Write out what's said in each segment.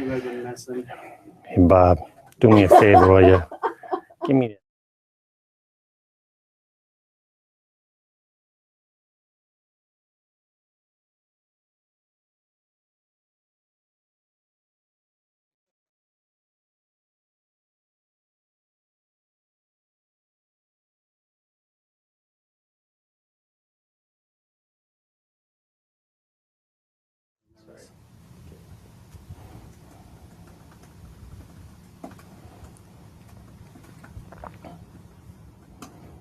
You guys been messing. Hey, Bob, do me a favor, will you? Give me.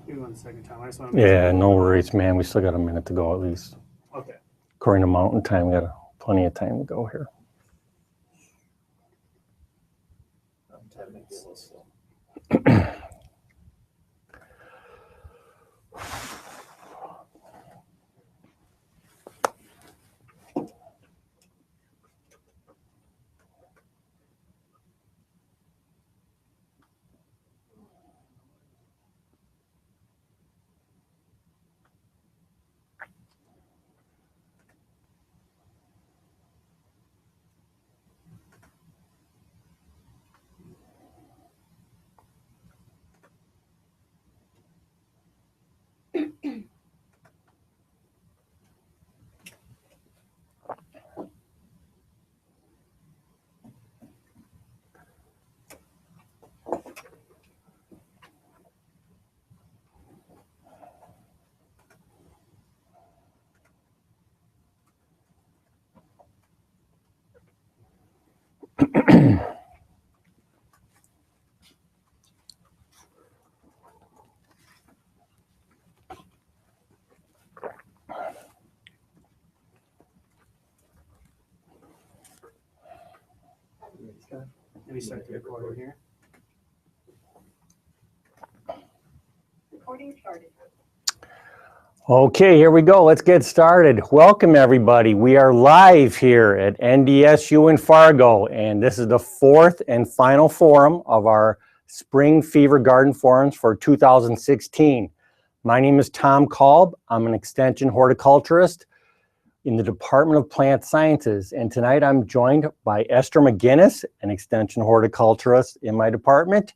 Give me 1 second, Tom. I just want to. Yeah, no worries, man. We still got a minute to go at least. Okay. According to Mountain Time, we got plenty of time to go here. 10 minutes. Let me start the recording here. Recording started. Okay, here we go. Let's get started. Welcome, everybody. We are live here at NDSU in Fargo, and this is the fourth and final forum of our Spring Fever Garden Forums for 2016. My name is Tom Kolb. I'm an extension horticulturist in the Department of Plant Sciences, and tonight I'm joined by Esther McGinnis, an extension horticulturist in my department,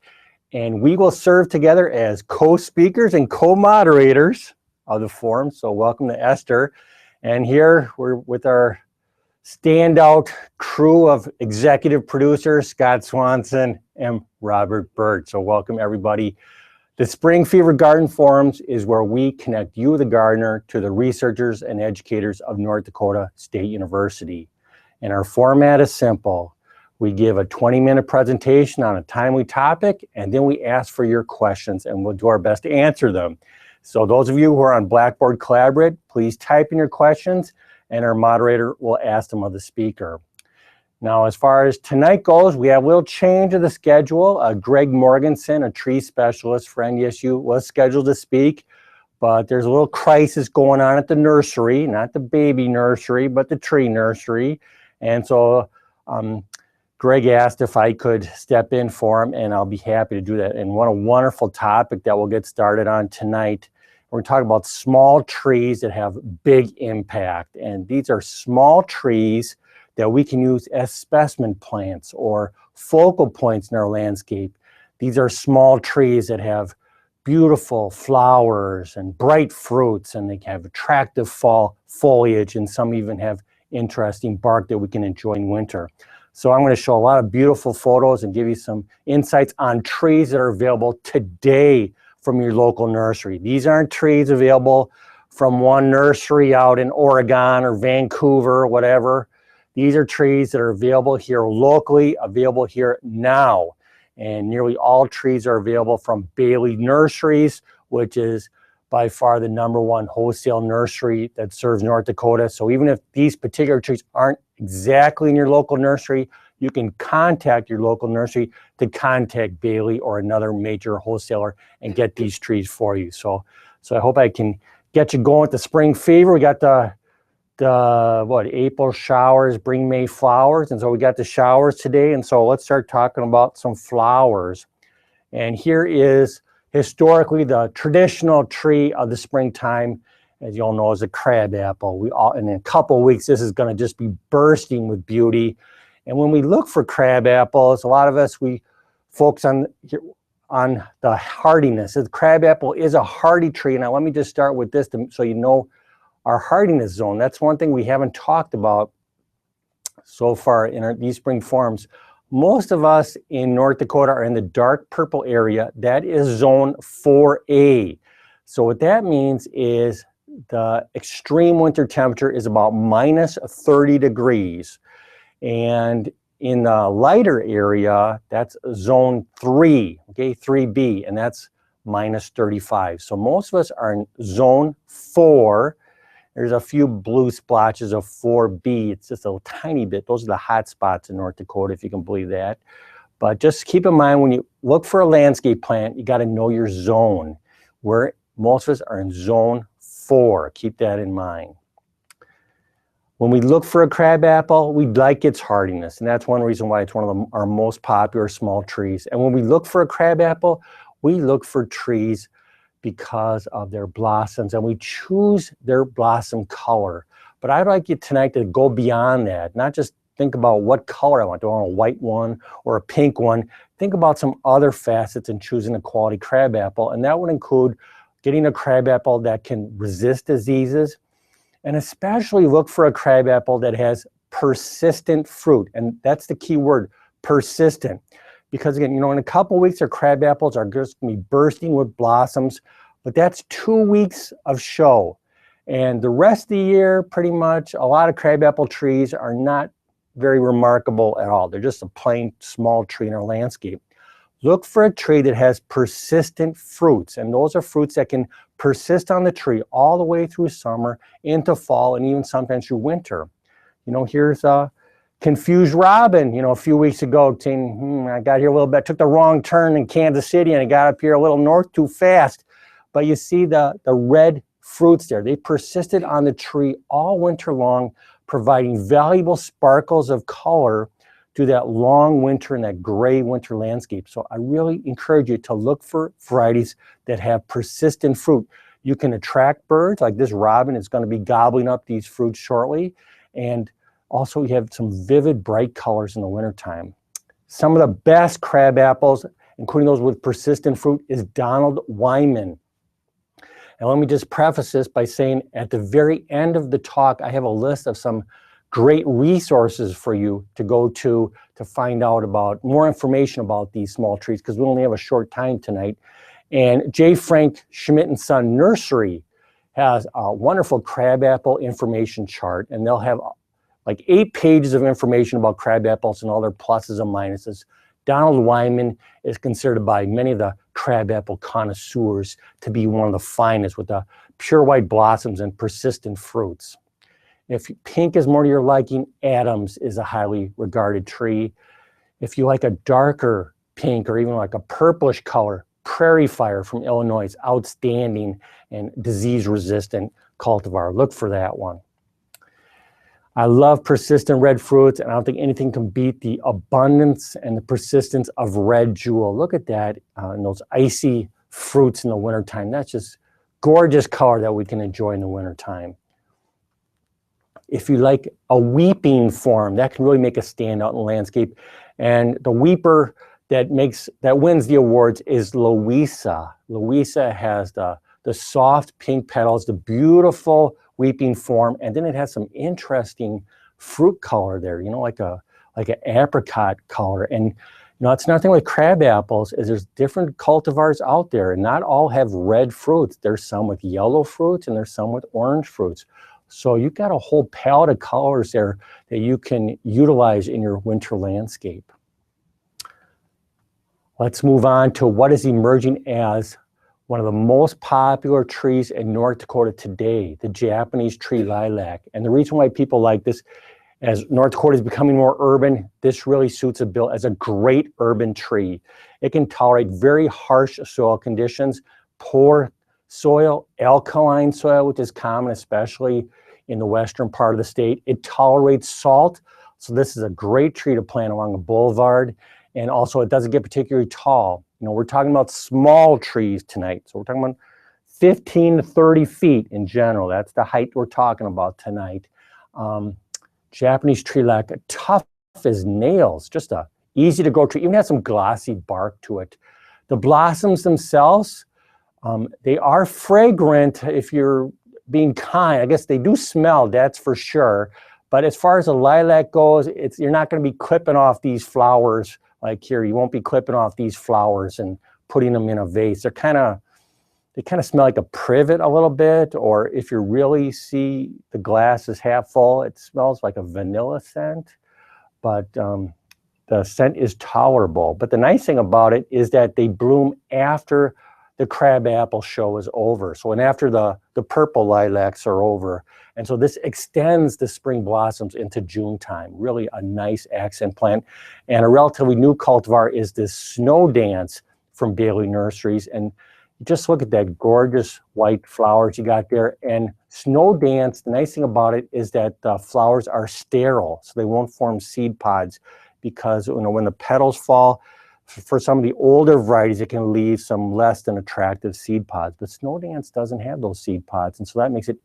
and we will serve together as co-speakers and co-moderators of the forum. So welcome to Esther. And here we're with our standout crew of executive producers, Scott Swanson and Robert Bird. So welcome, everybody. The Spring Fever Garden Forums is where we connect you, the gardener, to the researchers and educators of North Dakota State University. And our format is simple. We give a 20-minute presentation on a timely topic, and then we ask for your questions, and we'll do our best to answer them. So those of you who are on Blackboard Collaborate, please type in your questions, and our moderator will ask them of the speaker. Now, as far as tonight goes, we have a little change of the schedule. Greg Morganson, a tree specialist for NDSU, was scheduled to speak, but there's a little crisis going on at the nursery, not the baby nursery, but the tree nursery. And so Greg asked if I could step in for him, and I'll be happy to do that. And what a wonderful topic that we'll get started on tonight. We're talking about small trees that have big impact. And these are small trees that we can use as specimen plants or focal points in our landscape. These are small trees that have beautiful flowers and bright fruits, and they have attractive fall foliage, and some even have interesting bark that we can enjoy in winter. So I'm going to show a lot of beautiful photos and give you some insights on trees that are available today from your local nursery. These aren't trees available from one nursery out in Oregon or Vancouver or whatever. These are trees that are available here locally, available here now. And nearly all trees are available from Bailey Nurseries, which is by far the #1 wholesale nursery that serves North Dakota. So even if these particular trees aren't exactly in your local nursery, you can contact your local nursery to contact Bailey or another major wholesaler and get these trees for you. So I hope I can get you going with the spring fever. We got the April showers bring May flowers, and so we got the showers today, and so let's start talking about some flowers. And here is historically the traditional tree of the springtime, as you all know, is a crabapple. In a couple of weeks this is going to just be bursting with beauty, And when we look for crab apples, a lot of us, we focus on the hardiness. The crab apple is a hardy tree. Now, let me just start with this so you know our hardiness zone. That's one thing we haven't talked about so far in these spring forums. Most of us in North Dakota are in the dark purple area. That is zone 4A. So what that means is the extreme winter temperature is about minus 30 degrees. And in the lighter area, that's zone 3, okay, 3B, and that's minus 35. So most of us are in zone 4. There's a few blue splotches of 4B. It's just a tiny bit. Those are the hot spots in North Dakota, if you can believe that. But just keep in mind, when you look for a landscape plant, you got to know your zone. Where most of us are in zone 4. Keep that in mind. When we look for a crabapple, we like its hardiness, and that's one reason why it's one of our most popular small trees. And when we look for a crabapple, we look for trees because of their blossoms, and we choose their blossom color. But I'd like you tonight to go beyond that, not just think about what color I want. Do I want a white one or a pink one? Think about some other facets in choosing a quality crabapple, and that would include getting a crabapple that can resist diseases, and especially look for a crabapple that has persistent fruit. And that's the key word, persistent. Because again, you know, in a couple weeks, our crabapples are just gonna be bursting with blossoms, but that's 2 weeks of show. And the rest of the year, pretty much, a lot of crabapple trees are not very remarkable at all. They're just a plain small tree in our landscape. Look for a tree that has persistent fruits, and those are fruits that can persist on the tree all the way through summer, into fall, and even sometimes through winter. You know, here's a confused robin, you know, a few weeks ago, saying, I got here a little bit, took the wrong turn in Kansas City, and I got up here a little north too fast. But you see the red fruits there. They persisted on the tree all winter long, providing valuable sparkles of color to that long winter and that gray winter landscape. So I really encourage you to look for varieties that have persistent fruit. You can attract birds, like this robin is going to be gobbling up these fruits shortly. And also, you have some vivid, bright colors in the wintertime. Some of the best crab apples, including those with persistent fruit, is Donald Wyman. And let me just preface this by saying at the very end of the talk, I have a list of some great resources for you to go to find out about more information about these small trees, because we only have a short time tonight. And J. Frank Schmidt and Son Nursery has a wonderful crabapple information chart, and they'll have like 8 pages of information about crabapples and all their pluses and minuses. Donald Wyman is considered by many of the crabapple connoisseurs to be one of the finest, with the pure white blossoms and persistent fruits. If pink is more to your liking, Adams is a highly regarded tree. If you like a darker pink or even like a purplish color, Prairie Fire from Illinois is outstanding and disease-resistant cultivar. Look for that one. I love persistent red fruits, and I don't think anything can beat the abundance and the persistence of red jewel. Look at that, and those icy fruits in the wintertime. That's just gorgeous color that we can enjoy in the wintertime. If you like a weeping form, that can really make a standout in the landscape. And the weeper that wins the awards is Louisa. Louisa has the soft pink petals, the beautiful weeping form, and then it has some interesting fruit color there, you know, like an apricot color. And you know, it's nothing like crab apples, is there's different cultivars out there, and not all have red fruits. There's some with yellow fruits, and there's some with orange fruits. So you've got a whole palette of colors there that you can utilize in your winter landscape. Let's move on to what is emerging as one of the most popular trees in North Dakota today, the Japanese tree lilac. And the reason why people like this, as North Dakota is becoming more urban, this really suits a bill as a great urban tree. It can tolerate very harsh soil conditions, poor soil, alkaline soil, which is common, especially in the western part of the state. It tolerates salt, so this is a great tree to plant along a boulevard. And also, it doesn't get particularly tall. You know, we're talking about small trees tonight. So we're talking about 15 to 30 feet in general. That's the height we're talking about tonight. Japanese tree lilac, a tough as nails, just a easy to grow tree, even has some glossy bark to it. The blossoms themselves, they are fragrant if you're being kind. I guess they do smell, that's for sure. But as far as a lilac goes, you're not going to be clipping off these flowers like here. You won't be clipping off these flowers and putting them in a vase. They kind of smell like a privet a little bit, or if you really see the glass is half full, it smells like a vanilla scent. But the scent is tolerable. But the nice thing about it is that they bloom after the crabapple show is over. So, and after the purple lilacs are over. And so this extends the spring blossoms into June time. Really a nice accent plant. And a relatively new cultivar is this Snow Dance from Daily Nurseries. And just look at that gorgeous white flowers you got there. And Snow Dance, the nice thing about it is that the flowers are sterile, so they won't form seed pods, because when the petals fall, for some of the older varieties, it can leave some less than attractive seed pods. But Snow Dance doesn't have those seed pods, and so that makes it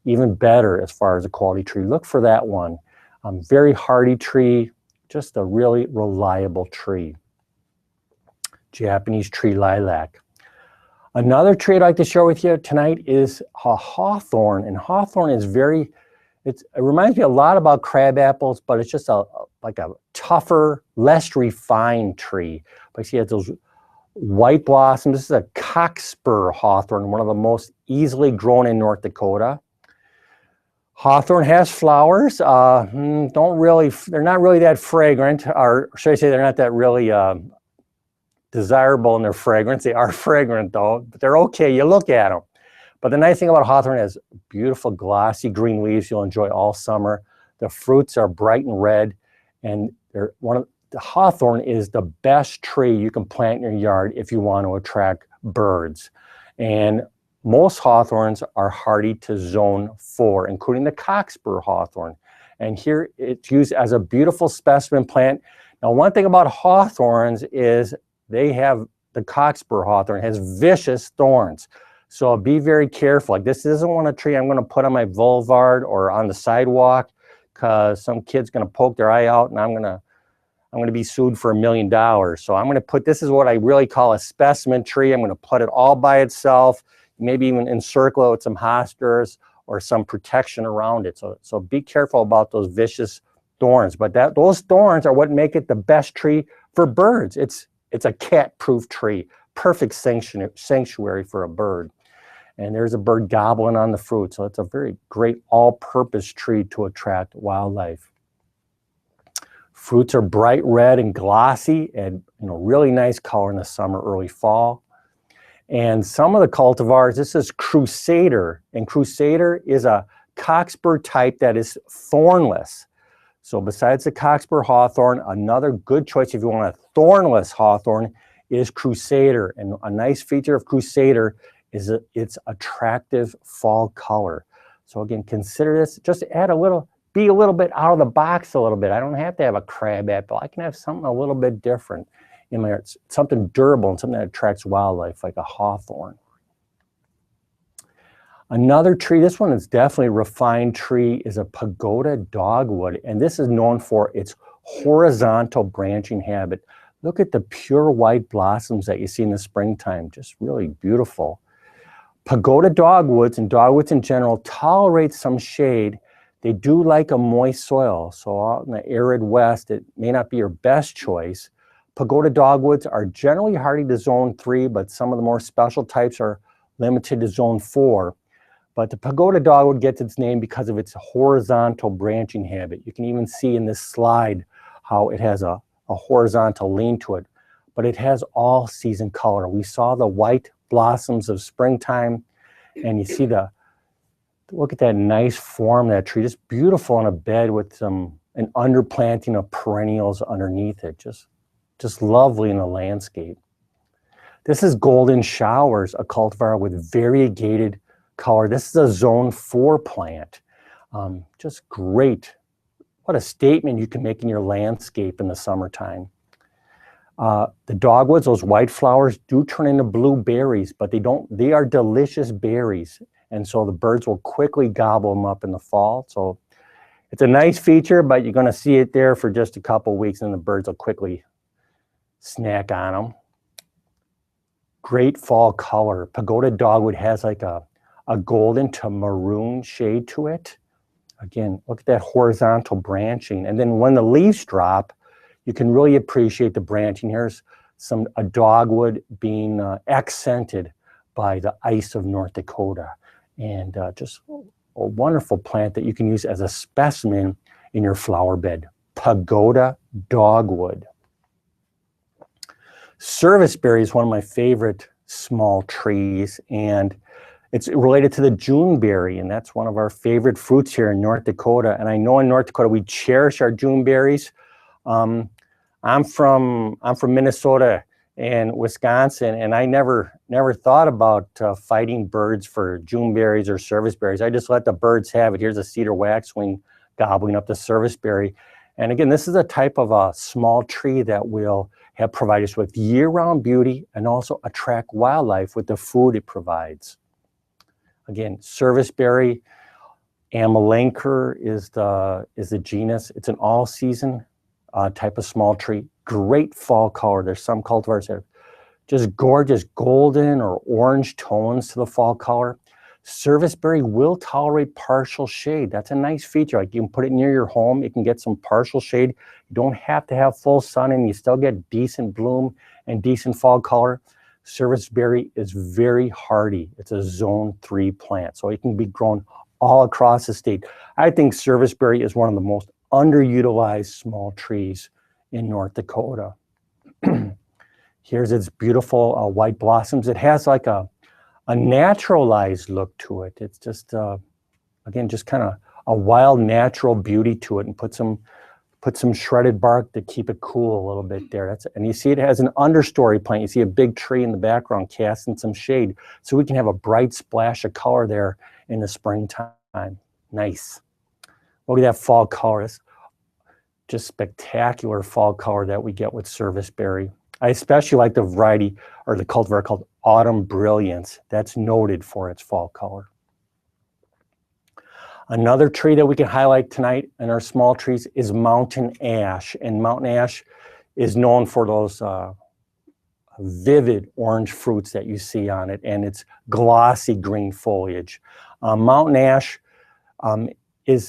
even better as far as a quality tree. Look for that one. Very hardy tree, just a really reliable tree. Japanese tree lilac. Another tree I'd like to share with you tonight is a hawthorn, and hawthorn is it reminds me a lot about crab apples, but it's just like a tougher, less refined tree. But see, it has those white blossoms. This is a cockspur hawthorn, one of the most easily grown in North Dakota. Hawthorn has flowers. They're not really that fragrant, or should I say they're not that really desirable in their fragrance. They are fragrant though, but they're okay. You look at them. But the nice thing about hawthorn is beautiful glossy green leaves you'll enjoy all summer. The fruits are bright and red, and the hawthorn is the best tree you can plant in your yard if you want to attract birds. And most hawthorns are hardy to zone 4, including the cockspur hawthorn. And here it's used as a beautiful specimen plant. Now, one thing about hawthorns is the cockspur hawthorn has vicious thorns. So be very careful. Like, this isn't one of the tree I'm going to put on my boulevard or on the sidewalk, because some kid's going to poke their eye out and I'm going to be sued for $1 million. So I'm going to put, this is what I really call a specimen tree. I'm going to put it all by itself, maybe even encircle it with some hostas or some protection around it. So be careful about those vicious thorns. But those thorns are what make it the best tree for birds. It's a cat-proof tree, perfect sanctuary for a bird. And there's a bird gobbling on the fruit. So it's a very great all-purpose tree to attract wildlife. Fruits are bright red and glossy, and really nice color in the summer, early fall. And some of the cultivars, this is Crusader, and Crusader is a cockspur type that is thornless. So besides the cockspur hawthorn, another good choice if you want a thornless hawthorn is Crusader. And a nice feature of Crusader is its attractive fall color. So again, consider this, just add be a little bit out of the box a little bit. I don't have to have a crab apple. I can have something a little bit different in my art, something durable and something that attracts wildlife, like a hawthorn. Another tree, this one is definitely a refined tree, is a pagoda dogwood. And this is known for its horizontal branching habit. Look at the pure white blossoms that you see in the springtime, just really beautiful. Pagoda dogwoods and dogwoods in general tolerate some shade. They do like a moist soil. So out in the arid west, it may not be your best choice. Pagoda dogwoods are generally hardy to zone 3, but some of the more special types are limited to zone 4. But the pagoda dogwood gets its name because of its horizontal branching habit. You can even see in this slide how it has a horizontal lean to it, but it has all season color. We saw the white blossoms of springtime, and you see look at that nice form of that tree, just beautiful on a bed with an underplanting of perennials underneath it. Just lovely in the landscape. This is Golden Showers, a cultivar with variegated color. This is a zone 4 plant. Just great. What a statement you can make in your landscape in the summertime. The dogwoods, those white flowers, do turn into blue berries, but they are delicious berries. And so the birds will quickly gobble them up in the fall. So It's a nice feature, but you're going to see it there for just a couple weeks and the birds will quickly snack on them. Great fall color. Pagoda dogwood has like a golden to maroon shade to it. Again, look at that horizontal branching. And then when the leaves drop, you can really appreciate the branching. Here's a dogwood being accented by the ice of North Dakota. And just a wonderful plant that you can use as a specimen in your flower bed. Pagoda dogwood. Serviceberry is one of my favorite small trees, and it's related to the Juneberry, and that's one of our favorite fruits here in North Dakota. And I know in North Dakota we cherish our Juneberries. I'm from Minnesota and Wisconsin, and I never thought about fighting birds for Juneberries or serviceberries. I just let the birds have it. Here's a cedar waxwing gobbling up the serviceberry. And again, this is a type of a small tree that will provide us with year-round beauty and also attract wildlife with the food it provides. Again, serviceberry, Amelanker is the genus. It's an all-season type of small tree. Great fall color. There's some cultivars that have just gorgeous golden or orange tones to the fall color. Serviceberry will tolerate partial shade. That's a nice feature. Like you can put it near your home. It can get some partial shade. You don't have to have full sun and you still get decent bloom and decent fall color. Serviceberry is very hardy. It's a zone 3 plant, so it can be grown all across the state. I think serviceberry is one of the most underutilized small trees in North Dakota. Here's its beautiful white blossoms. It has like a naturalized look to it. It's just, again, just kind of a wild natural beauty to it, and put some shredded bark to keep it cool a little bit there. And you see it has an understory plant. You see a big tree in the background casting some shade, so we can have a bright splash of color there in the springtime. Nice. Look at that fall color. It's just spectacular fall color that we get with serviceberry. I especially like the variety or the cultivar called Autumn Brilliance. That's noted for its fall color. Another tree that we can highlight tonight in our small trees is mountain ash. And mountain ash is known for those vivid orange fruits that you see on it, and its glossy green foliage. Mountain ash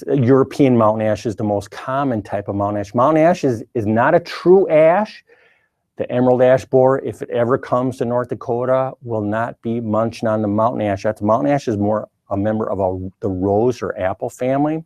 European mountain ash is the most common type of mountain ash. Mountain ash is not a true ash. The emerald ash borer, if it ever comes to North Dakota, will not be munching on the mountain ash. Mountain ash is more a member of the rose or apple family.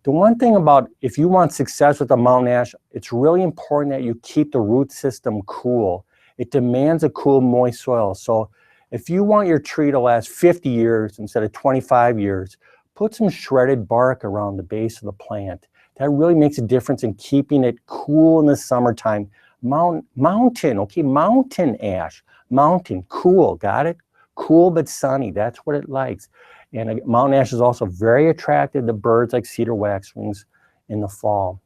The one thing about, if you want success with the mountain ash, it's really important that you keep the root system cool. It demands a cool, moist soil. So if you want your tree to last 50 years instead of 25 years, put some shredded bark around the base of the plant. That really makes a difference in keeping it cool in the summertime. Mountain, okay, mountain ash. Mountain, cool, got it? Cool but sunny, that's what it likes. And mountain ash is also very attractive to birds like cedar waxwings in the fall.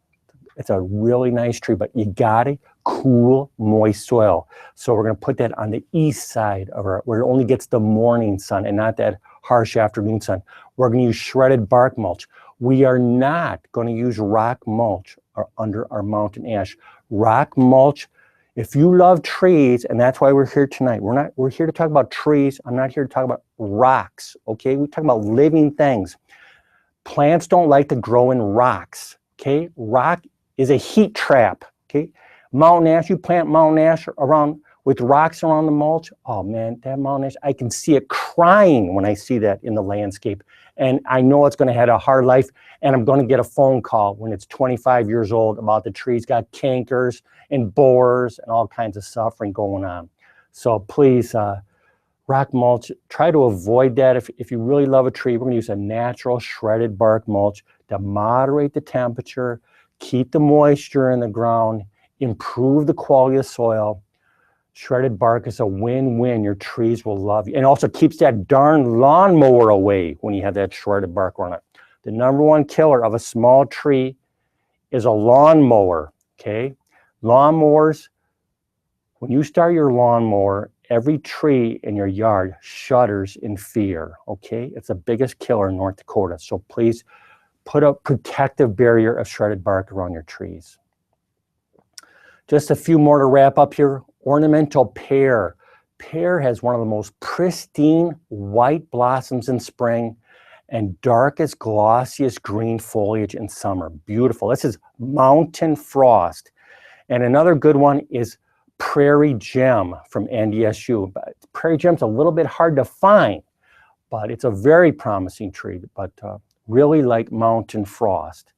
It's a really nice tree, but you got it, cool, moist soil. So we're gonna put that on the east side of where it only gets the morning sun and not that harsh afternoon sun. We're gonna use shredded bark mulch. We are not gonna use rock mulch under our mountain ash. Rock mulch, if you love trees, and that's why we're here tonight. We're here to talk about trees. I'm not here to talk about rocks, okay? We're talking about living things. Plants don't like to grow in rocks, okay? Rock is a heat trap, okay? Mountain ash, you plant mountain ash around with rocks around the mulch. Oh man, that mountain ash, I can see it crying when I see that in the landscape. And I know it's gonna have a hard life, and I'm gonna get a phone call when it's 25 years old about the tree's got cankers and borers and all kinds of suffering going on. So please, rock mulch, try to avoid that. If you really love a tree, we're gonna use a natural shredded bark mulch to moderate the temperature, keep the moisture in the ground, improve the quality of soil. Shredded bark is a win-win. Your trees will love you. And also keeps that darn lawnmower away when you have that shredded bark on it. The #1 killer of a small tree is a lawnmower, okay? Lawnmowers, when you start your lawnmower, every tree in your yard shudders in fear, okay? It's the biggest killer in North Dakota. So please put a protective barrier of shredded bark around your trees. Just a few more to wrap up here. Ornamental pear. Pear has one of the most pristine white blossoms in spring and darkest, glossiest green foliage in summer. Beautiful. This is mountain frost. And another good one is prairie gem from NDSU. But prairie gem's a little bit hard to find, but it's a very promising tree, but really like mountain frost.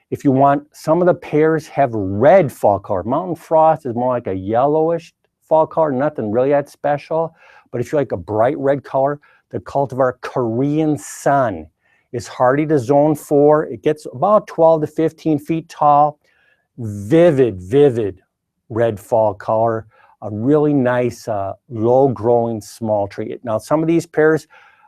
If you want, some of the pears have red fall color. Mountain frost is more like a yellowish fall color, nothing really that special. But if you like a bright red color, the cultivar Korean Sun is hardy to zone 4. It gets about 12 to 15 feet tall. Vivid red fall color. A really nice, low-growing small tree. Now, some of these pears,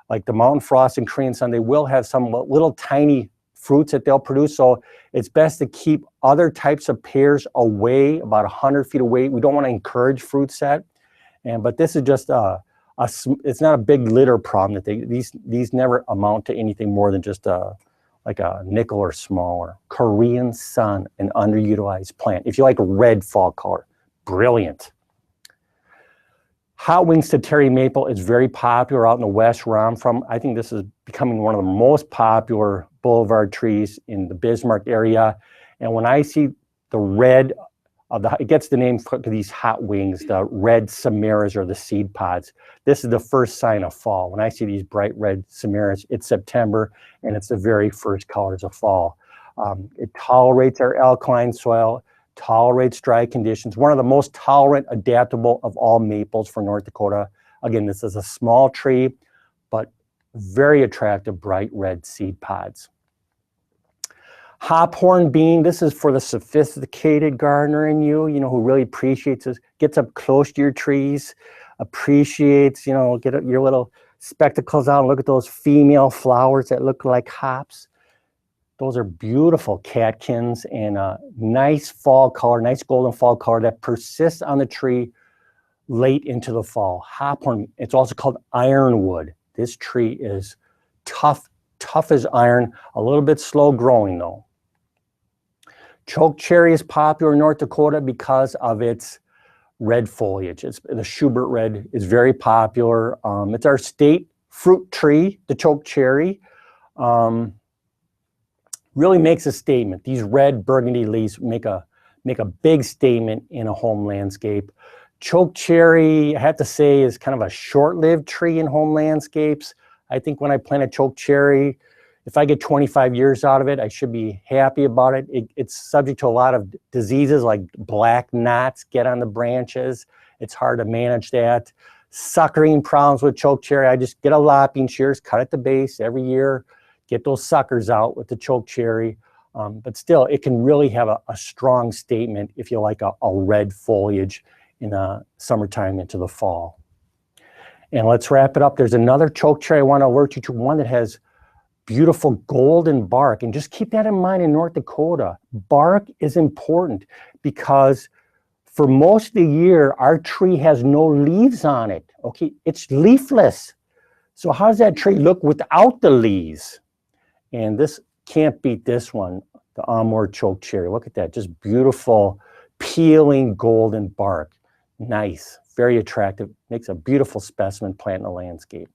like the Mountain Frost and Korean Sun, they will have some little tiny fruits that they'll produce. So it's best to keep other types of pears away, about 100 feet away. We don't want to encourage fruit set. But this is just it's not a big litter problem. That these never amount to anything more than just like a nickel or smaller. Korean Sun, an underutilized plant. If you like red fall color, brilliant. Hot Wings to Terry Maple is very popular out in the West where I'm from. I think this is becoming one of the most popular boulevard trees in the Bismarck area. And when I see the red, it gets the name for these hot wings, the red samaras or the seed pods. This is the first sign of fall. When I see these bright red samaras, it's September and it's the very first colors of fall. It tolerates our alkaline soil, tolerates dry conditions. One of the most tolerant, adaptable of all maples for North Dakota. Again, this is a small tree, but very attractive bright red seed pods. Hophorn bean, this is for the sophisticated gardener in you, who really appreciates this, gets up close to your trees, appreciates, get your little spectacles out and look at those female flowers that look like hops. Those are beautiful catkins and a nice fall color, nice golden fall color that persists on the tree late into the fall. Hophorn, it's also called ironwood. This tree is tough as iron, a little bit slow growing though. Chokecherry is popular in North Dakota because of its red foliage. The Schubert red is very popular. It's our state fruit tree, the chokecherry. Really makes a statement. These red burgundy leaves make a big statement in a home landscape. Chokecherry, I have to say, is kind of a short-lived tree in home landscapes. I think when I plant a chokecherry, if I get 25 years out of it, I should be happy about it. It's subject to a lot of diseases like black knots get on the branches. It's hard to manage that. Suckering problems with chokecherry, I just get a lopping shears, cut at the base every year, get those suckers out with the chokecherry. But still, it can really have a strong statement if you like a red foliage in the summertime into the fall. And let's wrap it up. There's another chokecherry I want to alert you to, one that has beautiful golden bark. And just keep that in mind in North Dakota. Bark is important because for most of the year, our tree has no leaves on it. Okay, it's leafless. So how does that tree look without the leaves? And this can't beat this one, the Amur chokecherry. Look at that, just beautiful, peeling golden bark. Nice, very attractive, makes a beautiful specimen plant in the landscape.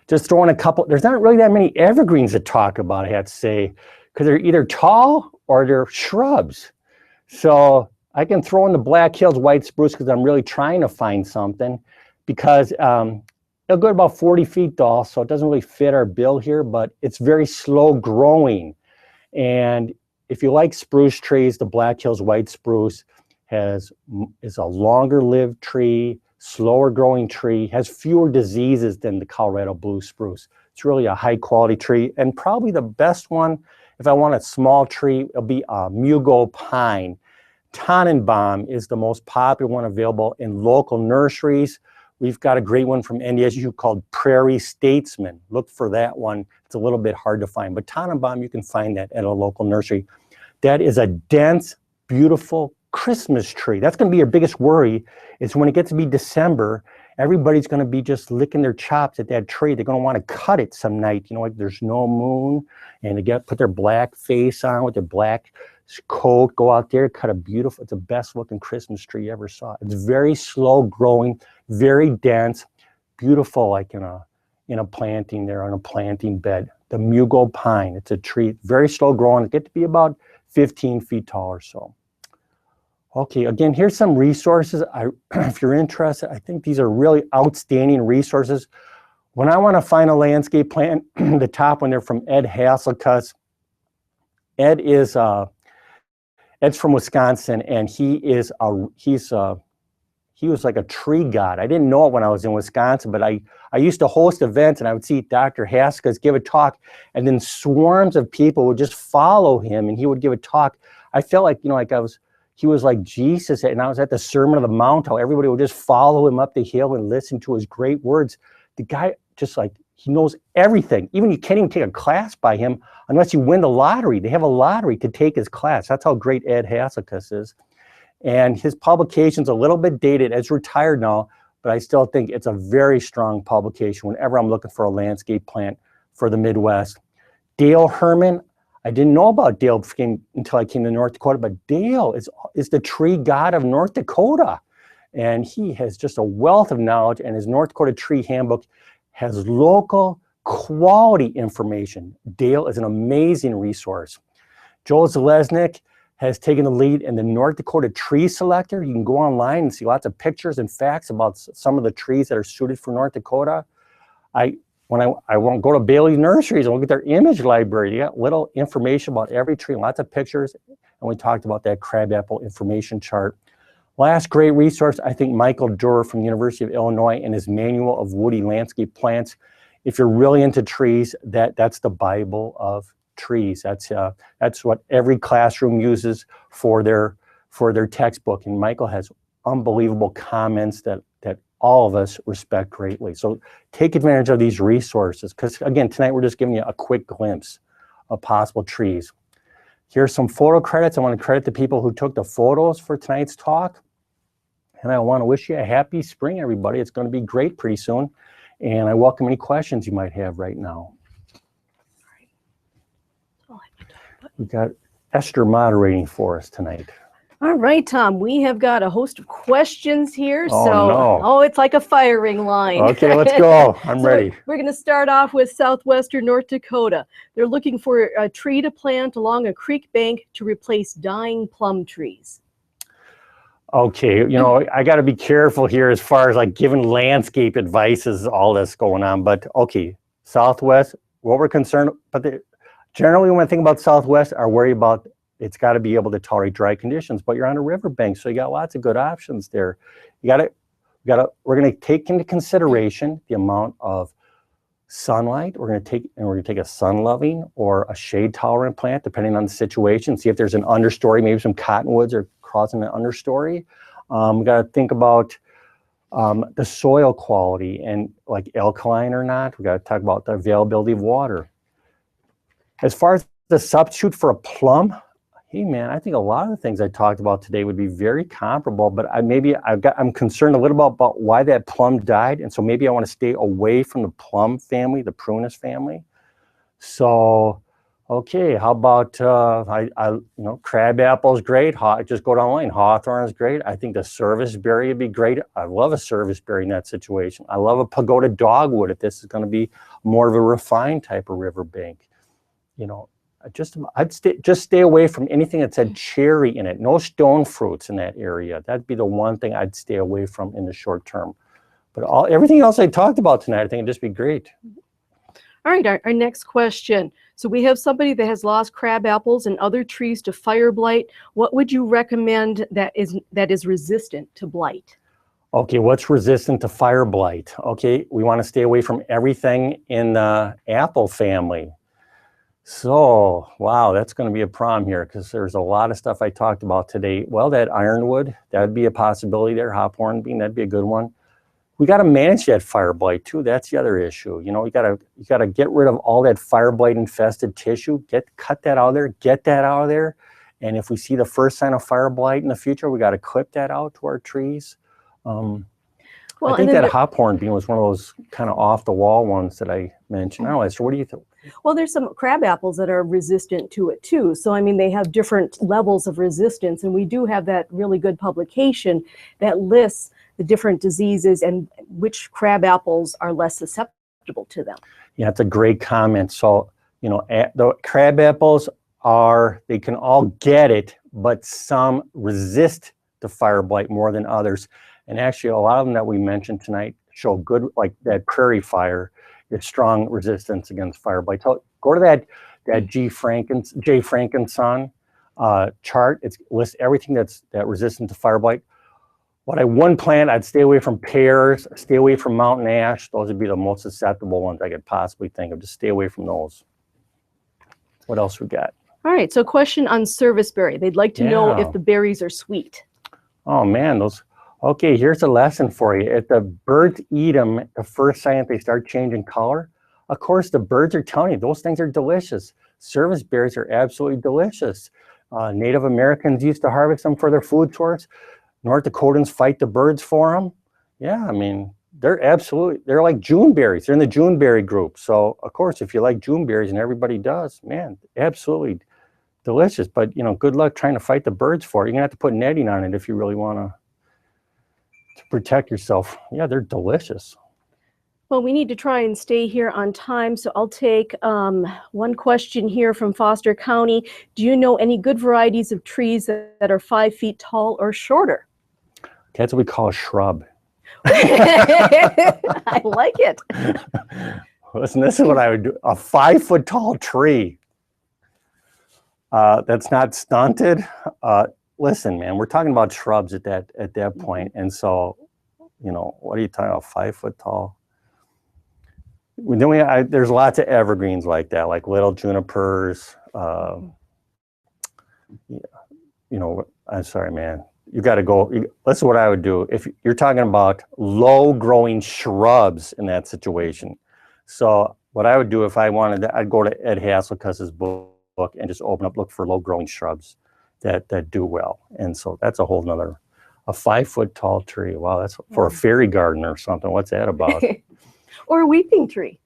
Just throw in a couple, there's not really that many evergreens to talk about, I have to say, because they're either tall or they're shrubs. So I can throw in the Black Hills white spruce because I'm really trying to find something, because it'll go about 40 feet tall, so it doesn't really fit our bill here, but it's very slow growing. And if you like spruce trees, the Black Hills white spruce is a longer lived tree, slower growing tree, has fewer diseases than the Colorado blue spruce. It's really a high quality tree, and probably the best one, if I want a small tree, it'll be a Mugo pine. Tannenbaum is the most popular one available in local nurseries. We've got a great one from NDSU called Prairie Statesman. Look for that one. It's a little bit hard to find, but Tannenbaum, you can find that at a local nursery. That is a dense, beautiful Christmas tree. That's going to be your biggest worry, is when it gets to be December everybody's going to be just licking their chops at that tree. They're going to want to cut it some night, you know, like there's no moon, and they put their black face on with their black coat, go out there, cut a beautiful, it's the best looking Christmas tree you ever saw. It's very slow growing, very dense, beautiful, like in a planting there, on a planting bed. The Mugo pine, it's a tree, very slow growing, it get to be about 15 feet tall or so. Okay, again, here's some resources. If you're interested, I think these are really outstanding resources. When I want to find a landscape plant, the top one, they're from Ed Hasselcuss. Ed is Ed's from Wisconsin, and he was like a tree god. I didn't know it when I was in Wisconsin, but I used to host events, and I would see Dr. Hasselcuss give a talk, and then swarms of people would just follow him, and he would give a talk. I felt like, you know, like he was like Jesus, and I was at the Sermon on the Mount, how everybody would just follow him up the hill and listen to his great words. The guy just like, he knows everything. Even you can't even take a class by him unless you win the lottery. They have a lottery to take his class. That's how great Ed Hasselcuss is. And his publication's a little bit dated. Ed's retired now, but I still think it's a very strong publication whenever I'm looking for a landscape plant for the Midwest. Dale Herman, I didn't know about Dale until I came to North Dakota, but Dale is the tree god of North Dakota. And he has just a wealth of knowledge, and his North Dakota Tree Handbook has local quality information. Dale is an amazing resource. Joel Zalesnik has taken the lead in the North Dakota Tree Selector. You can go online and see lots of pictures and facts about some of the trees that are suited for North Dakota. I won't go to Bailey Nurseries and look at their image library. They got little information about every tree, lots of pictures. And we talked about that crabapple information chart. Last great resource, I think Michael Durer from the University of Illinois and his Manual of Woody Landscape Plants. If you're really into trees, that's the Bible of trees. That's what every classroom uses for their textbook. And Michael has unbelievable comments that all of us respect greatly. So take advantage of these resources, because again, tonight we're just giving you a quick glimpse of possible trees. Here's some photo credits. I want to credit the people who took the photos for tonight's talk. And I want to wish you a happy spring, everybody. It's going to be great pretty soon. And I welcome any questions you might have right now. We've got Esther moderating for us tonight. All right, Tom, we have got a host of questions here. Oh, no. It's like a firing line. Okay, let's go. I'm ready. We're going to start off with southwestern North Dakota. They're looking for a tree to plant along a creek bank to replace dying plum trees. Okay, you know, I got to be careful here as far as like giving landscape advice is all this going on. But okay, Southwest, what we're concerned, generally when I think about Southwest, I worry about it's got to be able to tolerate dry conditions, but you're on a riverbank, so you got lots of good options there. We're going to take into consideration the amount of sunlight. We're going to take a sun-loving or a shade-tolerant plant, depending on the situation. See if there's an understory, maybe some cottonwoods are crossing an understory. We got to think about the soil quality and like alkaline or not. We got to talk about the availability of water. As far as the substitute for a plum, hey man, I think a lot of the things I talked about today would be very comparable, but I'm concerned a little about why that plum died, and so maybe I want to stay away from the plum family, the prunus family. So, okay, how about crab apple is great. Just go down the line. Hawthorn is great. I think the serviceberry would be great. I love a serviceberry in that situation. I love a pagoda dogwood if this is going to be more of a refined type of riverbank. You know, I'd stay away from anything that said cherry in it. No stone fruits in that area. That'd be the one thing I'd stay away from in the short term. But everything else I talked about tonight, I think it'd just be great. All right, our next question. So we have somebody that has lost crab apples and other trees to fire blight. What would you recommend that is resistant to blight? Okay, what's resistant to fire blight? Okay, we want to stay away from everything in the apple family. So, wow, that's going to be a problem here because there's a lot of stuff I talked about today. Well, that ironwood, that'd be a possibility there. Hop hornbeam, that'd be a good one. We got to manage that fire blight too. That's the other issue. You know, you got to get rid of all that fire blight infested tissue. Cut that out of there. Get that out of there. And if we see the first sign of fire blight in the future, we got to clip that out to our trees. Well, Well, I think and then that hophorn bean was one of those kind of off the wall ones that I mentioned. I don't know, Esther, what do you think? well, there's some crab apples that are resistant to it too. So, I mean, they have different levels of resistance. And we do have that really good publication that lists the different diseases and which crab apples are less susceptible to them. Yeah, it's a great comment. So, you know, the crab apples they can all get it, but some resist the fire blight more than others. And actually, a lot of them that we mentioned tonight show good, like that prairie fire, is strong resistance against fire blight. So go to that J. Frankenson chart. It lists everything that's resistant to fire blight. What I wouldn't plant, I'd stay away from pears, stay away from mountain ash. Those would be the most susceptible ones I could possibly think of. Just stay away from those. What else we got? All right, so question on serviceberry. They'd like to know if the berries are sweet. Oh man, okay, here's a lesson for you. If the birds eat them, the first sign that they start changing color, of course the birds are telling you those things are delicious. Serviceberries are absolutely delicious. Native Americans used to harvest them for their food source. North Dakotans fight the birds for them. Yeah, I mean, they're like June berries. They're in the June berry group. So, of course, if you like June berries, and everybody does, man, absolutely delicious. But, you know, good luck trying to fight the birds for it. You're going to have to put netting on it if you really want to protect yourself. Yeah, they're delicious. Well, we need to try and stay here on time, so I'll take one question here from Foster County. Do you know any good varieties of trees that are 5 feet tall or shorter? That's what we call a shrub. I like it. Listen, this is what I would do. A 5 foot tall tree that's not stunted. Listen, man, we're talking about shrubs at that point. And so, you know, what are you talking about, 5 foot tall? Then there's lots of evergreens like that, like little junipers. You know, I'm sorry, man. You got to go. This is what I would do if you're talking about low-growing shrubs in that situation. So what I would do if I wanted, I'd go to Ed Hasselkuss's book and just look for low-growing shrubs that do well. And so that's a whole nother, a 5 foot tall tree. Wow, that's for a fairy garden or something. What's that about? Or a weeping tree.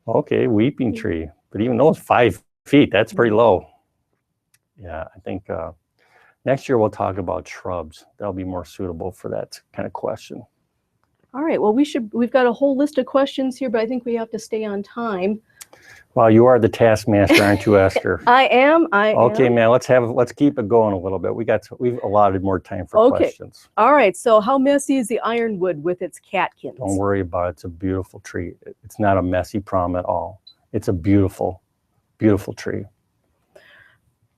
Okay, weeping tree. But even those 5 feet, that's pretty low. Yeah, I think next year we'll talk about shrubs. That'll be more suitable for that kind of question. All right, well, we've got a whole list of questions here, but I think we have to stay on time. Well, you are the taskmaster, aren't you, Esther? I am. Okay, man, let's keep it going a little bit. We've allotted more time for questions. All right, so how messy is the ironwood with its catkins? Don't worry about it. It's a beautiful tree. It's not a messy problem at all. It's a beautiful, beautiful tree.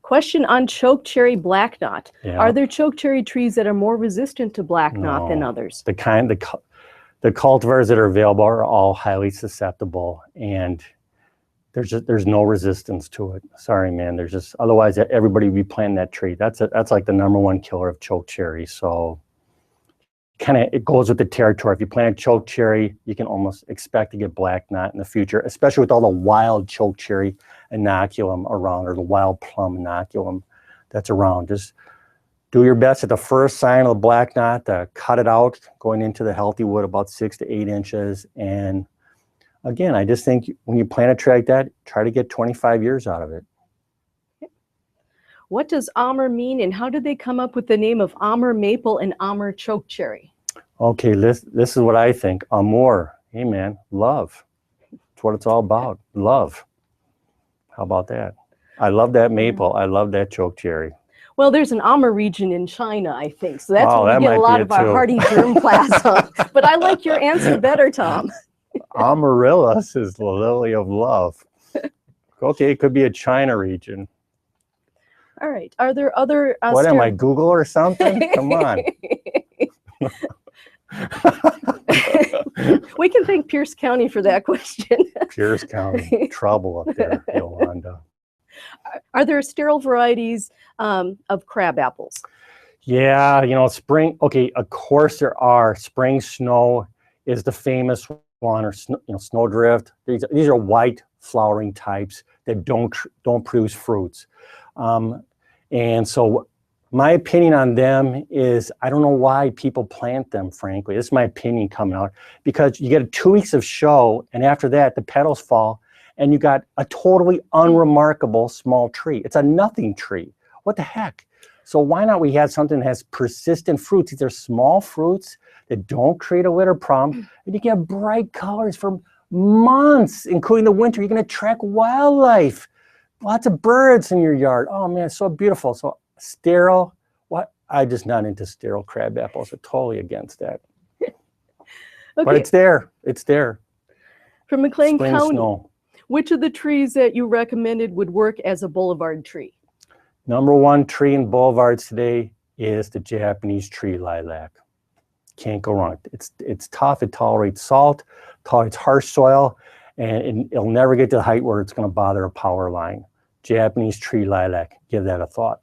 Question on chokecherry blackknot. Yeah. Are there chokecherry trees that are more resistant to blackknot than others? The cultivars that are available are all highly susceptible, and there's no resistance to it. Sorry, man. There's just, otherwise everybody would be planting that tree. That's like the #1 killer of chokecherry. So it goes with the territory. If you plant a chokecherry, you can almost expect to get blackknot in the future, especially with all the wild chokecherry inoculum around, or the wild plum inoculum that's around. Just do your best at the first sign of the blackknot to cut it out, going into the healthy wood about 6 to 8 inches. And again, I just think when you plant a tree like that, try to get 25 years out of it. What does Amur mean, and how did they come up with the name of Amur maple and Amur chokecherry? Okay, this is what I think. Amur, hey man, love. That's what it's all about, love. How about that? I love that maple. I love that chokecherry. Well, there's an Amur region in China, I think. So that's where that we get a lot be of our hardy germplasm. But I like your answer better, Tom. Amaryllis is the lily of love. Okay, it could be a China region. All right. Are there other... what am I, Google or something? Come on. We can thank Pierce County for that question. Pierce County, trouble up there, Yolanda. Are there sterile varieties of crab apples? Yeah, you know, spring, okay, of course there are. Spring snow is the famous one, or snowdrift. These are white flowering types that don't produce fruits. And so My opinion on them is I don't know why people plant them, frankly. This is my opinion coming out, because you get 2 weeks of show, and after that, the petals fall, and you got a totally unremarkable small tree. It's a nothing tree. What the heck? So why not we have something that has persistent fruits? These are small fruits that don't create a litter problem, and you can have bright colors for months, including the winter. You're going to attract wildlife, lots of birds in your yard. Oh man, it's so beautiful. So sterile, what? I'm just not into sterile crab apples. I'm totally against that. Okay. But it's there. It's there. From McLean Spring County, snow. which of the trees that you recommended would work as a boulevard tree? Number one tree in boulevards today is the Japanese tree lilac. Can't go wrong. It's tough. It tolerates salt, tolerates harsh soil, and it'll never get to the height where it's going to bother a power line. Japanese tree lilac. Give that a thought.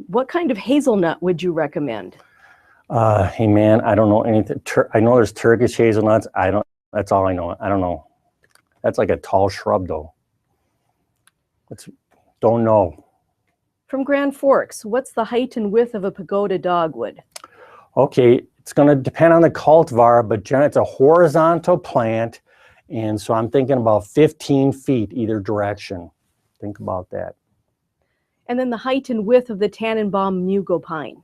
What kind of hazelnut would you recommend? Hey man, I don't know anything. I know there's Turkish hazelnuts. That's all I know. I don't know. That's like a tall shrub though. Don't know. From Grand Forks, what's the height and width of a pagoda dogwood? Okay, it's going to depend on the cultivar, but generally it's a horizontal plant, and so I'm thinking about 15 feet either direction. Think about that. And then the height and width of the Tannenbaum mugo pine.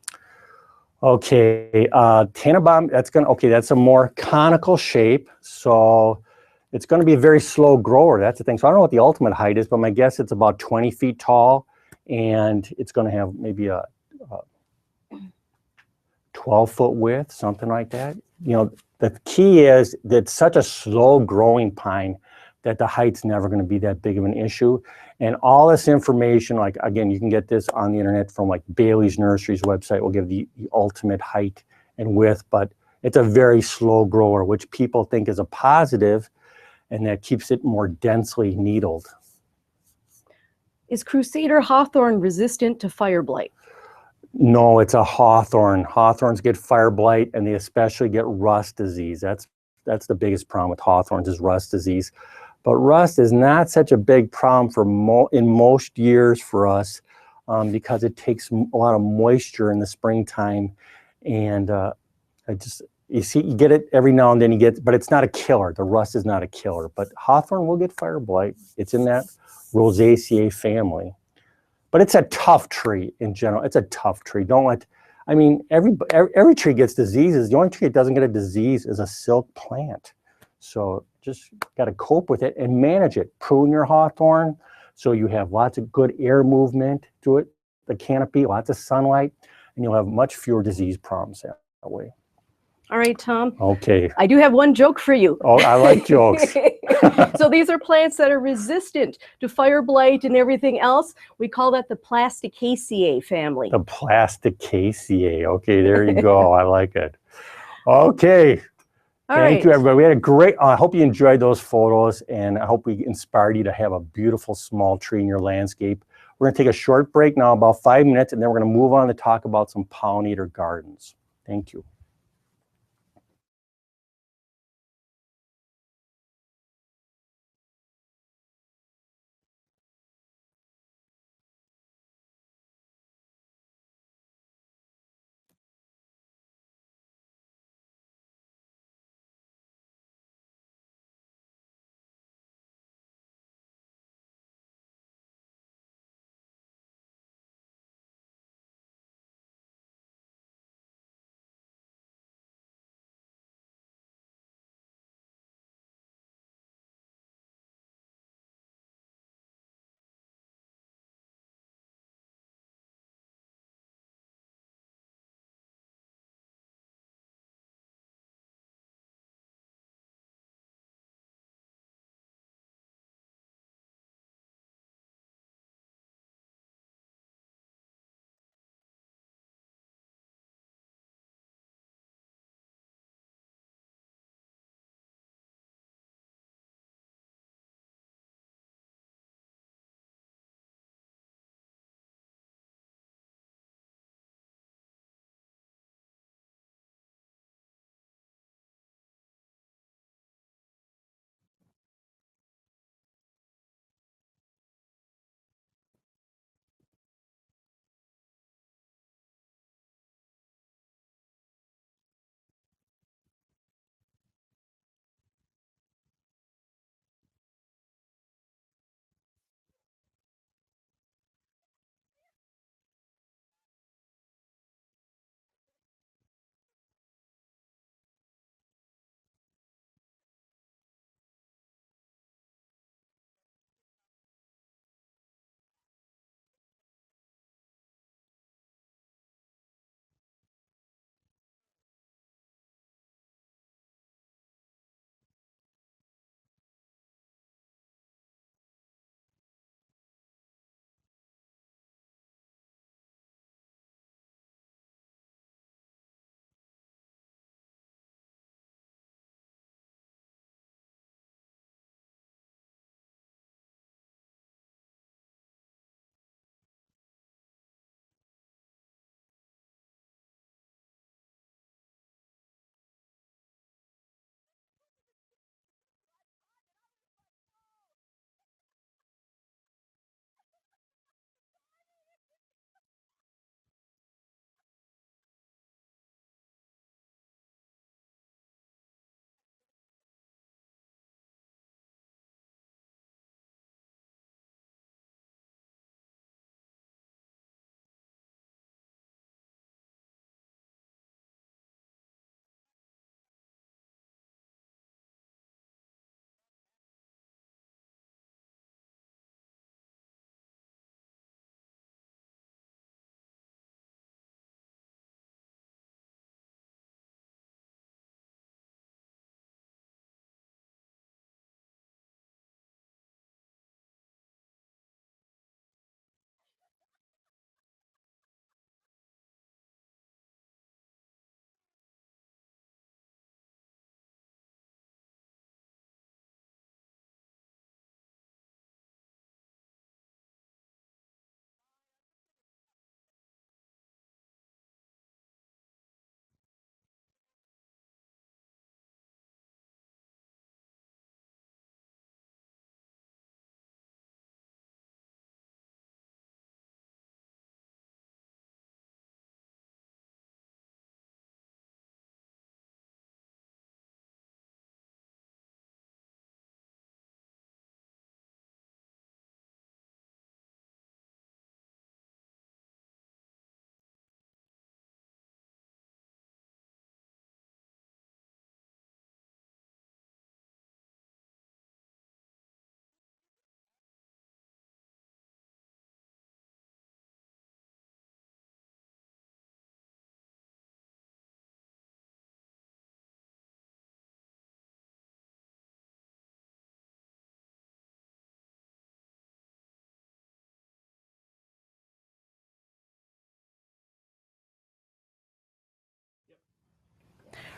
Okay, Tannenbaum, that's a more conical shape, so it's going to be a very slow grower. That's the thing. So I don't know what the ultimate height is, but my guess it's about 20 feet tall, and it's going to have maybe a 12-foot width, something like that. You know, the key is that it's such a slow growing pine that the height's never going to be that big of an issue. And all this information, like again, you can get this on the internet from like Bailey's Nursery's website, will give the ultimate height and width, but it's a very slow grower, which people think is a positive, and that keeps it more densely needled. Is Crusader hawthorn resistant to fire blight? No, it's a hawthorn. Hawthorns get fire blight, and they especially get rust disease. That's the biggest problem with hawthorns is rust disease. But rust is not such a big problem for in most years for us because it takes a lot of moisture in the springtime, and you get it every now and then. But it's not a killer. The rust is not a killer. But hawthorn will get fire blight. It's in that Rosaceae family. But it's a tough tree in general. It's a tough tree. Every tree gets diseases. The only tree that doesn't get a disease is a silk plant. So just got to cope with it and manage it. Prune your hawthorn so you have lots of good air movement to it, the canopy, lots of sunlight, and you'll have much fewer disease problems that way. All right, Tom. Okay. I do have one joke for you. Oh, I like jokes. So these are plants that are resistant to fire blight and everything else. We call that the Plasticaceae family. The Plasticaceae. Okay, there you go. I like it. Okay. Thank you, everybody. We had a great, I hope you enjoyed those photos, and I hope we inspired you to have a beautiful small tree in your landscape. We're going to take a short break now, about 5 minutes, and then we're going to move on to talk about some pollinator gardens. Thank you.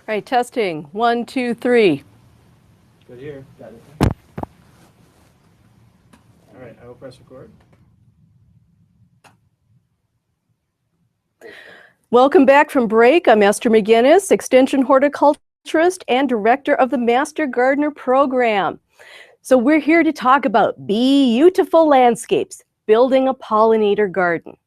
right, testing. 1, 2, 3. Good here. Got it. All right, I will press record. Welcome back from break. I'm Esther McGinnis, Extension Horticulturist and Director of the Master Gardener Program. So we're here to talk about beautiful landscapes, building a pollinator garden.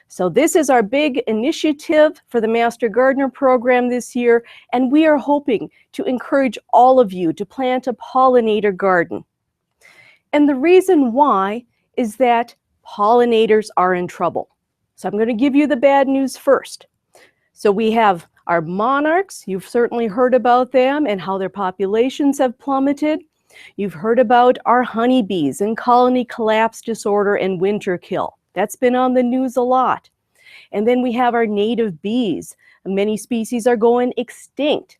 So this is our big initiative for the Master Gardener Program this year, and we are hoping to encourage all of you to plant a pollinator garden. And the reason why is that pollinators are in trouble. So I'm going to give you the bad news first. So we have our monarchs. You've certainly heard about them and how their populations have plummeted. You've heard about our honeybees and colony collapse disorder and winter kill. That's been on the news a lot. And then we have our native bees. Many species are going extinct.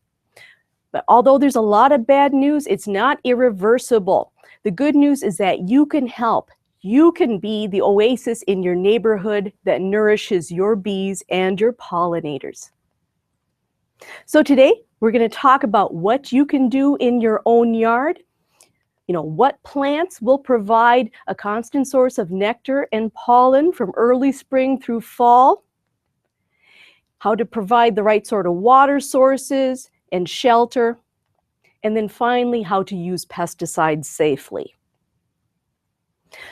But although there's a lot of bad news, it's not irreversible. The good news is that you can help. You can be the oasis in your neighborhood that nourishes your bees and your pollinators. So today, we're going to talk about what you can do in your own yard. You know, what plants will provide a constant source of nectar and pollen from early spring through fall. How to provide the right sort of water sources and shelter. And then finally, how to use pesticides safely.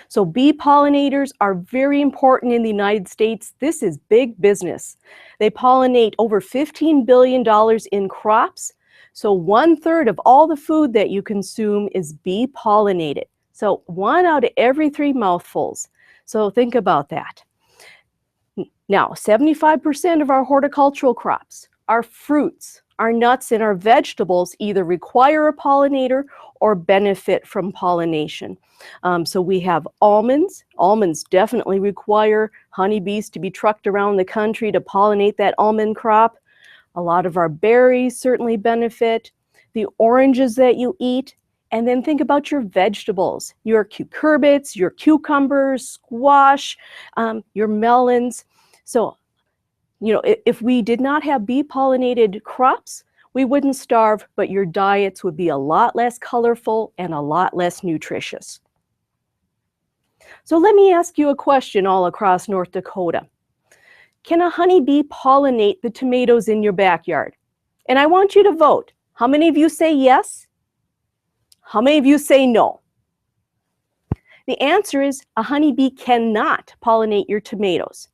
So bee pollinators are very important in the United States. This is big business. They pollinate over $15 billion in crops. So 1/3 of all the food that you consume is bee pollinated. So 1 out of every 3 mouthfuls. So think about that. Now, 75% of our horticultural crops, our fruits, our nuts, and our vegetables either require a pollinator or benefit from pollination. So we have almonds. Almonds definitely require honeybees to be trucked around the country to pollinate that almond crop. A lot of our berries certainly benefit. The oranges that you eat. And then think about your vegetables, your cucurbits, your cucumbers, squash, your melons. So, you know, if we did not have bee pollinated crops, we wouldn't starve, but your diets would be a lot less colorful and a lot less nutritious. So let me ask you a question all across North Dakota. Can a honeybee pollinate the tomatoes in your backyard? And I want you to vote. How many of you say yes? How many of you say no? The answer is a honeybee cannot pollinate your tomatoes.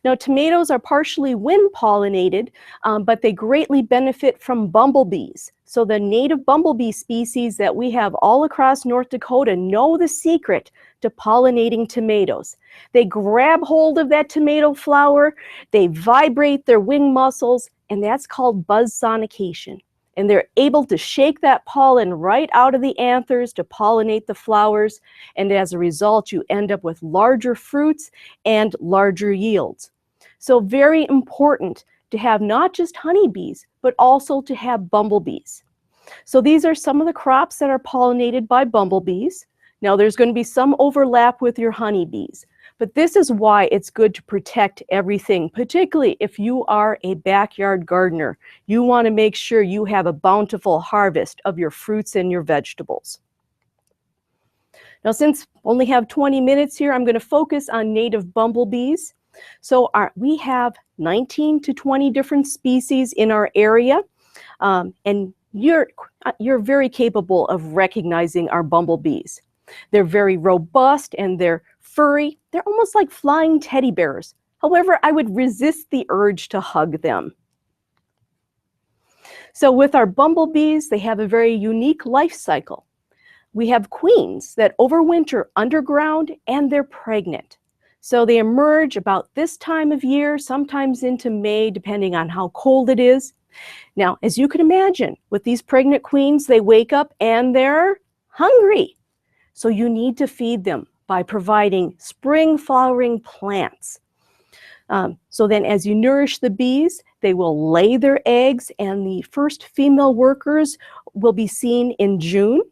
Now, tomatoes are partially wind pollinated, but they greatly benefit from bumblebees. So the native bumblebee species that we have all across North Dakota know the secret to pollinating tomatoes. They grab hold of that tomato flower, they vibrate their wing muscles, and that's called buzz sonication. And they're able to shake that pollen right out of the anthers to pollinate the flowers. And as a result, you end up with larger fruits and larger yields. So very important to have not just honeybees, but also to have bumblebees. So these are some of the crops that are pollinated by bumblebees. Now there's going to be some overlap with your honeybees, but this is why it's good to protect everything, particularly if you are a backyard gardener. You want to make sure you have a bountiful harvest of your fruits and your vegetables. Now, since we only have 20 minutes here, I'm going to focus on native bumblebees. So we have 19 to 20 different species in our area, and you're very capable of recognizing our bumblebees. They're very robust and they're furry. They're almost like flying teddy bears. However, I would resist the urge to hug them. So with our bumblebees, they have a very unique life cycle. We have queens that overwinter underground and they're pregnant. So they emerge about this time of year, sometimes into May, depending on how cold it is. Now, as you can imagine, with these pregnant queens, they wake up and they're hungry. So you need to feed them by providing spring flowering plants. So then as you nourish the bees, they will lay their eggs and the first female workers will be seen in June.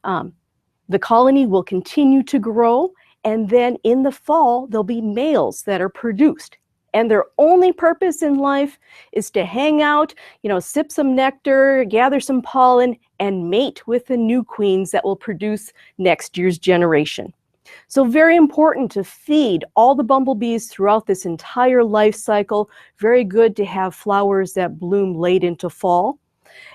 The colony will continue to grow, and then in the fall, there'll be males that are produced. and their only purpose in life is to hang out, sip some nectar, gather some pollen, and mate with the new queens that will produce next year's generation. So very important to feed all the bumblebees throughout this entire life cycle. Very good to have flowers that bloom late into fall.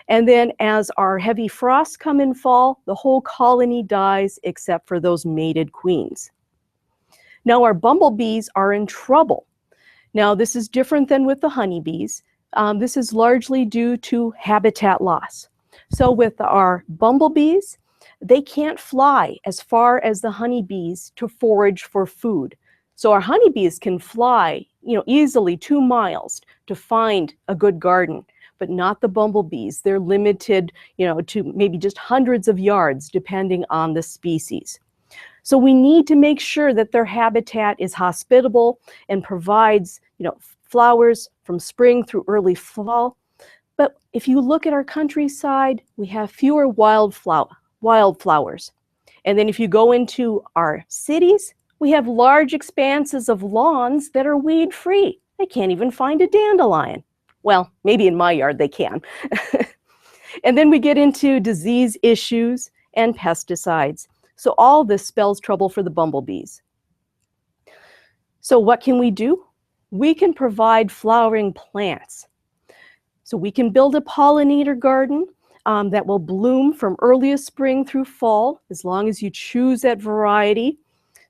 And then as our heavy frosts come in fall, the whole colony dies except for those mated queens. Now our bumblebees are in trouble. Now this is different than with the honeybees. This is largely due to habitat loss. So with our bumblebees, they can't fly as far as the honeybees to forage for food. So our honeybees can fly, easily 2 miles to find a good garden, but not the bumblebees. They're limited, to maybe just hundreds of yards, depending on the species. So we need to make sure that their habitat is hospitable and provides, flowers from spring through early fall. But if you look at our countryside, we have fewer wildflowers. And then if you go into our cities, we have large expanses of lawns that are weed-free. They can't even find a dandelion. Well, maybe in my yard they can. And then we get into disease issues and pesticides. So all this spells trouble for the bumblebees. So what can we do? We can provide flowering plants. So we can build a pollinator garden that will bloom from earliest spring through fall, as long as you choose that variety.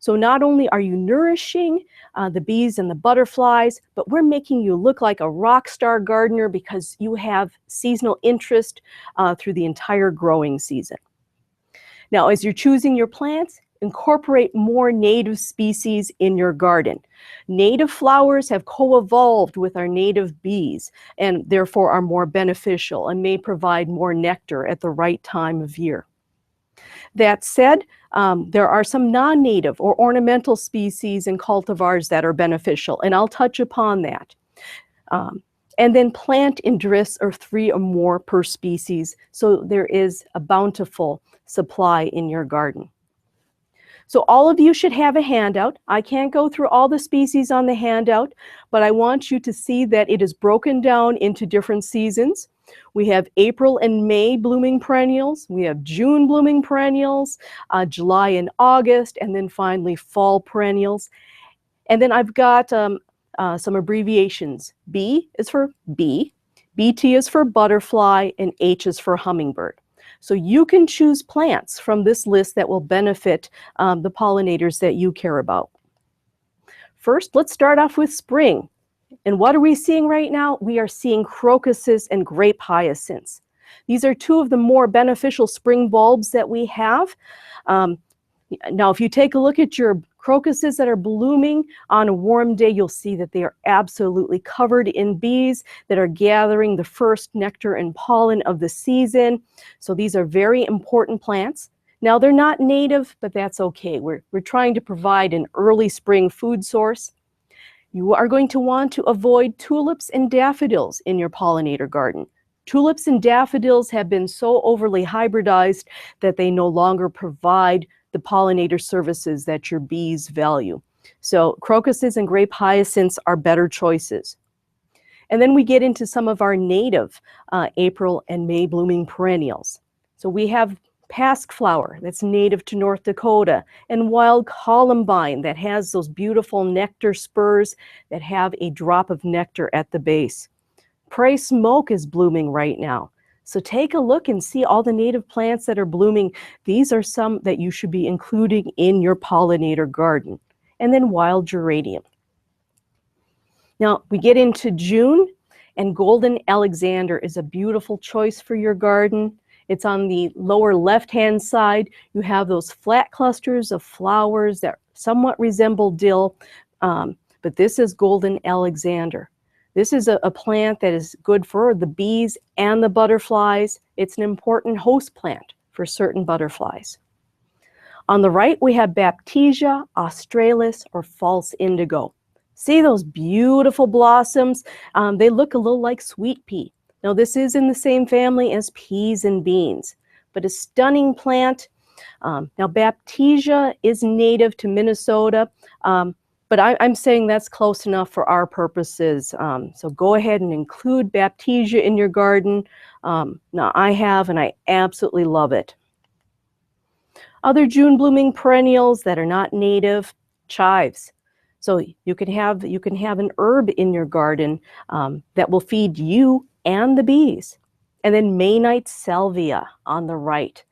So not only are you nourishing the bees and the butterflies, but we're making you look like a rock star gardener because you have seasonal interest through the entire growing season. Now, as you're choosing your plants, incorporate more native species in your garden. Native flowers have co-evolved with our native bees and therefore are more beneficial and may provide more nectar at the right time of year. That said, there are some non-native or ornamental species and cultivars that are beneficial, and I'll touch upon that. And then plant in drifts of 3 or more per species, so there is a bountiful supply in your garden. So all of you should have a handout. I can't go through all the species on the handout, but I want you to see that it is broken down into different seasons. We have April and May blooming perennials. We have June blooming perennials, July and August, and then finally fall perennials. And then I've got some abbreviations. B is for bee, BT is for butterfly, and H is for hummingbird. So you can choose plants from this list that will benefit the pollinators that you care about. First, let's start off with spring. And what are we seeing right now? We are seeing crocuses and grape hyacinths. These are 2 of the more beneficial spring bulbs that we have. Now, if you take a look at your crocuses that are blooming on a warm day, you'll see that they are absolutely covered in bees that are gathering the first nectar and pollen of the season. So these are very important plants. Now, they're not native, but that's okay. We're trying to provide an early spring food source. You are going to want to avoid tulips and daffodils in your pollinator garden. Tulips and daffodils have been so overly hybridized that they no longer provide the pollinator services that your bees value. So crocuses and grape hyacinths are better choices. And then we get into some of our native April and May blooming perennials. So we have pasque-flower that's native to North Dakota, and wild columbine that has those beautiful nectar spurs that have a drop of nectar at the base. Prairie smoke is blooming right now. So take a look and see all the native plants that are blooming. These are some that you should be including in your pollinator garden. And then wild geranium. Now we get into June, and golden Alexander is a beautiful choice for your garden. It's on the lower left-hand side. You have those flat clusters of flowers that somewhat resemble dill, but this is golden Alexander. This is a plant that is good for the bees and the butterflies. It's an important host plant for certain butterflies. On the right, we have Baptisia, australis, or false indigo. See those beautiful blossoms? They look a little like sweet pea. Now, this is in the same family as peas and beans, but a stunning plant. Now, Baptisia is native to Minnesota, But I'm saying that's close enough for our purposes. So go ahead and include Baptisia in your garden. Now I have, and I absolutely love it. Other June blooming perennials that are not native, chives. So you can have an herb in your garden that will feed you and the bees. And then May-night salvia on the right.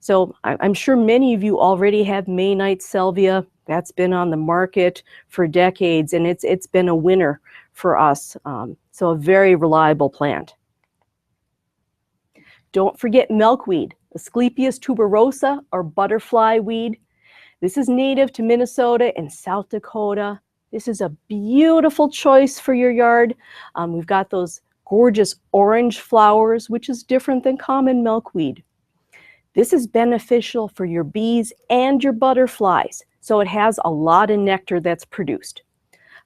So I'm sure many of you already have May-night salvia. That's been on the market for decades, and it's been a winner for us. So a very reliable plant. Don't forget milkweed, Asclepias tuberosa, or butterfly weed. This is native to Minnesota and South Dakota. This is a beautiful choice for your yard. We've got those gorgeous orange flowers, which is different than common milkweed. This is beneficial for your bees and your butterflies, so it has a lot of nectar that's produced.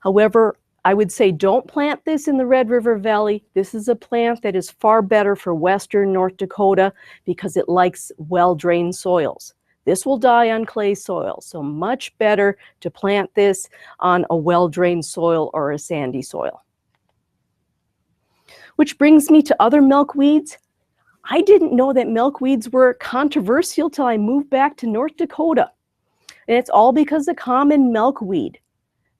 However, I would say don't plant this in the Red River Valley. This is a plant that is far better for western North Dakota because it likes well-drained soils. This will die on clay soil, so much better to plant this on a well-drained soil or a sandy soil. Which brings me to other milkweeds. I didn't know that milkweeds were controversial till I moved back to North Dakota. And it's all because of common milkweed.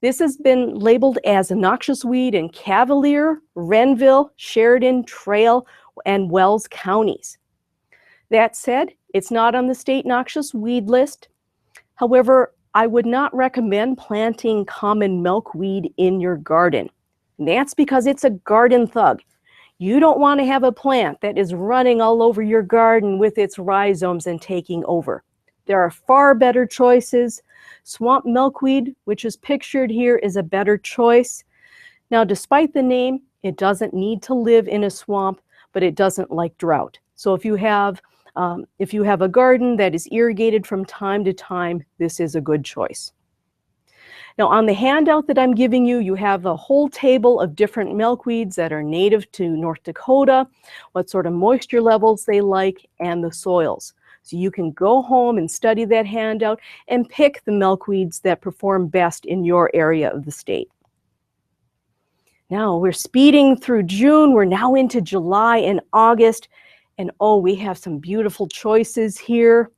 This has been labeled as a noxious weed in Cavalier, Renville, Sheridan, Trail, and Wells counties. That said, it's not on the state noxious weed list. However, I would not recommend planting common milkweed in your garden. And that's because it's a garden thug. You don't want to have a plant that is running all over your garden with its rhizomes and taking over. There are far better choices. Swamp milkweed, which is pictured here, is a better choice. Now, despite the name, it doesn't need to live in a swamp, but it doesn't like drought. So if you have a garden that is irrigated from time to time, this is a good choice. Now, on the handout that I'm giving you, you have a whole table of different milkweeds that are native to North Dakota, what sort of moisture levels they like, and the soils. So you can go home and study that handout and pick the milkweeds that perform best in your area of the state. Now, we're speeding through June. We're now into July and August. And oh, we have some beautiful choices here.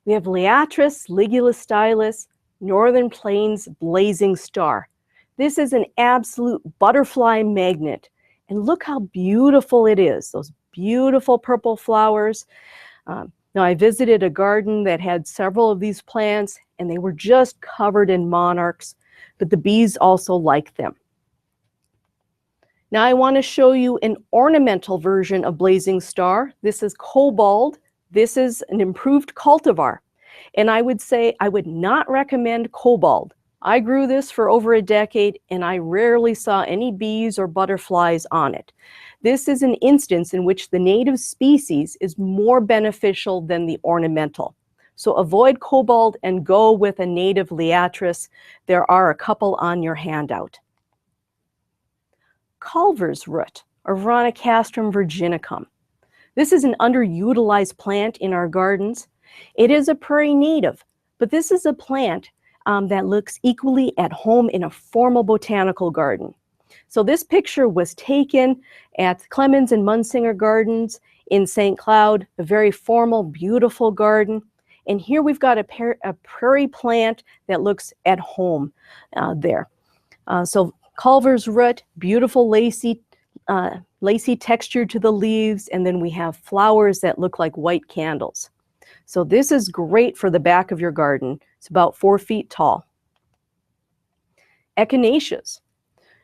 We have Liatris, ligulistylis, Northern Plains blazing star. This is an absolute butterfly magnet. And look how beautiful it is, those beautiful purple flowers. Now, I visited a garden that had several of these plants, and they were just covered in monarchs, but the bees also like them. Now, I want to show you an ornamental version of blazing star. This is cobalt. This is an improved cultivar. And I would say I would not recommend cobalt. I grew this for over a decade, and I rarely saw any bees or butterflies on it. This is an instance in which the native species is more beneficial than the ornamental. So avoid cobalt and go with a native Liatris. There are a couple on your handout. Culver's root, or Veronicastrum virginicum. This is an underutilized plant in our gardens. It is a prairie native, but this is a plant that looks equally at home in a formal botanical garden. So this picture was taken at Clemens and Munsinger Gardens in St. Cloud, a very formal, beautiful garden. And here we've got a prairie plant that looks at home there. So Culver's root, beautiful lacy texture to the leaves, and then we have flowers that look like white candles. So this is great for the back of your garden. It's about 4 feet tall. Echinaceas.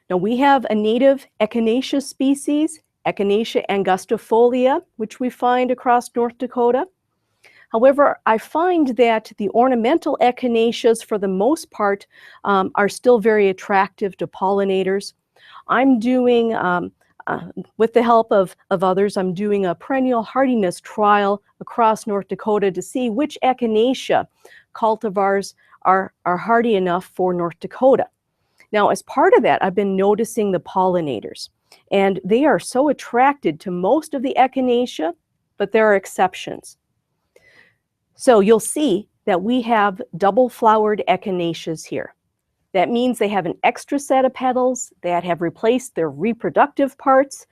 Now we have a native Echinacea species, Echinacea angustifolia, which we find across North Dakota. However, I find that the ornamental Echinaceas, for the most part, are still very attractive to pollinators. I'm doing, with the help of others, I'm doing a perennial hardiness trial across North Dakota to see which Echinacea cultivars are hardy enough for North Dakota. Now, as part of that, I've been noticing the pollinators, and they are so attracted to most of the Echinacea, but there are exceptions. So you'll see that we have double-flowered Echinaceas here. That means they have an extra set of petals that have replaced their reproductive parts.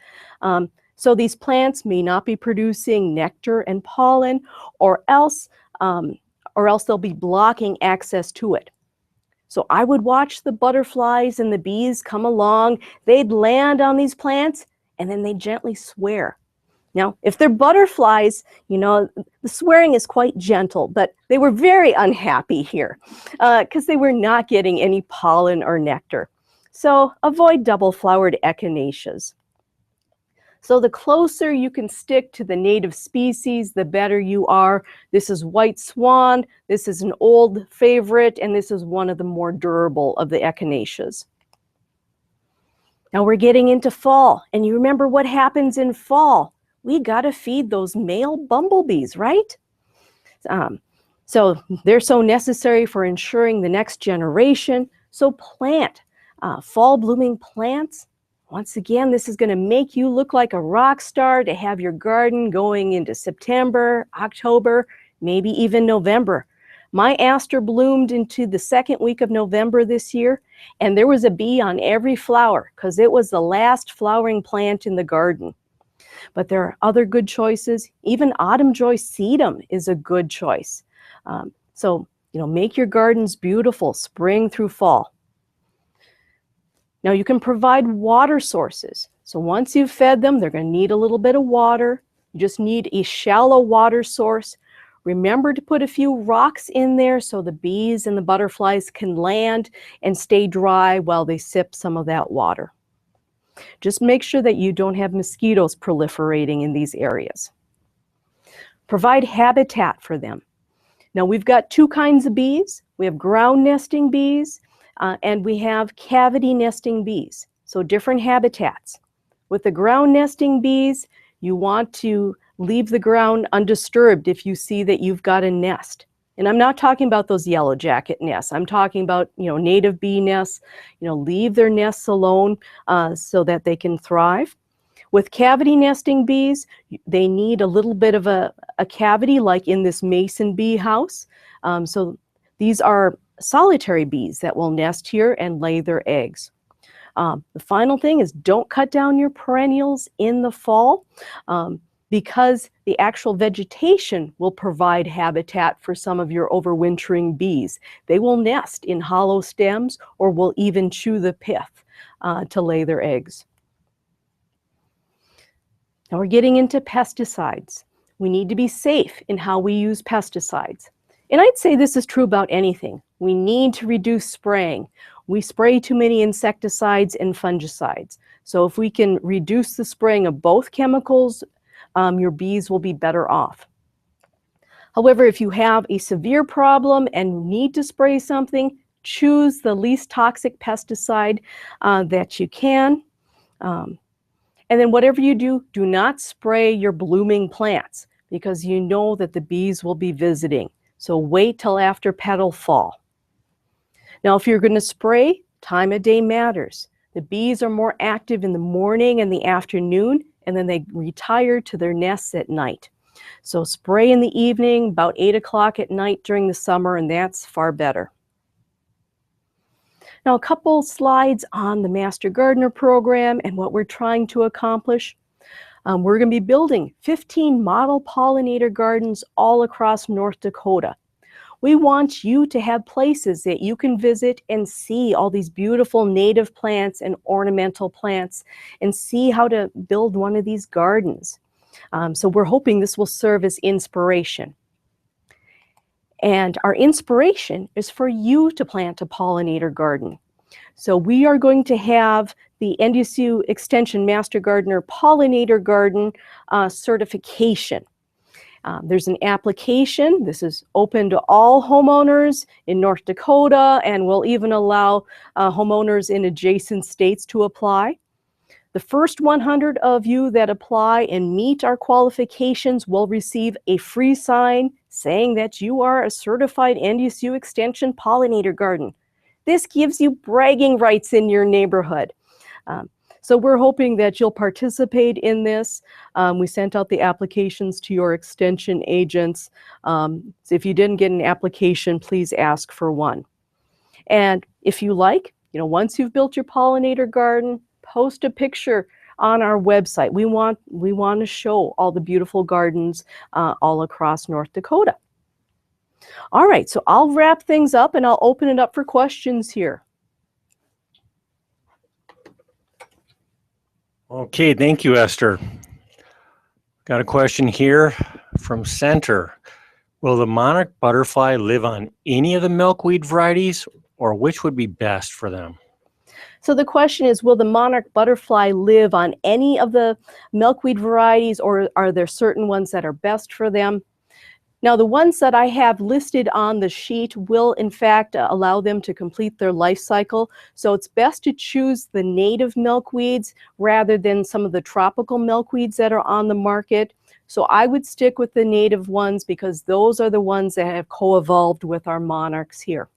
So these plants may not be producing nectar and pollen, or else they'll be blocking access to it. So I would watch the butterflies and the bees come along. They'd land on these plants, and then they gently swear. Now, if they're butterflies, you know, the swearing is quite gentle, but they were very unhappy here because they were not getting any pollen or nectar. So avoid double-flowered echinaceas. So the closer you can stick to the native species, the better you are. This is white swan, this is an old favorite, and this is one of the more durable of the echinaceas. Now we're getting into fall, and you remember what happens in fall. We gotta feed those male bumblebees, right? So they're so necessary for ensuring the next generation. So plant fall blooming plants. Once again, this is going to make you look like a rock star to have your garden going into September, October, maybe even November. My aster bloomed into the second week of November this year, and there was a bee on every flower because it was the last flowering plant in the garden. But there are other good choices. Even autumn joy sedum is a good choice. So, you know, make your gardens beautiful spring through fall. Now you can provide water sources. So once you've fed them, they're going to need a little bit of water. You just need a shallow water source. Remember to put a few rocks in there so the bees and the butterflies can land and stay dry while they sip some of that water. Just make sure that you don't have mosquitoes proliferating in these areas. Provide habitat for them. Now we've got two kinds of bees. We have ground nesting bees and we have cavity nesting bees. So different habitats. With the ground nesting bees, you want to leave the ground undisturbed if you see that you've got a nest. And I'm not talking about those yellow jacket nests. I'm talking about, you know, native bee nests. You know, leave their nests alone so that they can thrive. With cavity nesting bees, they need a little bit of a cavity like in this mason bee house. So these are solitary bees that will nest here and lay their eggs. The final thing is don't cut down your perennials in the fall because the actual vegetation will provide habitat for some of your overwintering bees. They will nest in hollow stems or will even chew the pith to lay their eggs. Now we're getting into pesticides. We need to be safe in how we use pesticides. And I'd say this is true about anything. We need to reduce spraying. We spray too many insecticides and fungicides. So if we can reduce the spraying of both chemicals, your bees will be better off. However, if you have a severe problem and need to spray something, choose the least toxic pesticide that you can. And then whatever you do, do not spray your blooming plants because you know that the bees will be visiting. So wait till after petal fall. Now, if you're going to spray, time of day matters. The bees are more active in the morning and the afternoon, and then they retire to their nests at night. So spray in the evening, about 8 o'clock at night during the summer, and that's far better. Now, a couple slides on the Master Gardener program and what we're trying to accomplish. We're going to be building 15 model pollinator gardens all across North Dakota. We want you to have places that you can visit and see all these beautiful native plants and ornamental plants and see how to build one of these gardens. So we're hoping this will serve as inspiration. And our inspiration is for you to plant a pollinator garden. So we are going to have the NDSU Extension Master Gardener Pollinator Garden certification. There's an application. This is open to all homeowners in North Dakota and will even allow homeowners in adjacent states to apply. The first 100 of you that apply and meet our qualifications will receive a free sign saying that you are a certified NDSU Extension Pollinator Garden. This gives you bragging rights in your neighborhood. So we're hoping that you'll participate in this. We sent out the applications to your extension agents. So if you didn't get an application, please ask for one. And if you like, once you've built your pollinator garden, post a picture on our website. We want to show all the beautiful gardens all across North Dakota. All right, so I'll wrap things up and I'll open it up for questions here. Okay, thank you, Esther. Got a question here from Center. Will the monarch butterfly live on any of the milkweed varieties, or which would be best for them? So the question is, will the monarch butterfly live on any of the milkweed varieties, or are there certain ones that are best for them? Now, the ones that I have listed on the sheet will, in fact, allow them to complete their life cycle. So it's best to choose the native milkweeds rather than some of the tropical milkweeds that are on the market. So I would stick with the native ones because those are the ones that have co-evolved with our monarchs here.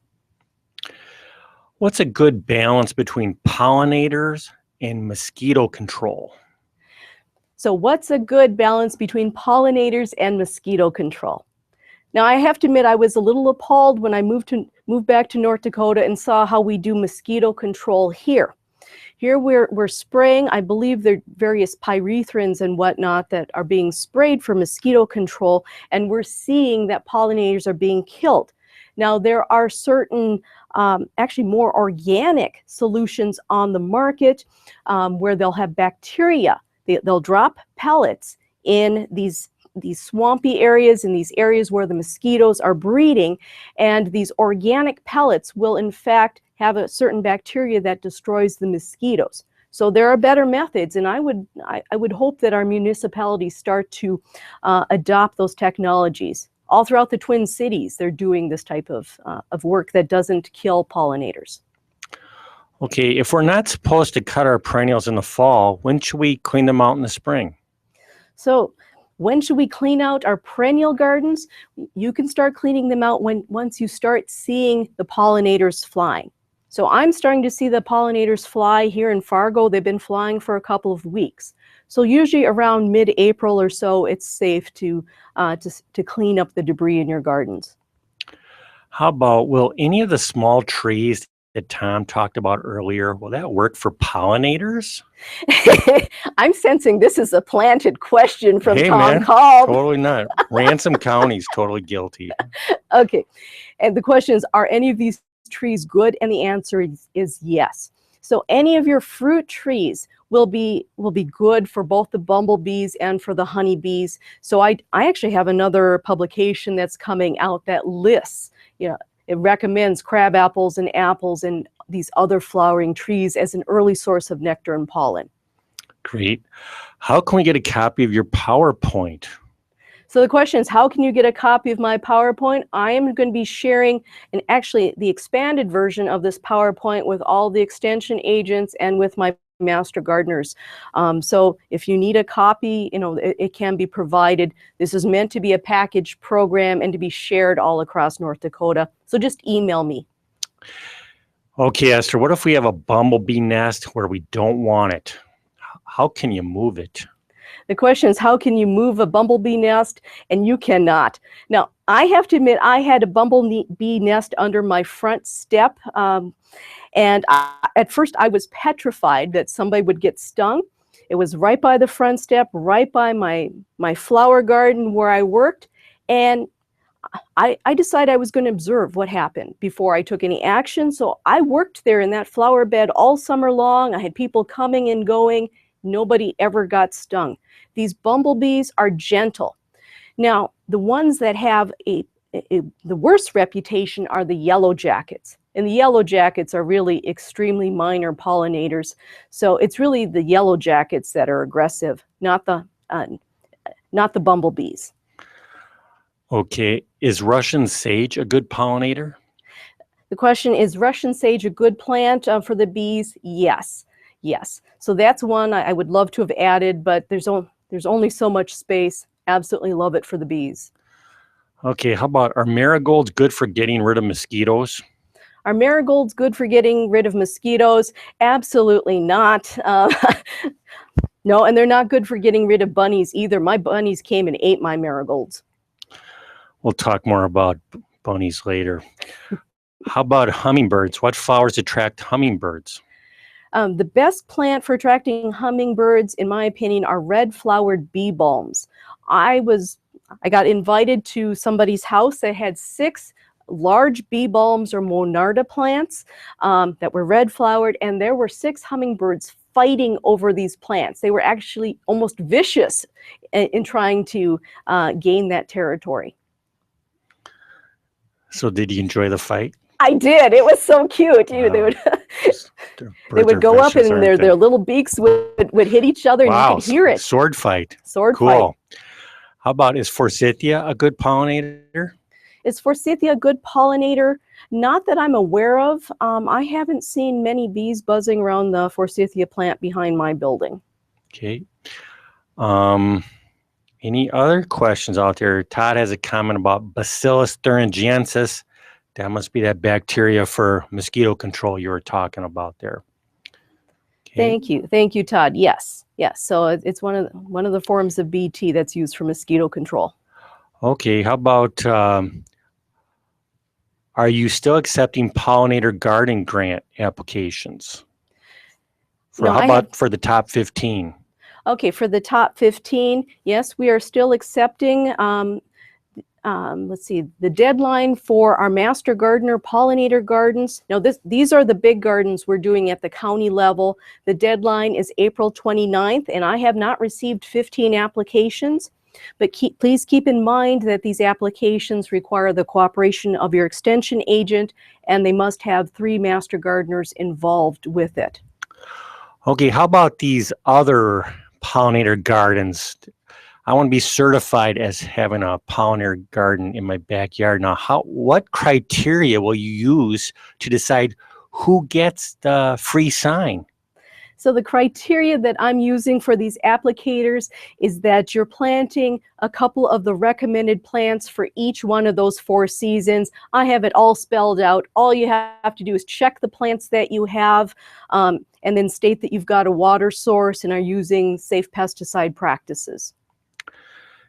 What's a good balance between pollinators and mosquito control? So what's a good balance between pollinators and mosquito control? Now, I have to admit, I was a little appalled when I moved back to North Dakota and saw how we do mosquito control here. Here we're spraying, I believe there are various pyrethrins and whatnot that are being sprayed for mosquito control, and we're seeing that pollinators are being killed. Now, there are certain, actually more organic solutions on the market where they'll have bacteria. They'll drop pellets in these swampy areas, in these areas where the mosquitoes are breeding, and these organic pellets will in fact have a certain bacteria that destroys the mosquitoes. So there are better methods, and I would hope that our municipalities start to adopt those technologies. All throughout the Twin Cities, they're doing this type of work that doesn't kill pollinators. Okay, if we're not supposed to cut our perennials in the fall, when should we clean them out in the spring? So when should we clean out our perennial gardens? You can start cleaning them out once you start seeing the pollinators flying. So I'm starting to see the pollinators fly here in Fargo. They've been flying for a couple of weeks. So usually around mid-April or so, it's safe to clean up the debris in your gardens. How about, will any of the small trees that Tom talked about earlier, will that work for pollinators? I'm sensing this is a planted question from Hey, Tom man, Kolb. totally not. Ransom County's totally guilty. Okay, and the question is, are any of these trees good? And the answer is yes. So any of your fruit trees will be good for both the bumblebees and for the honeybees. So I actually have another publication that's coming out that lists, it recommends crab apples and these other flowering trees as an early source of nectar and pollen. Great. How can we get a copy of your PowerPoint? So the question is, how can you get a copy of my PowerPoint? I am going to be sharing actually the expanded version of this PowerPoint with all the extension agents and with my master gardeners. So if you need a copy, it can be provided. This is meant to be a package program and to be shared all across North Dakota. So just email me. Okay, Esther, what if we have a bumblebee nest where we don't want it? How can you move it? The question is, how can you move a bumblebee nest? And you cannot. Now, I have to admit, I had a bumblebee nest under my front step. And at first, I was petrified that somebody would get stung. It was right by the front step, right by my flower garden where I worked. And I decided I was going to observe what happened before I took any action. So I worked there in that flower bed all summer long. I had people coming and going. Nobody ever got stung. These bumblebees are gentle. Now, the ones that have the worst reputation are the yellow jackets. And the yellow jackets are really extremely minor pollinators. So it's really the yellow jackets that are aggressive, not the bumblebees. Okay, is Russian sage a good pollinator? The question is, Russian sage a good plant for the bees? Yes. Yes. So that's one I would love to have added, but there's only so much space. Absolutely love it for the bees. Okay, how about, are marigolds good for getting rid of mosquitoes? Are marigolds good for getting rid of mosquitoes? Absolutely not. No, and they're not good for getting rid of bunnies either. My bunnies came and ate my marigolds. We'll talk more about bunnies later. How about hummingbirds? What flowers attract hummingbirds? The best plant for attracting hummingbirds, in my opinion, are red-flowered bee balms. I got invited to somebody's house that had 6 large bee balms or monarda plants that were red-flowered, and there were 6 hummingbirds fighting over these plants. They were actually almost vicious in trying to gain that territory. So did you enjoy the fight? I did. It was so cute. Wow. They would Birds they would are go up vicious, and aren't their they? little beaks would hit each other, and Wow, you could hear it. sword fight. Sword Cool. fight. How about, is forsythia a good pollinator? Is forsythia a good pollinator? Not that I'm aware of. I haven't seen many bees buzzing around the forsythia plant behind my building. Okay. Any other questions out there? Todd has a comment about Bacillus thuringiensis. That must be that bacteria for mosquito control you were talking about there. Okay. Thank you, Todd. Yes. So it's one of the forms of BT that's used for mosquito control. Okay. How about, are you still accepting pollinator garden grant applications? No, How about for the top 15? Okay, for the top 15, yes, we are still accepting. Let's see, the deadline for our Master Gardener Pollinator Gardens. Now, these are the big gardens we're doing at the county level. The deadline is April 29th, and I have not received 15 applications. But please keep in mind that these applications require the cooperation of your extension agent, and they must have 3 Master Gardeners involved with it. Okay, how about these other pollinator gardens? I want to be certified as having a pollinator garden in my backyard. Now, what criteria will you use to decide who gets the free sign? So the criteria that I'm using for these applicators is that you're planting a couple of the recommended plants for each one of those 4 seasons. I have it all spelled out. All you have to do is check the plants that you have, and then state that you've got a water source and are using safe pesticide practices.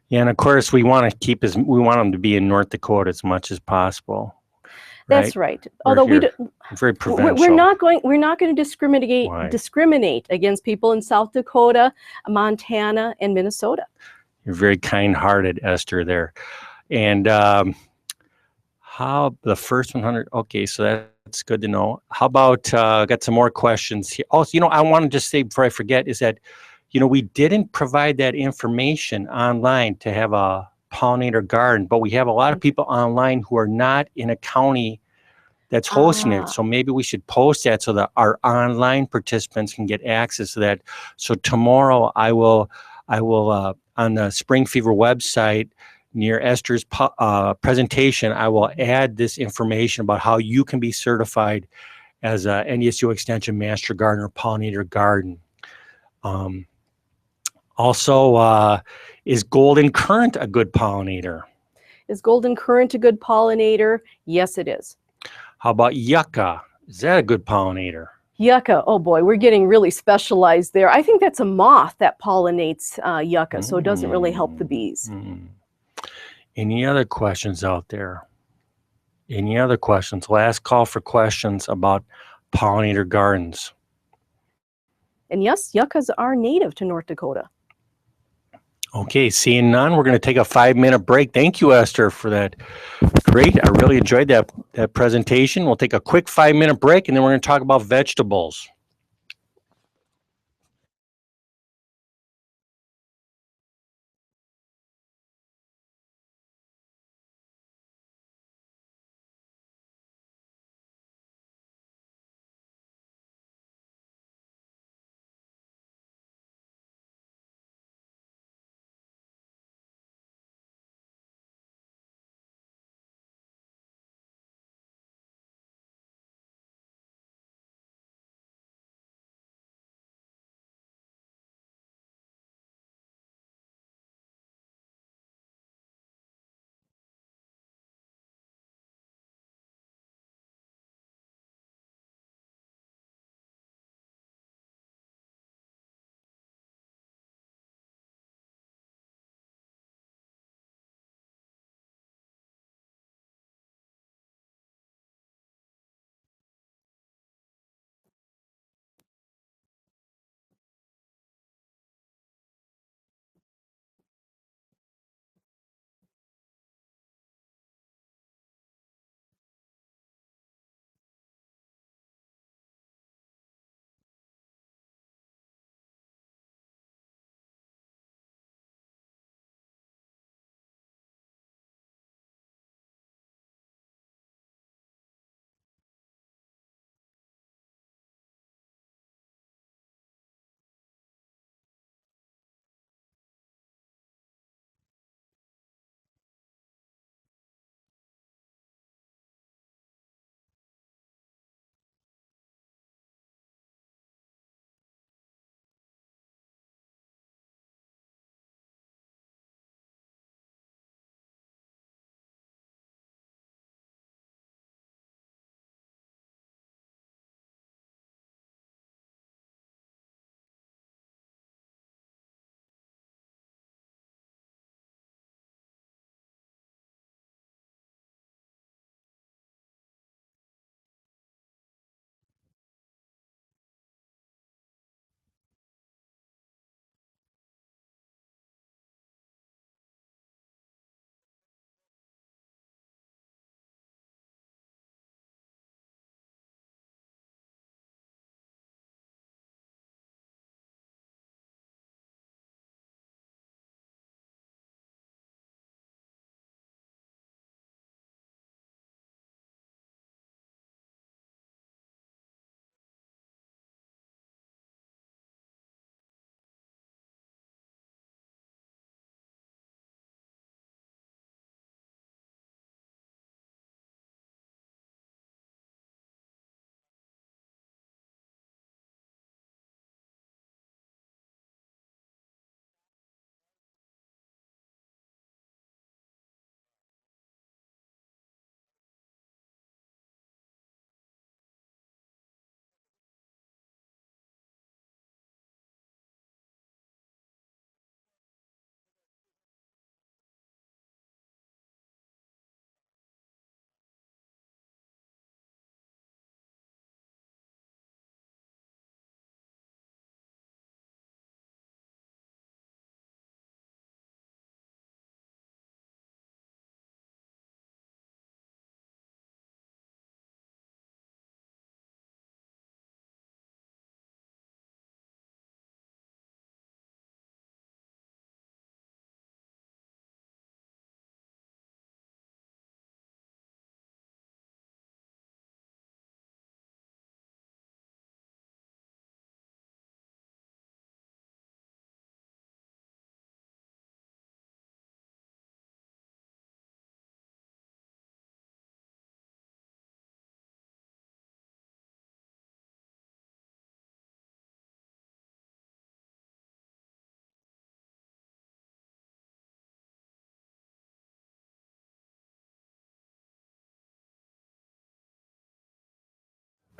Yeah, and of course we want them to be in North Dakota as much as possible. That's right. We're Although here. Very provincial. we're not going to discriminate against people in South Dakota, Montana, and Minnesota. You're very kind-hearted, Esther, there. And how the first 100? Okay, so that's good to know. How about got some more questions here? Also, I want to just say before I forget is that, we didn't provide that information online to have a pollinator garden, but we have a lot of people online who are not in a county that's hosting it. So maybe we should post that so that our online participants can get access to that. So tomorrow I will on the Spring Fever website near Esther's presentation, I will add this information about how you can be certified as a NDSU Extension Master Gardener Pollinator Garden. Also, is golden currant a good pollinator? Is golden currant a good pollinator? Yes, it is. How about yucca? Is that a good pollinator? Yucca, oh boy, we're getting really specialized there. I think that's a moth that pollinates yucca, so it doesn't really help the bees. Any other questions out there? Any other questions? Last call for questions about pollinator gardens. And yes, yuccas are native to North Dakota. Okay, seeing none, we're going to take a 5-minute break. Thank you, Esther, for that. Great. I really enjoyed that presentation. We'll take a quick 5-minute break, and then we're going to talk about vegetables.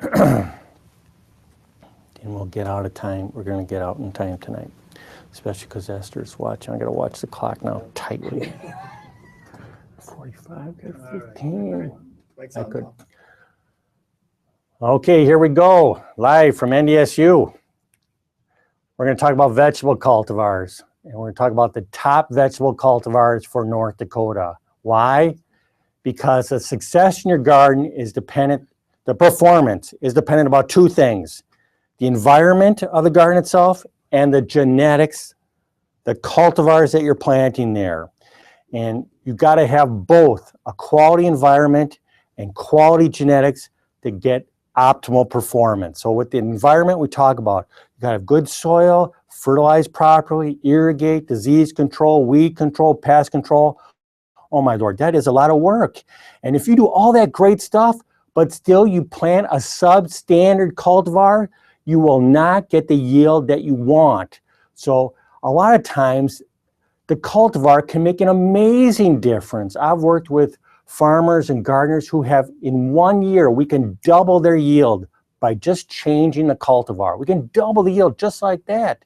And we'll get out of time. We're going to get out in time tonight, especially because Esther's watching. I got to watch the clock now tightly. 45, 15. Lights I on, could. Tom. Okay, here we go. Live from NDSU. We're going to talk about vegetable cultivars. And we're going to talk about the top vegetable cultivars for North Dakota. Why? Because the success in your garden is dependent, the performance is dependent about two things: the environment of the garden itself and the genetics, the cultivars that you're planting there. And you've got to have both a quality environment and quality genetics to get optimal performance. So with the environment we talk about, you got to have good soil, fertilize properly, irrigate, disease control, weed control, pest control. Oh my Lord, that is a lot of work. And if you do all that great stuff, but still you plant a substandard cultivar, you will not get the yield that you want. So a lot of times the cultivar can make an amazing difference. I've worked with farmers and gardeners who have, in 1 year, we can double their yield by just changing the cultivar. We can double the yield just like that.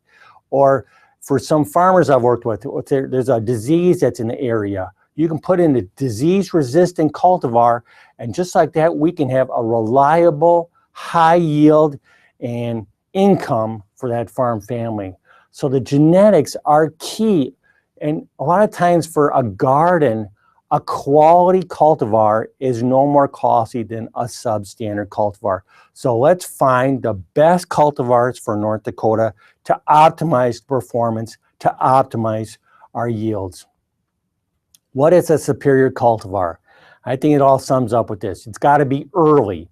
Or for some farmers I've worked with, there's a disease that's in the area. You can put in a disease-resistant cultivar, and just like that, we can have a reliable, high yield and income for that farm family. So the genetics are key. And a lot of times for a garden, a quality cultivar is no more costly than a substandard cultivar. So let's find the best cultivars for North Dakota to optimize performance, to optimize our yields. What is a superior cultivar? I think it all sums up with this. It's got to be early.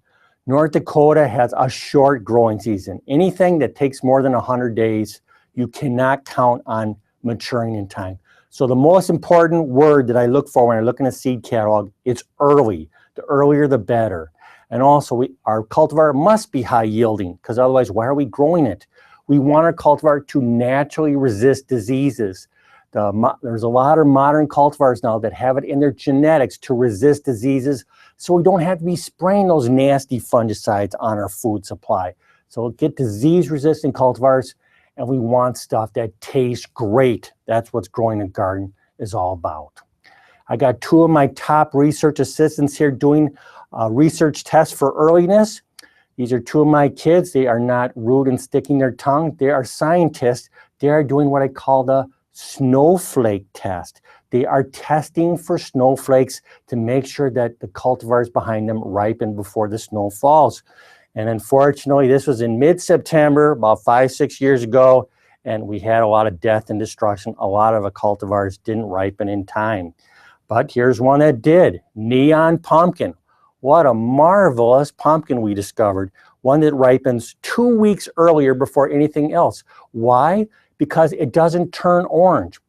North Dakota has a short growing season. Anything that takes more than 100 days, you cannot count on maturing in time. So the most important word that I look for when I look in a seed catalog is early. The earlier, the better. And also, our cultivar must be high yielding, because otherwise, why are we growing it? We want our cultivar to naturally resist diseases. There's a lot of modern cultivars now that have it in their genetics to resist diseases, so we don't have to be spraying those nasty fungicides on our food supply. So get disease-resistant cultivars, and we want stuff that tastes great. That's what's growing a garden is all about. I got two of my top research assistants here doing research tests for earliness. These are two of my kids. They are not rude and sticking their tongue. They are scientists. They are doing what I call the snowflake test. They are testing for snowflakes to make sure that the cultivars behind them ripen before the snow falls. And unfortunately, this was in mid-September, about 5-6 years ago, and we had a lot of death and destruction. A lot of the cultivars didn't ripen in time. But here's one that did, Neon Pumpkin. What a marvelous pumpkin we discovered. One that ripens 2 weeks earlier before anything else. Why? Because it doesn't turn orange.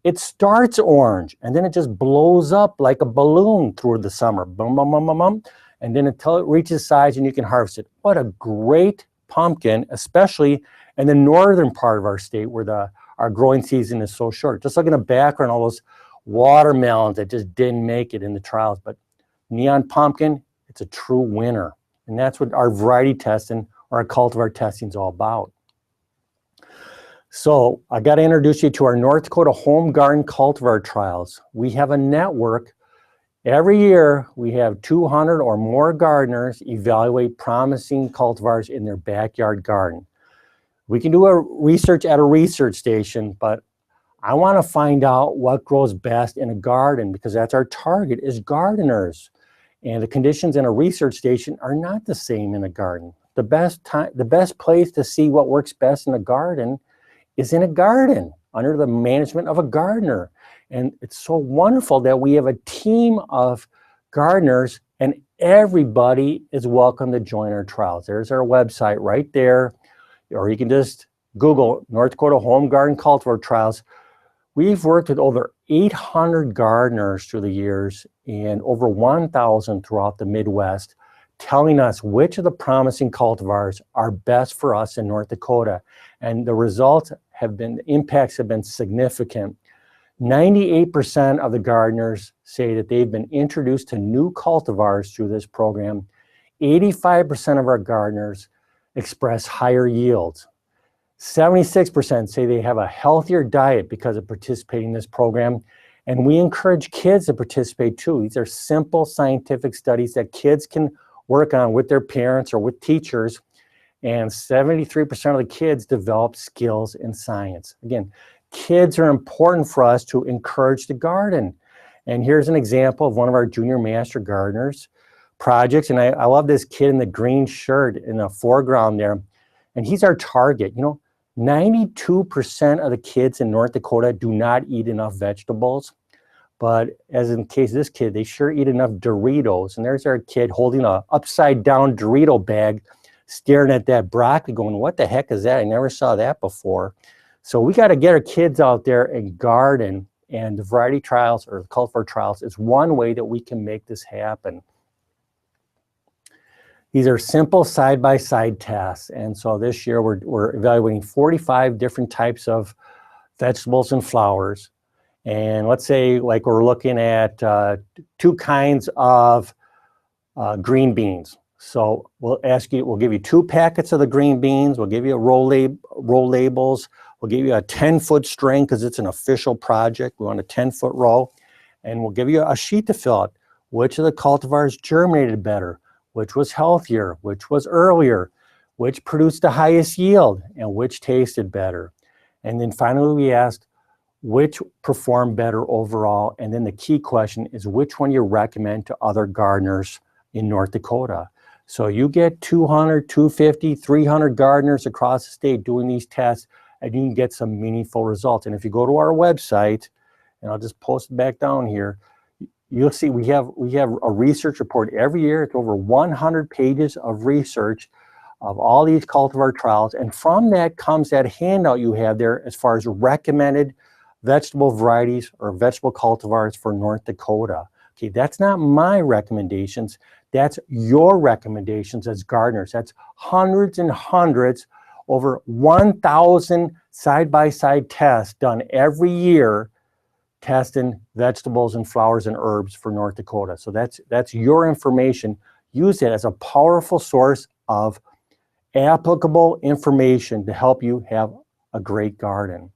It starts orange, and then it just blows up like a balloon through the summer. Boom, boom, boom, boom, boom. And then until it reaches size and you can harvest it. What a great pumpkin, especially in the northern part of our state where our growing season is so short. Just look in the background, all those watermelons that just didn't make it in the trials. But Neon Pumpkin, it's a true winner. And that's what our variety testing or our cultivar testing is all about. So I got to introduce you to our North Dakota Home Garden Cultivar Trials. We have a network. Every year, we have 200 or more gardeners evaluate promising cultivars in their backyard garden. We can do a research at a research station, but I want to find out what grows best in a garden, because that's our target, is gardeners. And the conditions in a research station are not the same in a garden. The best place to see what works best in a garden is in a garden, under the management of a gardener. And it's so wonderful that we have a team of gardeners, and everybody is welcome to join our trials. There's our website right there, or you can just Google North Dakota Home Garden Cultivar Trials. We've worked with over 800 gardeners through the years and over 1,000 throughout the Midwest, telling us which of the promising cultivars are best for us in North Dakota. And the results have been, the impacts have been significant. 98% of the gardeners say that they've been introduced to new cultivars through this program. 85% of our gardeners express higher yields. 76% say they have a healthier diet because of participating in this program. And we encourage kids to participate too. These are simple scientific studies that kids can work on with their parents or with teachers. And 73% of the kids develop skills in science. Again, kids are important for us to encourage the garden. And here's an example of one of our junior master gardeners projects. And I love this kid in the green shirt in the foreground there. And he's our target. You know, 92% of the kids in North Dakota do not eat enough vegetables. But as in the case of this kid, they sure eat enough Doritos. And there's our kid holding a upside down Dorito bag, staring at that broccoli going, what the heck is that? I never saw that before. So we got to get our kids out there and garden. And the variety trials or the cultivar trials is one way that we can make this happen. These are simple side-by-side tests. And so this year we're evaluating 45 different types of vegetables and flowers. And let's say like we're looking at 2 kinds of green beans. So we'll give you 2 packets of the green beans. We'll give you roll labels. We'll give you a 10-foot string because it's an official project. We want a 10-foot row. And we'll give you a sheet to fill out. Which of the cultivars germinated better? Which was healthier? Which was earlier? Which produced the highest yield? And which tasted better? And then finally we asked which performed better overall. And then the key question is which one you recommend to other gardeners in North Dakota. So you get 200, 250, 300 gardeners across the state doing these tests, and you can get some meaningful results. And if you go to our website, and I'll just post it back down here, you'll see we have a research report every year. It's over 100 pages of research of all these cultivar trials. And from that comes that handout you have there as far as recommended vegetable varieties or vegetable cultivars for North Dakota. Okay, that's not my recommendations. That's your recommendations as gardeners. That's hundreds and hundreds, over 1,000 side-by-side tests done every year testing vegetables and flowers and herbs for North Dakota. So that's your information. Use it as a powerful source of applicable information to help you have a great garden.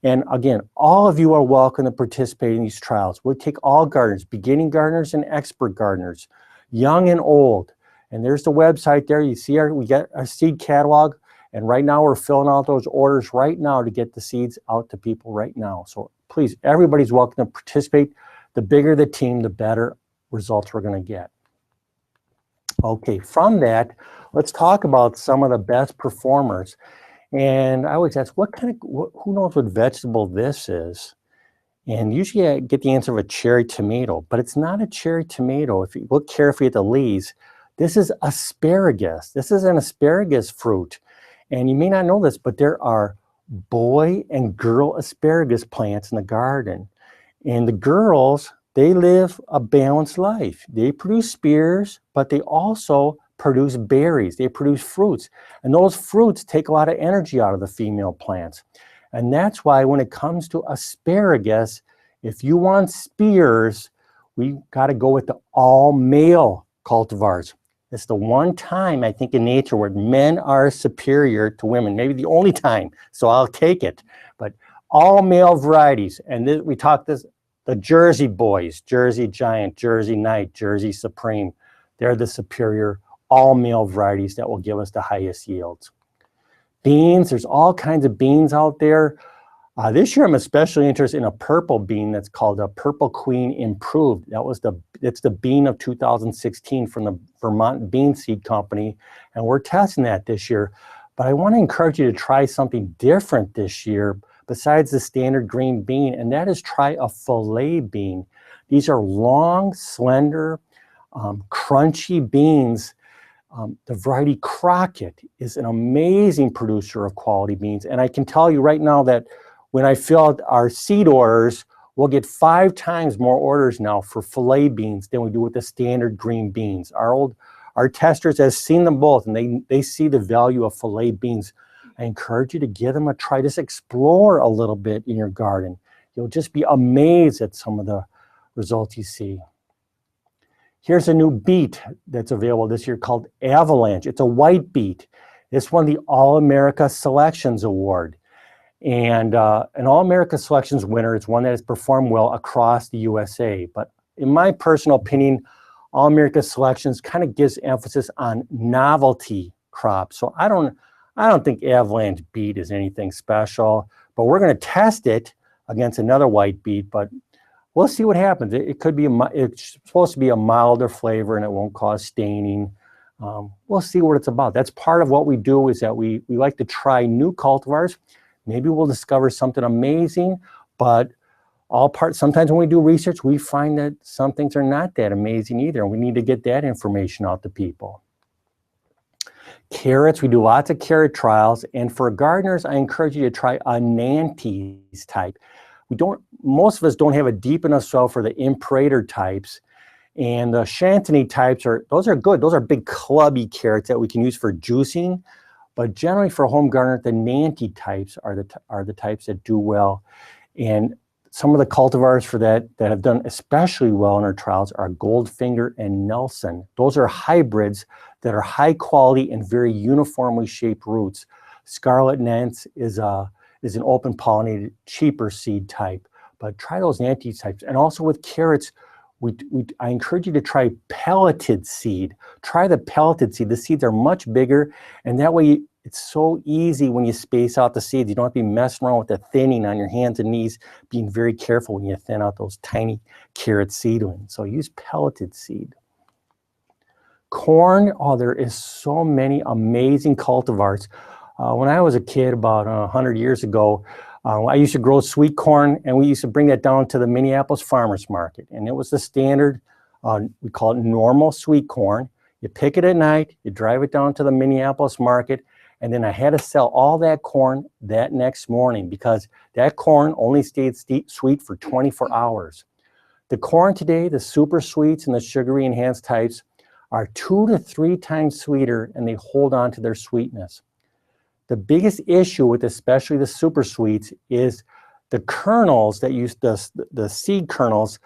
And again, all of you are welcome to participate in these trials. We'll take all gardeners, beginning gardeners and expert gardeners, young and old. And there's the website there. You see we got our seed catalog. And right now we're filling out those orders right now to get the seeds out to people right now. So please, everybody's welcome to participate. The bigger the team, the better results we're going to get. Okay, from that, let's talk about some of the best performers. And I always ask, who knows what vegetable this is? And usually I get the answer of a cherry tomato, but it's not a cherry tomato. If you look carefully at the leaves, this is asparagus. This is an asparagus fruit. And you may not know this, but there are boy and girl asparagus plants in the garden. And the girls, they live a balanced life. They produce spears, but they also produce berries. They produce fruits. And those fruits take a lot of energy out of the female plants. And that's why when it comes to asparagus, if you want spears, we got to go with the all-male cultivars. It's the one time, I think, in nature where men are superior to women, maybe the only time, so I'll take it. But all male varieties, and we talked the Jersey boys, Jersey Giant, Jersey Knight, Jersey Supreme, they're the superior all male varieties that will give us the highest yields. Beans, there's all kinds of beans out there. This year I'm especially interested in a purple bean that's called a Purple Queen Improved. It's the bean of 2016 from the Vermont Bean Seed Company, and we're testing that this year. But I want to encourage you to try something different this year besides the standard green bean, and that is try a fillet bean. These are long, slender, crunchy beans. The variety Crockett is an amazing producer of quality beans, and I can tell you right now that when I fill out our seed orders, we'll get 5 times more orders now for fillet beans than we do with the standard green beans. Our testers have seen them both, and they see the value of fillet beans. I encourage you to give them a try. Just explore a little bit in your garden. You'll just be amazed at some of the results you see. Here's a new beet that's available this year called Avalanche. It's a white beet. This won the All-America Selections Award. And an All-America Selections winner is one that has performed well across the USA. But in my personal opinion, All-America Selections kind of gives emphasis on novelty crops. So I don't think Avalanche beet is anything special, but we're going to test it against another white beet, but we'll see what happens. It could be, it's supposed to be a milder flavor and it won't cause staining. We'll see what it's about. That's part of what we do, is that we like to try new cultivars. Maybe we'll discover something amazing, but sometimes when we do research, we find that some things are not that amazing either, and we need to get that information out to people. Carrots, we do lots of carrot trials, and for gardeners, I encourage you to try a Nantes type. Most of us don't have a deep enough soil for the Imperator types, and the Chantilly types those are good. Those are big clubby carrots that we can use for juicing, but generally for a home gardener, the Nantes types are the types that do well. And some of the cultivars for that have done especially well in our trials are Goldfinger and Nelson. Those are hybrids that are high quality and very uniformly shaped roots. Scarlet Nantes is an open pollinated, cheaper seed type, but try those Nantes types. And also with carrots, I encourage you to try pelleted seed. Try the pelleted seed. The seeds are much bigger, and that way it's so easy when you space out the seeds. You don't have to be messing around with the thinning on your hands and knees, being very careful when you thin out those tiny carrot seedlings. So use pelleted seed. Corn, there is so many amazing cultivars. When I was a kid about 100 years ago, I used to grow sweet corn, and we used to bring that down to the Minneapolis Farmers Market. And it was the standard, we call it normal sweet corn. You pick it at night, you drive it down to the Minneapolis market, and then I had to sell all that corn that next morning because that corn only stayed sweet for 24 hours. The corn today, the super sweets and the sugary enhanced types, are 2 to 3 times sweeter, and they hold on to their sweetness. The biggest issue with especially the super sweets is the kernels that use the seed kernels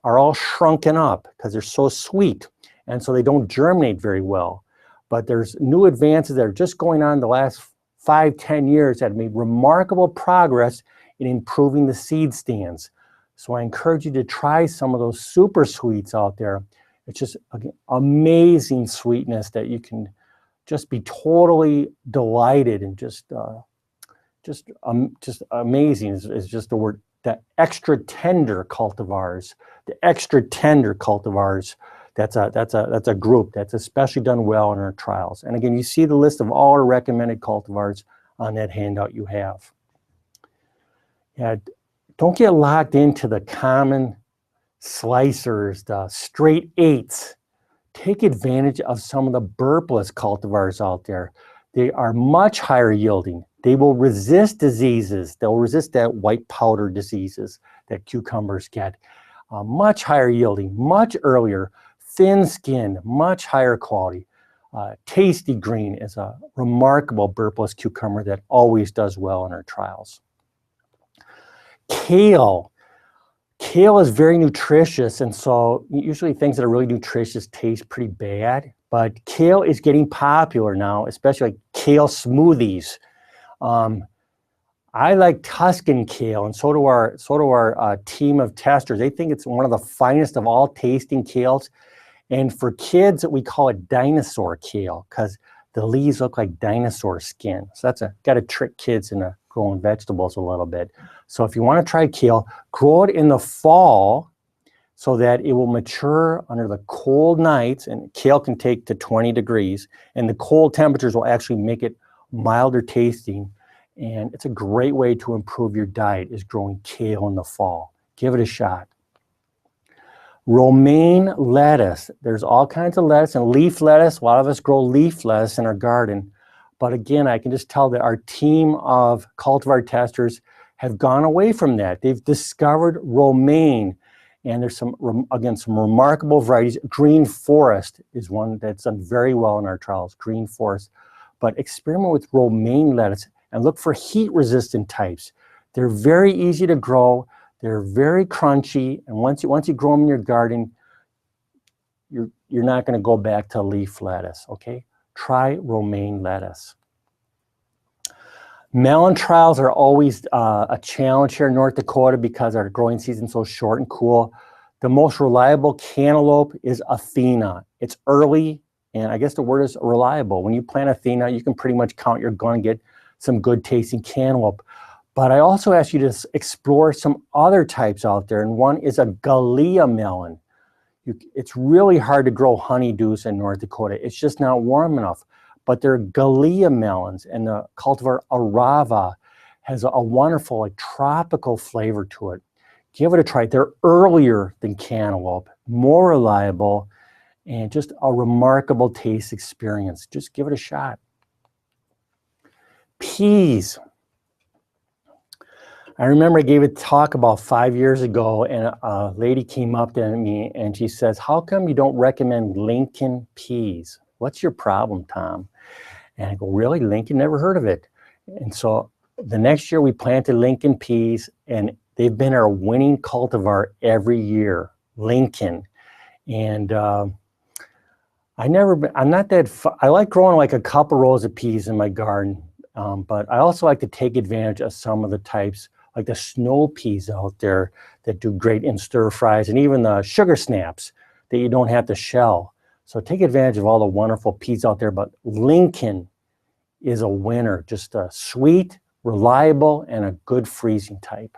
are all shrunken up because they're so sweet, and so they don't germinate very well. But there's new advances that are just going on the last 5-10 years that have made remarkable progress in improving the seed stands. So I encourage you to try some of those super sweets out there. It's just amazing sweetness that you can just be totally delighted and just amazing is just the word. The extra tender cultivars, that's a group that's especially done well in our trials. And again, you see the list of all our recommended cultivars on that handout you have. Yeah, don't get locked into the common slicers, the straight 8s. Take advantage of some of the burpless cultivars out there. They are much higher yielding. They will resist diseases. They'll resist that white powder diseases that cucumbers get. Much higher yielding, much earlier, thin skin, much higher quality. Tasty Green is a remarkable burpless cucumber that always does well in our trials. Kale. Kale is very nutritious, and so usually things that are really nutritious taste pretty bad, but kale is getting popular now, especially like kale smoothies. I like Tuscan kale, and so do our team of testers. They think it's one of the finest of all tasting kales. And for kids, we call it dinosaur kale because the leaves look like dinosaur skin. So got to trick kids into growing vegetables a little bit. So if you want to try kale, grow it in the fall so that it will mature under the cold nights, and kale can take to 20 degrees, and the cold temperatures will actually make it milder tasting. And it's a great way to improve your diet, is growing kale in the fall. Give it a shot. Romaine lettuce. There's all kinds of lettuce and leaf lettuce. A lot of us grow leaf lettuce in our garden. But again, I can just tell that our team of cultivar testers have gone away from that. They've discovered romaine. And there's some remarkable varieties. Green Forest is one that's done very well in our trials, Green Forest. But experiment with romaine lettuce and look for heat-resistant types. They're very easy to grow. They're very crunchy. And once you grow them in your garden, you're not going to go back to leaf lettuce, okay? Try romaine lettuce. Melon trials are always a challenge here in North Dakota because our growing season's so short and cool. The most reliable cantaloupe is Athena. It's early, and I guess the word is reliable. When you plant Athena, you can pretty much count you're going to get some good tasting cantaloupe. But I also ask you to explore some other types out there, and one is a Gallia melon. It's really hard to grow honeydews in North Dakota. It's just not warm enough. But they're Gallia melons, and the cultivar Arava has a wonderful, like, tropical flavor to it. Give it a try. They're earlier than cantaloupe, more reliable, and just a remarkable taste experience. Just give it a shot. Peas. I remember I gave a talk about 5 years ago, and a lady came up to me and she says, "How come you don't recommend Lincoln peas? What's your problem, Tom?" And I go, "Really? Lincoln? Never heard of it." And so the next year we planted Lincoln peas, and they've been our winning cultivar every year, Lincoln. And I like growing like a couple rows of peas in my garden, but I also like to take advantage of some of the types, like the snow peas out there that do great in stir fries, and even the sugar snaps that you don't have to shell. So take advantage of all the wonderful peas out there, but Lincoln is a winner. Just a sweet, reliable, and a good freezing type.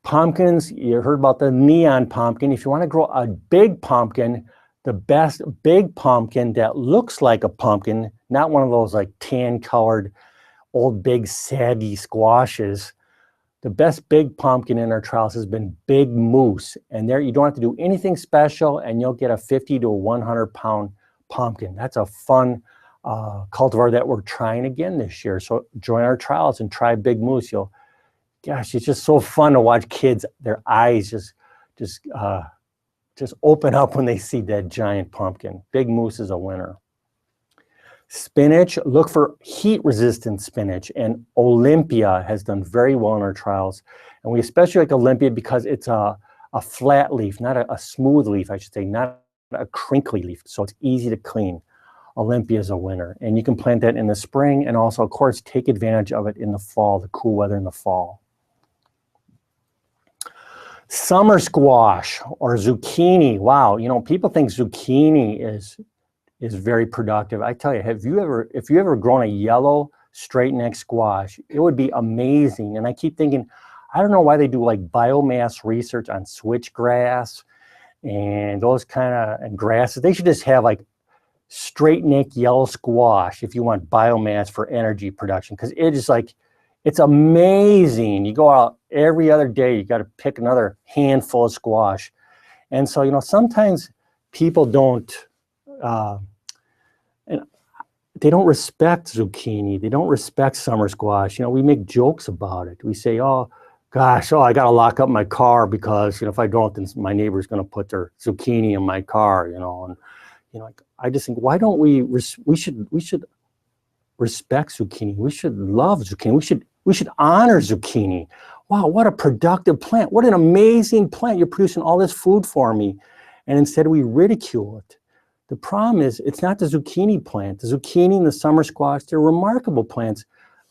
Pumpkins, you heard about the neon pumpkin. If you want to grow a big pumpkin, the best big pumpkin that looks like a pumpkin, not one of those like tan-colored old big saggy squashes. The best big pumpkin in our trials has been Big Moose, and there you don't have to do anything special, and you'll get a 50 to 100 pound pumpkin. That's a fun cultivar that we're trying again this year. So join our trials and try Big Moose. Gosh, it's just so fun to watch kids, their eyes just open up when they see that giant pumpkin. Big Moose is a winner. Spinach, look for heat-resistant spinach, and Olympia has done very well in our trials. And we especially like Olympia because it's a flat leaf, not a smooth leaf, I should say, not a crinkly leaf, so it's easy to clean. Olympia is a winner, and you can plant that in the spring, and also, of course, take advantage of it in the fall, the cool weather in the fall. Summer squash or zucchini. Wow, people think zucchini is very productive. I tell you, if you ever grown a yellow straight neck squash, it would be amazing. And I keep thinking, I don't know why they do like biomass research on switchgrass and those kind of grasses. They should just have like straight neck yellow squash if you want biomass for energy production, because it is like, it's amazing. You go out every other day, you got to pick another handful of squash. And so, sometimes people don't, and they don't respect zucchini. They don't respect summer squash. We make jokes about it. We say, "Oh, gosh, I got to lock up my car because, if I don't, then my neighbor's going to put their zucchini in my car," and, I just think, why don't we should respect zucchini. We should love zucchini. We should honor zucchini. Wow, what a productive plant. What an amazing plant. You're producing all this food for me. And instead we ridicule it. The problem is, it's not the zucchini plant. The zucchini and the summer squash, they're remarkable plants.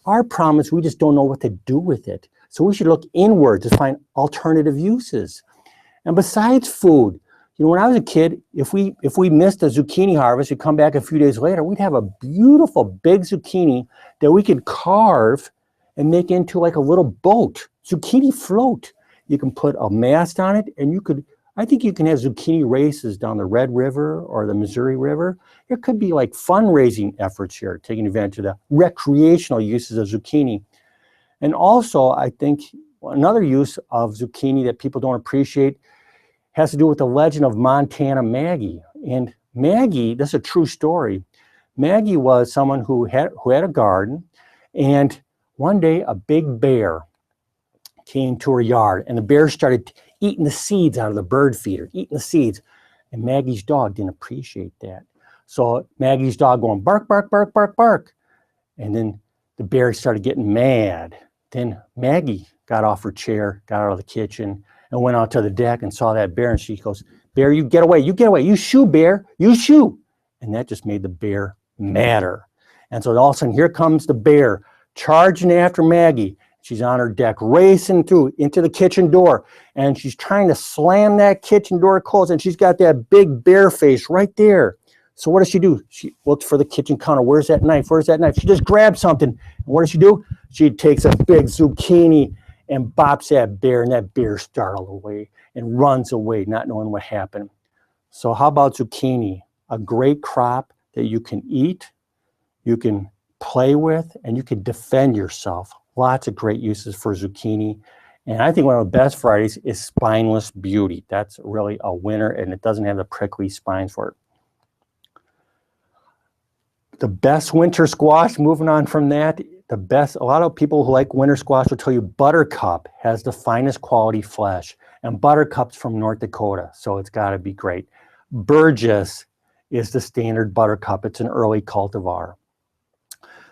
Our problem is we just don't know what to do with it. So we should look inward to find alternative uses. And besides food, when I was a kid, if we missed a zucchini harvest, we'd come back a few days later, we'd have a beautiful big zucchini that we could carve and make into like a little boat, zucchini float. You can put a mast on it, and I think you can have zucchini races down the Red River or the Missouri River. There could be like fundraising efforts here, taking advantage of the recreational uses of zucchini. And also, I think another use of zucchini that people don't appreciate has to do with the legend of Montana Maggie. And Maggie, this is a true story. Maggie was someone who had a garden, and one day a big bear came to her yard, and the bear started eating the seeds out of the bird feeder, eating the seeds. And Maggie's dog didn't appreciate that. So Maggie's dog going bark, bark, bark, bark, bark. And then the bear started getting mad. Then Maggie got off her chair, got out of the kitchen, and went out to the deck and saw that bear, and she goes, Bear, you get away, you shoo, bear, you shoo. And that just made the bear madder. And so all of a sudden, here comes the bear, charging after Maggie. She's on her deck, racing through into the kitchen door, and she's trying to slam that kitchen door closed, and she's got that big bear face right there. So what does she do? She looks for the kitchen counter. Where's that knife? Where's that knife? She just grabs something. And what does she do? She takes a big zucchini and bops that bear, and that bear startled away and runs away, not knowing what happened. So how about zucchini? A great crop that you can eat, you can play with, and you can defend yourself. Lots of great uses for zucchini. And I think one of the best varieties is Spineless Beauty. That's really a winner, and it doesn't have the prickly spines for it. The best winter squash, moving on from that, a lot of people who like winter squash will tell you Buttercup has the finest quality flesh. And Buttercup's from North Dakota, so it's got to be great. Burgess is the standard Buttercup. It's an early cultivar.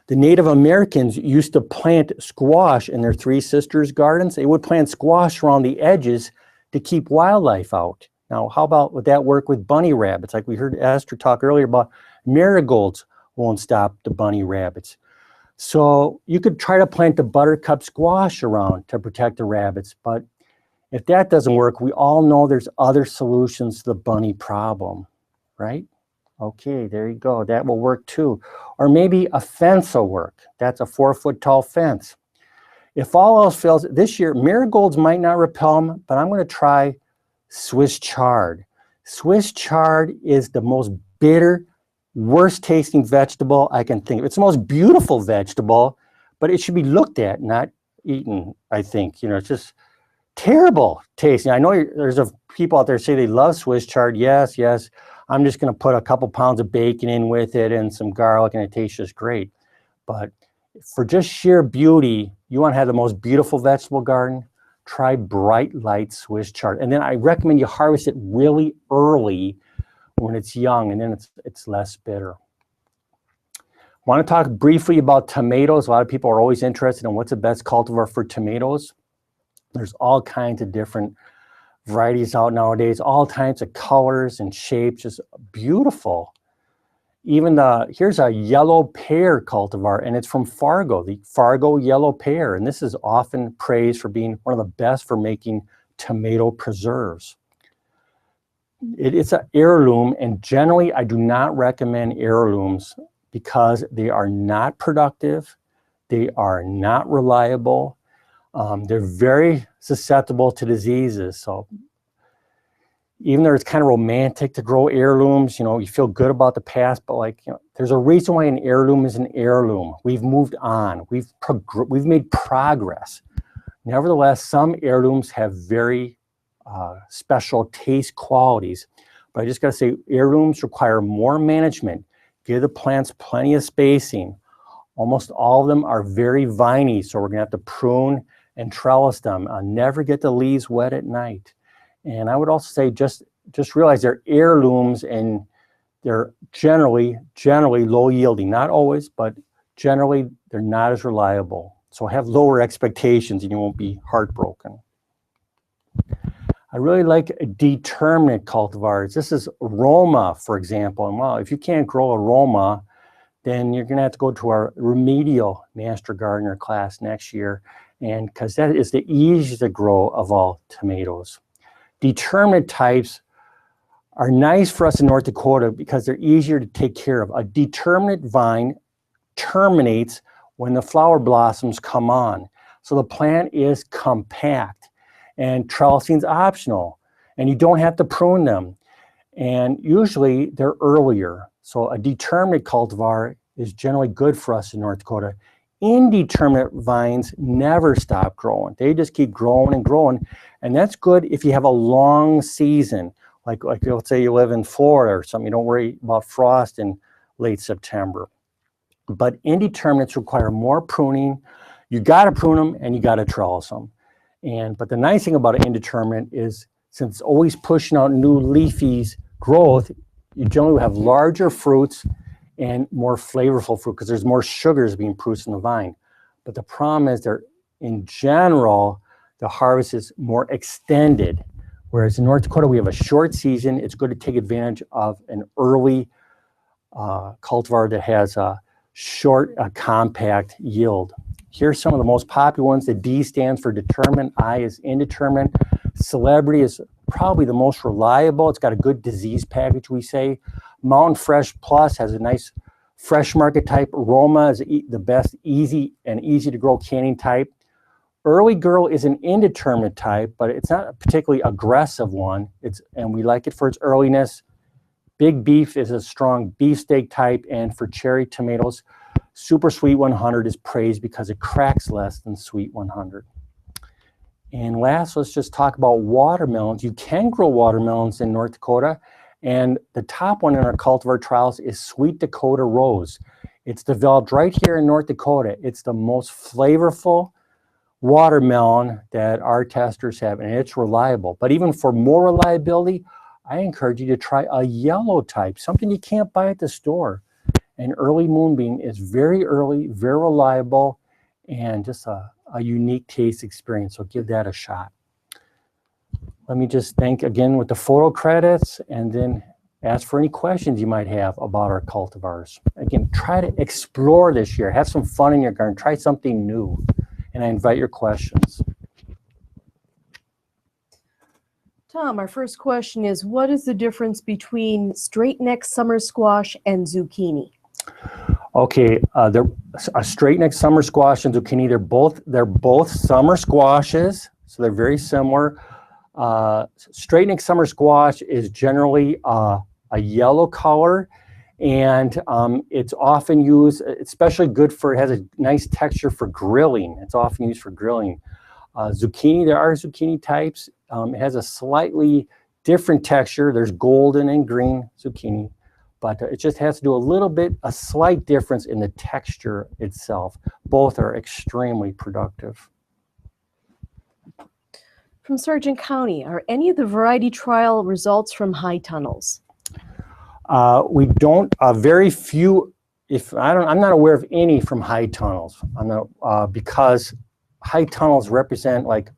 The Native Americans used to plant squash in their Three Sisters gardens. They would plant squash around the edges to keep wildlife out. Now, how about would that work with bunny rabbits? Like we heard Esther talk earlier about marigolds won't stop the bunny rabbits. So you could try to plant the Buttercup squash around to protect the rabbits. But if that doesn't work, we all know there's other solutions to the bunny problem, right? Okay, there you go. That will work too. Or maybe a fence will work. That's a 4-foot tall fence. If all else fails, this year, marigolds might not repel them, but I'm going to try Swiss chard. Swiss chard is the most bitter, worst tasting vegetable I can think of. It's the most beautiful vegetable, but it should be looked at, not eaten, I think. You know, it's just terrible tasting. I know there's people out there say they love Swiss chard. Yes, yes. I'm just going to put a couple pounds of bacon in with it and some garlic, and it tastes just great. But for just sheer beauty, you want to have the most beautiful vegetable garden, try Bright Light Swiss chard. And then I recommend you harvest it really early when it's young, and then it's less bitter. I want to talk briefly about tomatoes. A lot of people are always interested in what's the best cultivar for tomatoes. There's all kinds of different varieties out nowadays, all types of colors and shapes, just beautiful. Even here's a yellow pear cultivar, and it's from Fargo, the Fargo yellow pear. And this is often praised for being one of the best for making tomato preserves. It's an heirloom, and generally I do not recommend heirlooms because they are not productive, they are not reliable, they're very susceptible to diseases. So even though it's kind of romantic to grow heirlooms, you know, you feel good about the past, but like, you know, there's a reason why an heirloom is an heirloom. We've moved on. We've made progress. Nevertheless, some heirlooms have very special taste qualities. But I just got to say, heirlooms require more management. Give the plants plenty of spacing. Almost all of them are very viney, so we're going to have to prune and trellis them. Never get the leaves wet at night. And I would also say just realize they're heirlooms, and they're generally low yielding. Not always, but generally they're not as reliable. So have lower expectations and you won't be heartbroken. I really like determinate cultivars. This is Roma, for example. And well, if you can't grow a Roma, then you're going to have to go to our remedial Master Gardener class next year, and because that is the easiest to grow of all tomatoes. Determinate types are nice for us in North Dakota because they're easier to take care of. A determinate vine terminates when the flower blossoms come on. So the plant is compact, and trellising is optional, and you don't have to prune them. And usually they're earlier. So a determinate cultivar is generally good for us in North Dakota. Indeterminate vines never stop growing. They just keep growing and growing. And that's good if you have a long season. Like let's say you live in Florida or something, you don't worry about frost in late September. But indeterminates require more pruning. You got to prune them and you got to trellis them. But the nice thing about an indeterminate is, since it's always pushing out new leafy growth, you generally have larger fruits and more flavorful fruit because there's more sugars being produced in the vine. But the problem is in general, the harvest is more extended Whereas in North Dakota, we have a short season. It's good to take advantage of an early cultivar that has a short, compact yield. Here's some of the most popular ones. The D stands for determined, I is indeterminate. Celebrity is probably the most reliable. It's got a good disease package, we say. Mountain Fresh Plus has a nice fresh market type. Roma is the best easy to grow canning type. Early Girl is an indeterminate type, but it's not a particularly aggressive one. And we like it for its earliness. Big Beef is a strong beefsteak type, and for cherry tomatoes, Super Sweet 100 is praised because it cracks less than Sweet 100. And last, let's just talk about watermelons. You can grow watermelons in North Dakota, and the top one in our cultivar trials is Sweet Dakota Rose. It's developed right here in North Dakota. It's the most flavorful watermelon that our testers have, and it's reliable. But even for more reliability, I encourage you to try a yellow type, something you can't buy at the store. An early moonbeam is very early, very reliable, and just a unique taste experience. So give that a shot. Let me just thank again with the photo credits and then ask for any questions you might have about our cultivars. Again, try to explore this year. Have some fun in your garden. Try something new. And I invite your questions. Tom, our first question is, what is the difference between straight neck summer squash and zucchini? Okay, a straight neck summer squash and zucchini, they're both summer squashes, so they're very similar. Straight neck summer squash is generally a yellow color, and it's often used, especially good for, it has a nice texture for grilling. It's often used for grilling. Zucchini, there are zucchini types. It has a slightly different texture. There's golden and green zucchini, but it just has to do a slight difference in the texture itself. Both are extremely productive. From Sargent County, are any of the variety trial results from high tunnels? We don't, very few, I'm not aware of any from high tunnels. Because high tunnels represent like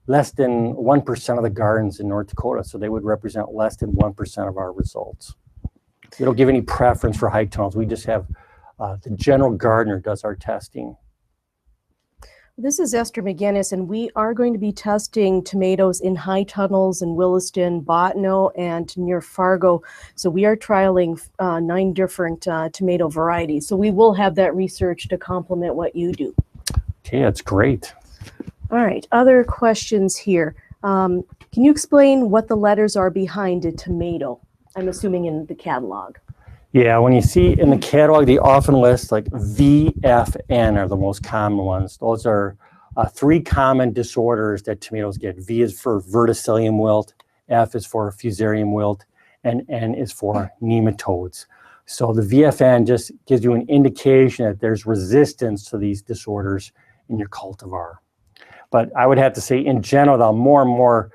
less than 1% of the gardens in North Dakota, so they would represent less than 1% of our results. We don't give any preference for high tunnels. We just have the general gardener does our testing. This is Esther McGinnis, and we are going to be testing tomatoes in high tunnels in Williston, Bottineau, and near Fargo. So we are trialing 9 different tomato varieties. So we will have that research to complement what you do. Okay, that's great. All right, other questions here. Can you explain what the letters are behind a tomato? I'm assuming in the catalog. Yeah, when you see in the catalog, they often list like VFN are the most common ones. Those are 3 common disorders that tomatoes get. V is for verticillium wilt, F is for fusarium wilt, and N is for nematodes. So the VFN just gives you an indication that there's resistance to these disorders in your cultivar. But I would have to say, in general, though, more and more,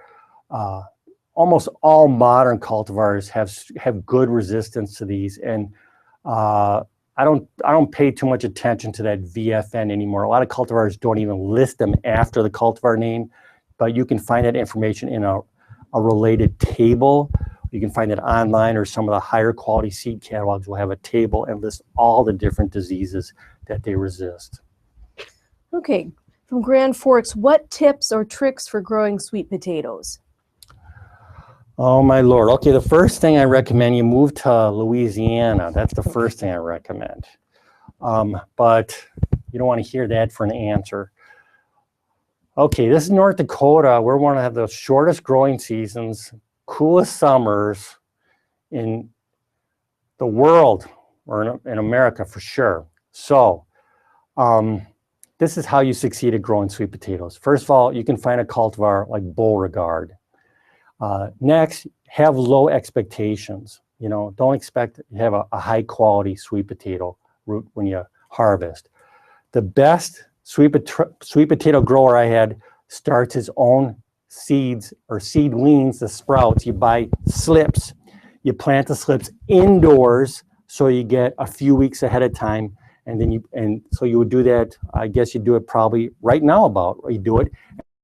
almost all modern cultivars have good resistance to these, and I don't pay too much attention to that VFN anymore. A lot of cultivars don't even list them after the cultivar name, but you can find that information in a related table. You can find it online, or some of the higher quality seed catalogs will have a table and list all the different diseases that they resist. Okay, from Grand Forks, what tips or tricks for growing sweet potatoes? Oh my Lord. Okay, the first thing I recommend, you move to Louisiana. That's the first thing I recommend. But you don't want to hear that for an answer. Okay, this is North Dakota. We're one of the shortest growing seasons, coolest summers in the world, or in America for sure. So this is how you succeed at growing sweet potatoes. First of all, you can find a cultivar like Beauregard. Next, have low expectations. You know, don't expect to have a high quality sweet potato root when you harvest. The best sweet potato grower I had starts his own seeds or seedlings, the sprouts. You buy slips, you plant the slips indoors so you get a few weeks ahead of time, and then so you would do that. I guess you do it probably right now you do it.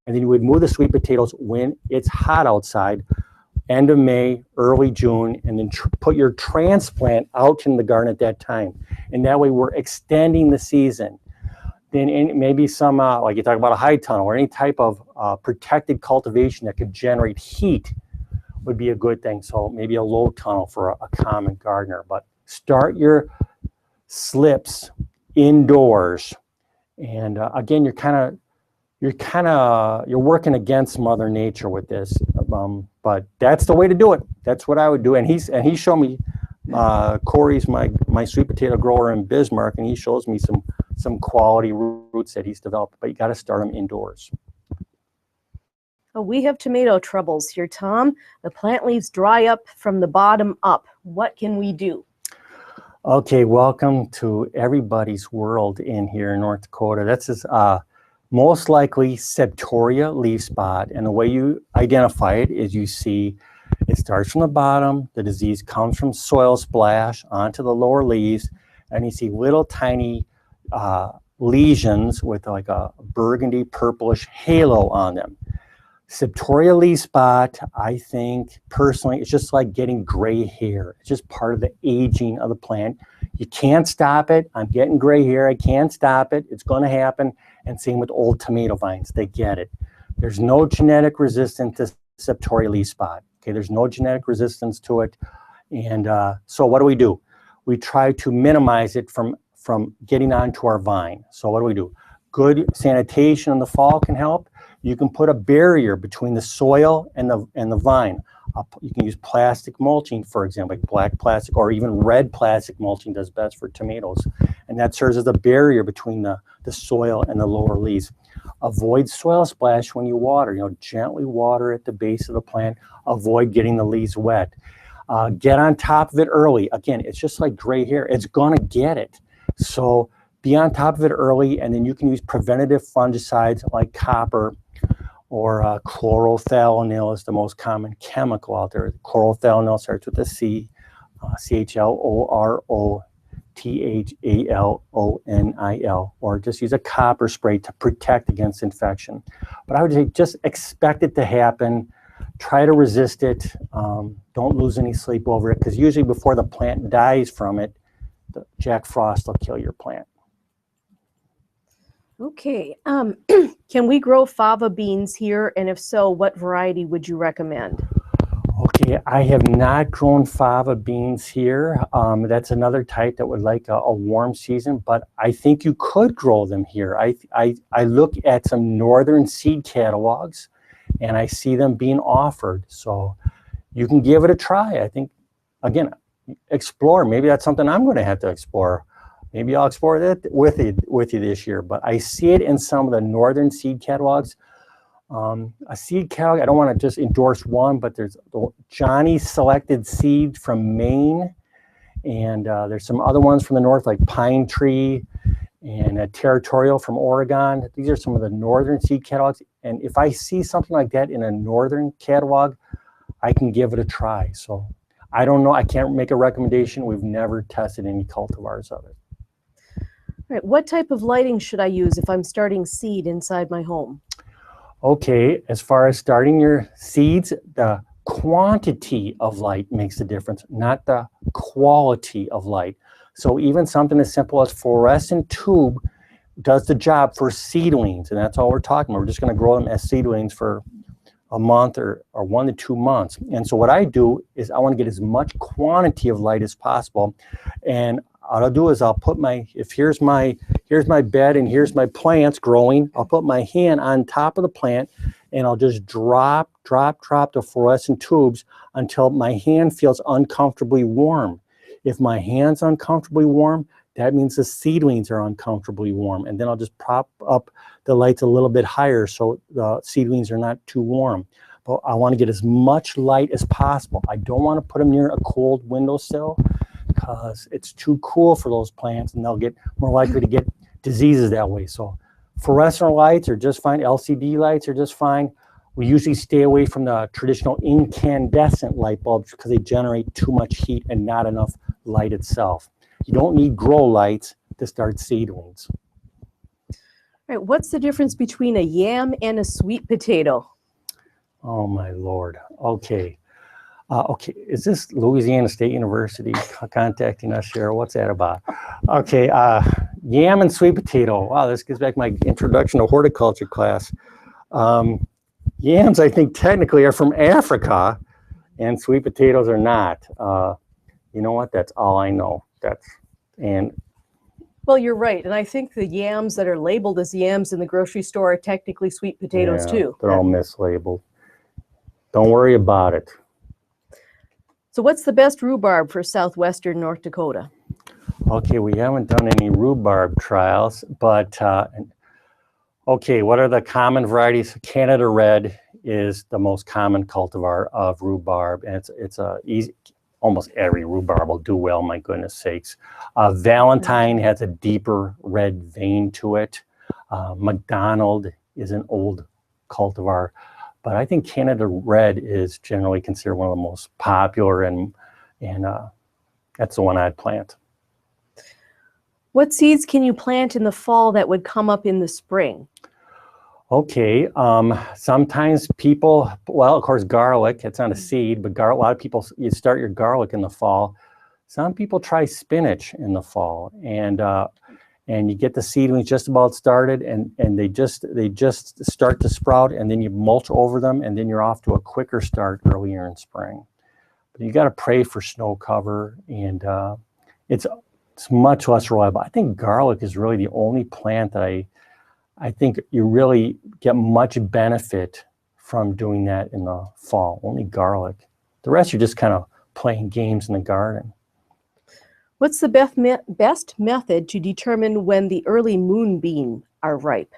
And then you would move the sweet potatoes when it's hot outside, end of May, early June, and then put your transplant out in the garden at that time. And that way we're extending the season. Then maybe some, like you talk about a high tunnel or any type of protected cultivation that could generate heat would be a good thing. So maybe a low tunnel for a common gardener. But start your slips indoors. And again, you're working against Mother Nature with this. But that's the way to do it. That's what I would do. And he showed me, Corey's my sweet potato grower in Bismarck, and he shows me some quality roots that he's developed, but you got to start them indoors. Oh, we have tomato troubles here, Tom. The plant leaves dry up from the bottom up. What can we do? Okay, welcome to everybody's world in here in North Dakota. That's most likely Septoria leaf spot, and the way you identify it is you see it starts from the bottom, the disease comes from soil splash onto the lower leaves, and you see little tiny lesions with like a burgundy purplish halo on them. Septoria leaf spot, I think personally, it's just like getting gray hair. It's just part of the aging of the plant. You can't stop it. I'm getting gray hair. I can't stop it. It's going to happen. And same with old tomato vines. They get it. There's no genetic resistance to Septoria leaf spot. Okay, there's no genetic resistance to it. And so what do? We try to minimize it from getting onto our vine. So what do? Good sanitation in the fall can help. You can put a barrier between the soil and the vine. You can use plastic mulching, for example, like black plastic or even red plastic mulching does best for tomatoes. And that serves as a barrier between the soil and the lower leaves. Avoid soil splash when you water. Gently water at the base of the plant. Avoid getting the leaves wet. Get on top of it early. Again, it's just like gray hair. It's gonna get it. So be on top of it early, and then you can use preventative fungicides like copper or chlorothalonil is the most common chemical out there. Chlorothalonil starts with a C, CHLOROTHALONIL, or just use a copper spray to protect against infection. But I would say just expect it to happen. Try to resist it. Don't lose any sleep over it, because usually before the plant dies from it, the Jack Frost will kill your plant. Okay, can we grow fava beans here? And if so, what variety would you recommend? Okay, I have not grown fava beans here. That's another type that would like a warm season, but I think you could grow them here. I look at some northern seed catalogs and I see them being offered. So you can give it a try. I think, again, explore. Maybe that's something I'm going to have to explore. Maybe I'll explore that with you this year, but I see it in some of the northern seed catalogs. A seed catalog, I don't want to just endorse one, but there's Johnny Selected Seed from Maine, and there's some other ones from the north like Pine Tree and Territorial from Oregon. These are some of the northern seed catalogs, and if I see something like that in a northern catalog, I can give it a try. So I don't know, I can't make a recommendation. We've never tested any cultivars of it. All right, what type of lighting should I use if I'm starting seed inside my home? Okay, as far as starting your seeds, the quantity of light makes the difference, not the quality of light. So even something as simple as fluorescent tube does the job for seedlings, and that's all we're talking about. We're just going to grow them as seedlings for a month or 1 to 2 months. And so what I do is I want to get as much quantity of light as possible. And what I'll do is I'll put here's my bed and here's my plants growing. I'll put my hand on top of the plant and I'll just drop the fluorescent tubes until my hand feels uncomfortably warm. If my hand's uncomfortably warm, that means the seedlings are uncomfortably warm. And then I'll just prop up the lights a little bit higher so the seedlings are not too warm. But I want to get as much light as possible. I don't want to put them near a cold windowsill, because it's too cool for those plants and they'll get more likely to get diseases that way. So fluorescent lights are just fine. LCD lights are just fine. We usually stay away from the traditional incandescent light bulbs because they generate too much heat and not enough light itself. You don't need grow lights to start seedlings. All right, what's the difference between a yam and a sweet potato? Oh my Lord. Okay. Okay, is this Louisiana State University contacting us here? What's that about? Okay, yam and sweet potato. Wow, this gets back to my introduction to horticulture class. Yams, I think technically are from Africa, and sweet potatoes are not. You know what? That's all I know. Well, you're right, and I think the yams that are labeled as yams in the grocery store are technically sweet potatoes too. They're all mislabeled. Don't worry about it. So what's the best rhubarb for southwestern North Dakota? Okay, we haven't done any rhubarb trials, but okay, what are the common varieties? Canada Red is the most common cultivar of rhubarb, and it's a easy. Almost every rhubarb will do well, my goodness sakes. Valentine has a deeper red vein to it. McDonald is an old cultivar, but I think Canada Red is generally considered one of the most popular, and that's the one I'd plant. What seeds can you plant in the fall that would come up in the spring? Okay, sometimes people, well, of course, garlic, it's not a seed, but a lot of people, you start your garlic in the fall. Some people try spinach in the fall, and you get the seedlings just about started, and they just start to sprout, and then you mulch over them, and then you're off to a quicker start earlier in spring. But you got to pray for snow cover, and it's much less reliable. I think garlic is really the only plant that I think you really get much benefit from doing that in the fall, only garlic. The rest you're just kind of playing games in the garden. What's the best method to determine when the early moonbeam are ripe?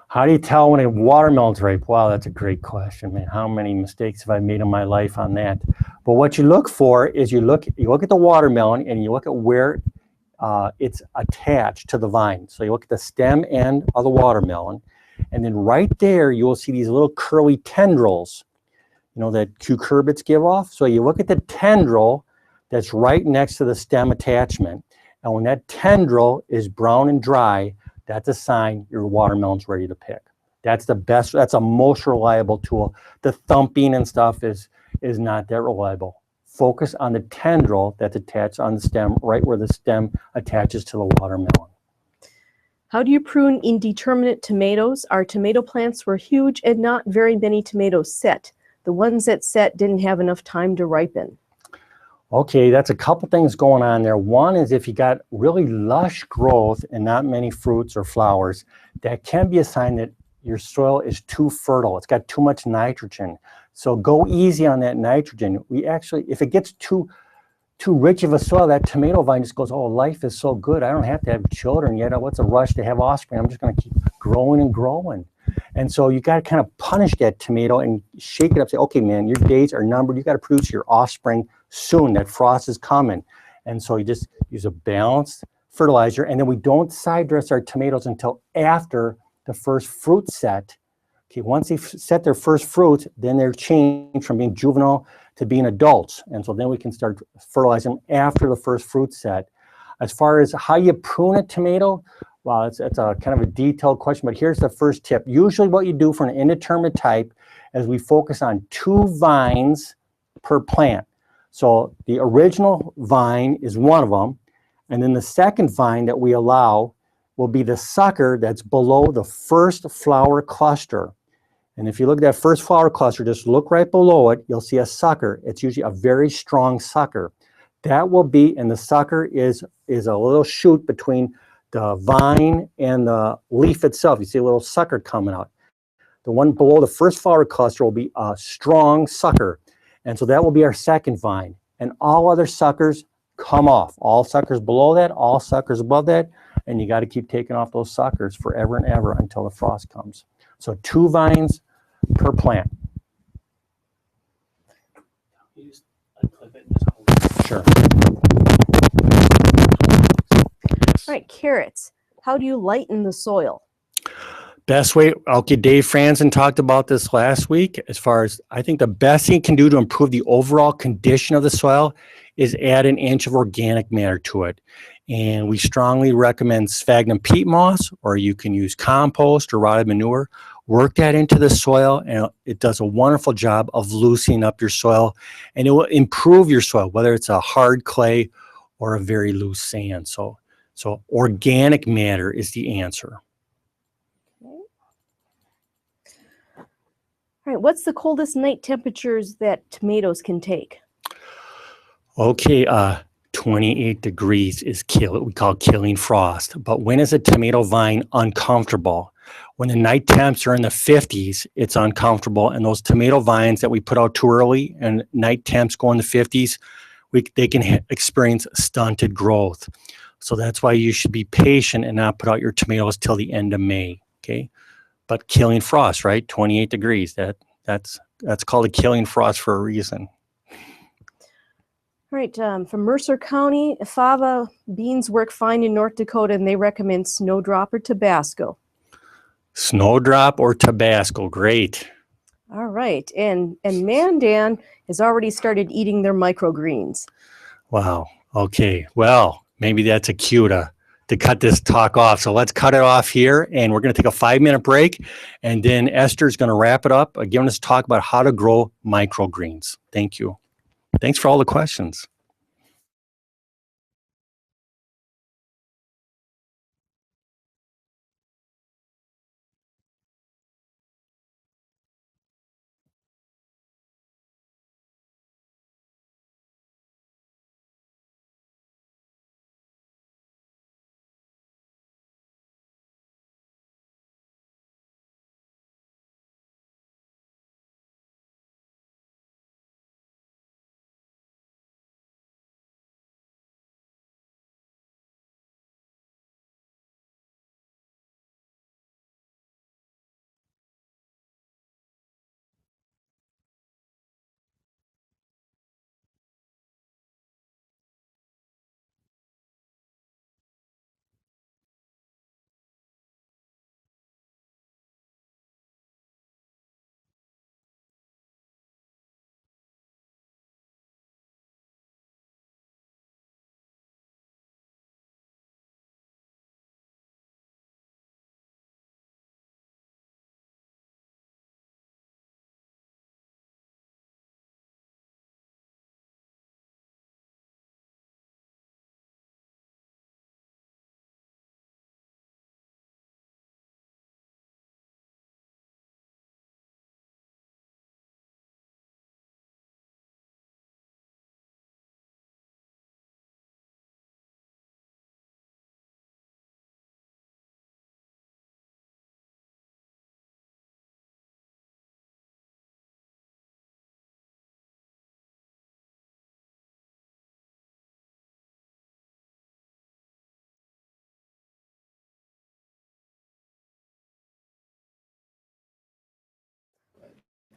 How do you tell when a watermelon's ripe? Wow, that's a great question, man. How many mistakes have I made in my life on that? But what you look for is you look at the watermelon and you look at where it's attached to the vine. So you look at the stem end of the watermelon, and then right there you will see these little curly tendrils, you know, that cucurbits give off. So you look at the tendril that's right next to the stem attachment, and when that tendril is brown and dry, that's a sign your watermelon's ready to pick. That's the best, that's a most reliable tool. The thumping and stuff is not that reliable. Focus on the tendril that's attached on the stem, right where the stem attaches to the watermelon. How do you prune indeterminate tomatoes? Our tomato plants were huge and not very many tomatoes set. The ones that set didn't have enough time to ripen. Okay, that's a couple things going on there. One is if you got really lush growth and not many fruits or flowers, that can be a sign that your soil is too fertile. It's got too much nitrogen. So go easy on that nitrogen. We actually, if it gets too rich of a soil, that tomato vine just goes, oh, life is so good. I don't have to have children yet. What's a rush to have offspring? I'm just going to keep growing and growing. And so you got to kind of punish that tomato and shake it up. Say, okay, man, your days are numbered. You got to produce your offspring soon. That frost is coming. And so you just use a balanced fertilizer. And then we don't side dress our tomatoes until after the first fruit set. Okay, once they set their first fruit, then they're changed from being juvenile to being adults. And so then we can start fertilizing them after the first fruit set. As far as how you prune a tomato, well, it's a kind of a detailed question, but here's the first tip. Usually what you do for an indeterminate type is we focus on 2 vines per plant. So the original vine is one of them, and then the second vine that we allow will be the sucker that's below the first flower cluster. And if you look at that first flower cluster, just look right below it, you'll see a sucker. It's usually a very strong sucker. That will be, and the sucker is a little shoot between the vine and the leaf itself. You see a little sucker coming out. The one below the first flower cluster will be a strong sucker. And so that will be our second vine. And all other suckers come off. All suckers below that, all suckers above that. And you got to keep taking off those suckers forever and ever until the frost comes. So 2 vines per plant. You just unclip it and just hold it. Sure. All right, carrots. How do you lighten the soil? Best way, okay, Dave Franzen talked about this last week. As far as I think the best thing you can do to improve the overall condition of the soil is add an inch of organic matter to it. And we strongly recommend sphagnum peat moss, or you can use compost or rotted manure. Work that into the soil, and it does a wonderful job of loosening up your soil, and it will improve your soil, whether it's a hard clay or a very loose sand. So organic matter is the answer. All right, what's the coldest night temperatures that tomatoes can take? Okay, 28 degrees is we call killing frost. But when is a tomato vine uncomfortable? When the night temps are in the 50s, it's uncomfortable. And those tomato vines that we put out too early and night temps go in the 50s, they can experience stunted growth. So that's why you should be patient and not put out your tomatoes till the end of May. Okay, but killing frost, right? 28 degrees. That's called a killing frost for a reason. All right, from Mercer County, fava beans work fine in North Dakota, and they recommend snowdrop or Tabasco. Snowdrop or Tabasco, great. All right, and Mandan has already started eating their microgreens. Wow. Okay. Well, maybe that's a cue to cut this talk off. So let's cut it off here, and we're going to take a 5-minute break, and then Esther's going to wrap it up, giving us talk about how to grow microgreens. Thank you. Thanks for all the questions.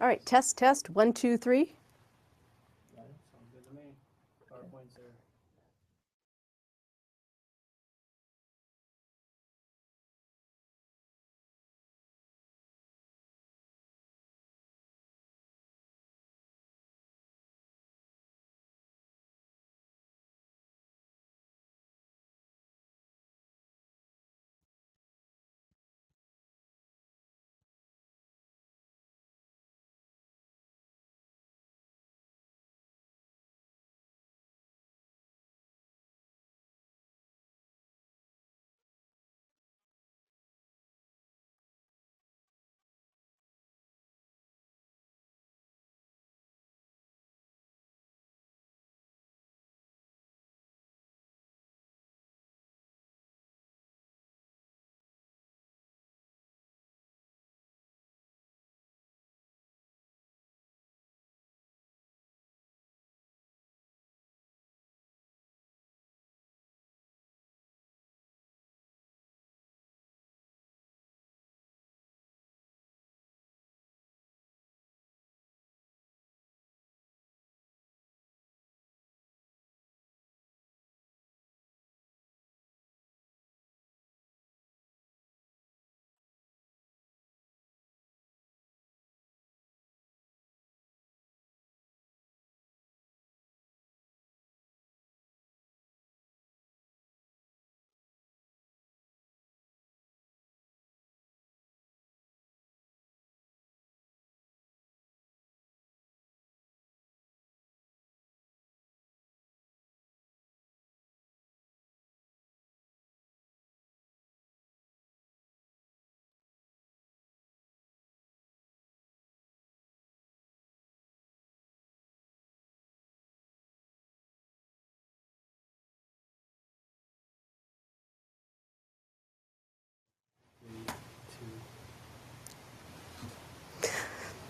All right, test, 1, 2, 3. Sounds good to me. PowerPoint's there.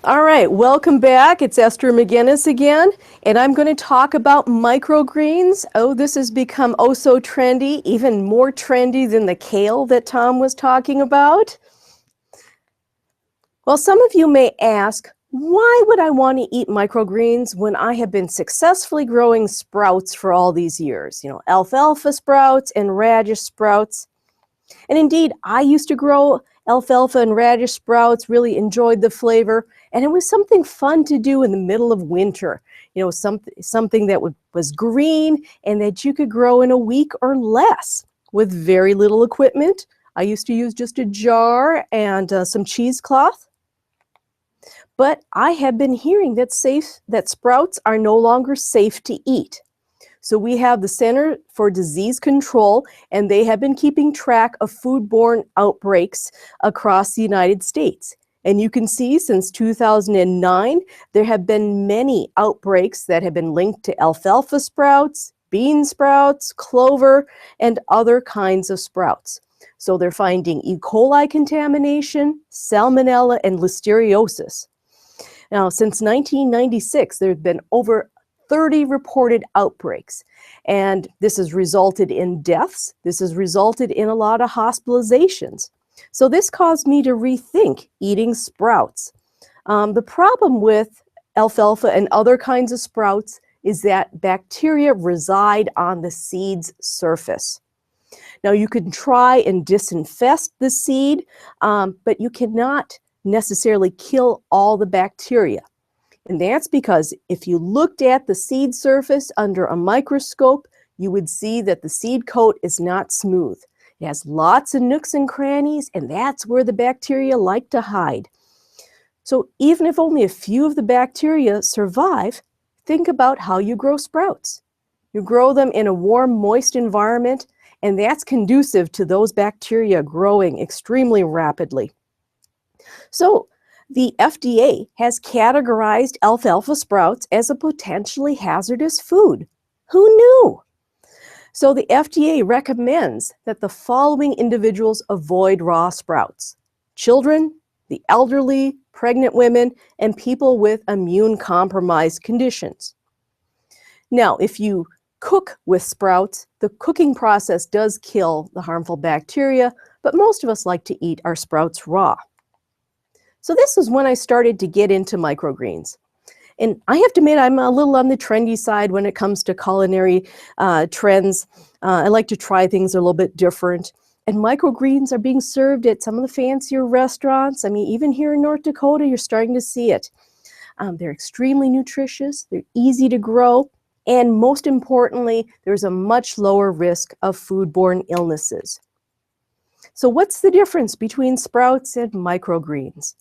All right, welcome back. It's Esther McGinnis again, and I'm going to talk about microgreens. Oh, this has become oh so trendy, even more trendy than the kale that Tom was talking about. Well, some of you may ask, why would I want to eat microgreens when I have been successfully growing sprouts for all these years? You know, alfalfa sprouts and radish sprouts. And indeed, I used to grow alfalfa and radish sprouts, really enjoyed the flavor, and it was something fun to do in the middle of winter. You know, something that was green and that you could grow in a week or less with very little equipment. I used to use just a jar and some cheesecloth. But I have been hearing that sprouts are no longer safe to eat. So we have the Center for Disease Control, and they have been keeping track of foodborne outbreaks across the United States. And you can see since 2009, there have been many outbreaks that have been linked to alfalfa sprouts, bean sprouts, clover, and other kinds of sprouts. So they're finding E. coli contamination, salmonella, and listeriosis. Now, since 1996, there have been over 30 reported outbreaks, and this has resulted in deaths. This has resulted in a lot of hospitalizations. So this caused me to rethink eating sprouts. The problem with alfalfa and other kinds of sprouts is that bacteria reside on the seed's surface. Now, you can try and disinfest the seed, but you cannot necessarily kill all the bacteria. And that's because if you looked at the seed surface under a microscope, you would see that the seed coat is not smooth. It has lots of nooks and crannies, and that's where the bacteria like to hide. So even if only a few of the bacteria survive, think about how you grow sprouts. You grow them in a warm, moist environment, and that's conducive to those bacteria growing extremely rapidly. So the FDA has categorized alfalfa sprouts as a potentially hazardous food. Who knew? So the FDA recommends that the following individuals avoid raw sprouts: children, the elderly, pregnant women, and people with immune-compromised conditions. Now, if you cook with sprouts, the cooking process does kill the harmful bacteria, but most of us like to eat our sprouts raw. So this is when I started to get into microgreens. And I have to admit, I'm a little on the trendy side when it comes to culinary trends. I like to try things a little bit different. And microgreens are being served at some of the fancier restaurants. I mean, even here in North Dakota, you're starting to see it. They're extremely nutritious, they're easy to grow, and most importantly, there's a much lower risk of foodborne illnesses. So what's the difference between sprouts and microgreens?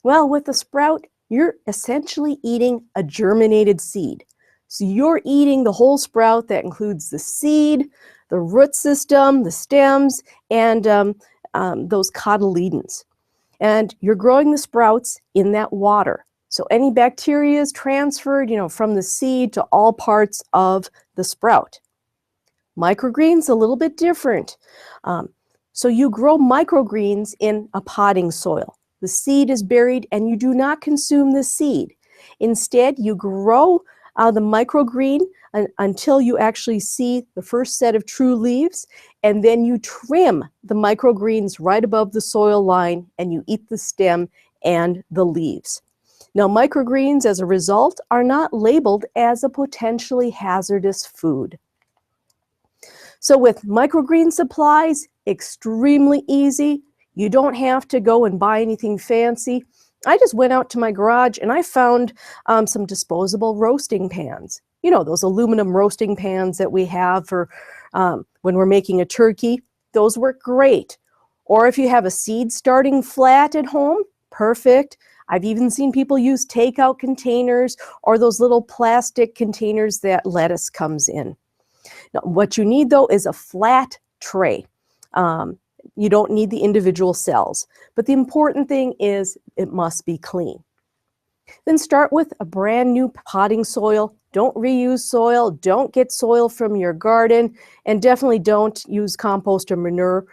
Well, with a sprout, you're essentially eating a germinated seed. So you're eating the whole sprout that includes the seed, the root system, the stems, and those cotyledons. And you're growing the sprouts in that water. So any bacteria is transferred, from the seed to all parts of the sprout. Microgreens, a little bit different. So you grow microgreens in a potting soil. The seed is buried and you do not consume the seed. Instead, you grow the microgreen until you actually see the first set of true leaves, and then you trim the microgreens right above the soil line and you eat the stem and the leaves. Now, microgreens, as a result, are not labeled as a potentially hazardous food. So with microgreen supplies, extremely easy. You don't have to go and buy anything fancy. I just went out to my garage and I found some disposable roasting pans. Those aluminum roasting pans that we have for when we're making a turkey. Those work great. Or if you have a seed starting flat at home, perfect. I've even seen people use takeout containers or those little plastic containers that lettuce comes in. Now, what you need, though, is a flat tray. You don't need the individual cells. But the important thing is it must be clean. Then start with a brand new potting soil. Don't reuse soil. Don't get soil from your garden. And definitely don't use compost or manure.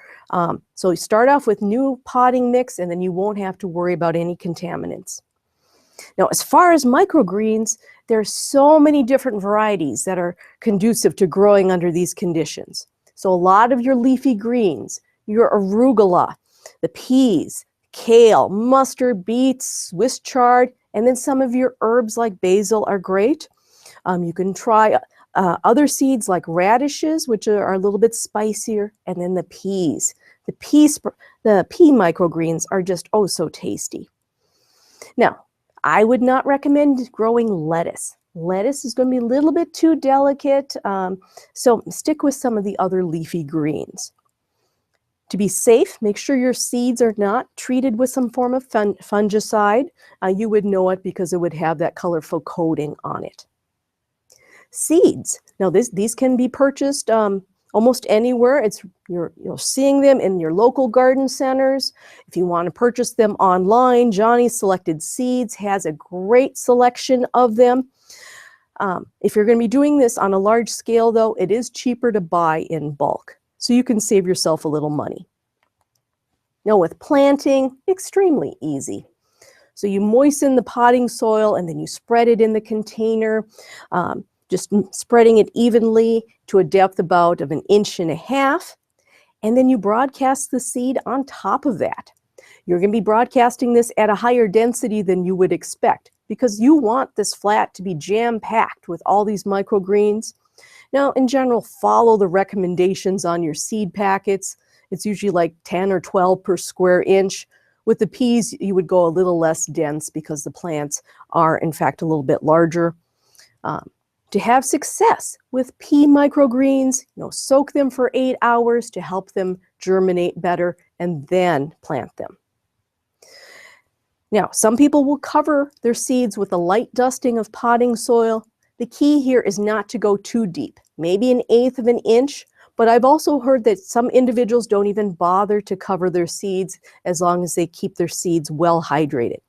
So you start off with new potting mix, and then you won't have to worry about any contaminants. Now, as far as microgreens, there are so many different varieties that are conducive to growing under these conditions. So a lot of your leafy greens, your arugula, the peas, kale, mustard, beets, Swiss chard, and then some of your herbs like basil are great. You can try other seeds like radishes, which are a little bit spicier, and then the peas. The pea microgreens are just oh so tasty. Now, I would not recommend growing lettuce. Lettuce is going to be a little bit too delicate, so stick with some of the other leafy greens. To be safe, make sure your seeds are not treated with some form of fungicide. You would know it because it would have that colorful coating on it. Seeds. Now, these can be purchased almost anywhere. You're seeing them in your local garden centers. If you want to purchase them online, Johnny's Selected Seeds has a great selection of them. If you're going to be doing this on a large scale, though, it is cheaper to buy in bulk, so you can save yourself a little money. Now, with planting, extremely easy. So you moisten the potting soil and then you spread it in the container, just spreading it evenly to a depth about of 1.5 inches. And then you broadcast the seed on top of that. You're going to be broadcasting this at a higher density than you would expect because you want this flat to be jam-packed with all these microgreens. Now, in general, follow the recommendations on your seed packets. It's usually like 10 or 12 per square inch. With the peas, you would go a little less dense because the plants are, in fact, a little bit larger. To have success with pea microgreens, soak them for 8 hours to help them germinate better and then plant them. Now, some people will cover their seeds with a light dusting of potting soil. The key here is not to go too deep, maybe 1/8 inch, but I've also heard that some individuals don't even bother to cover their seeds as long as they keep their seeds well hydrated.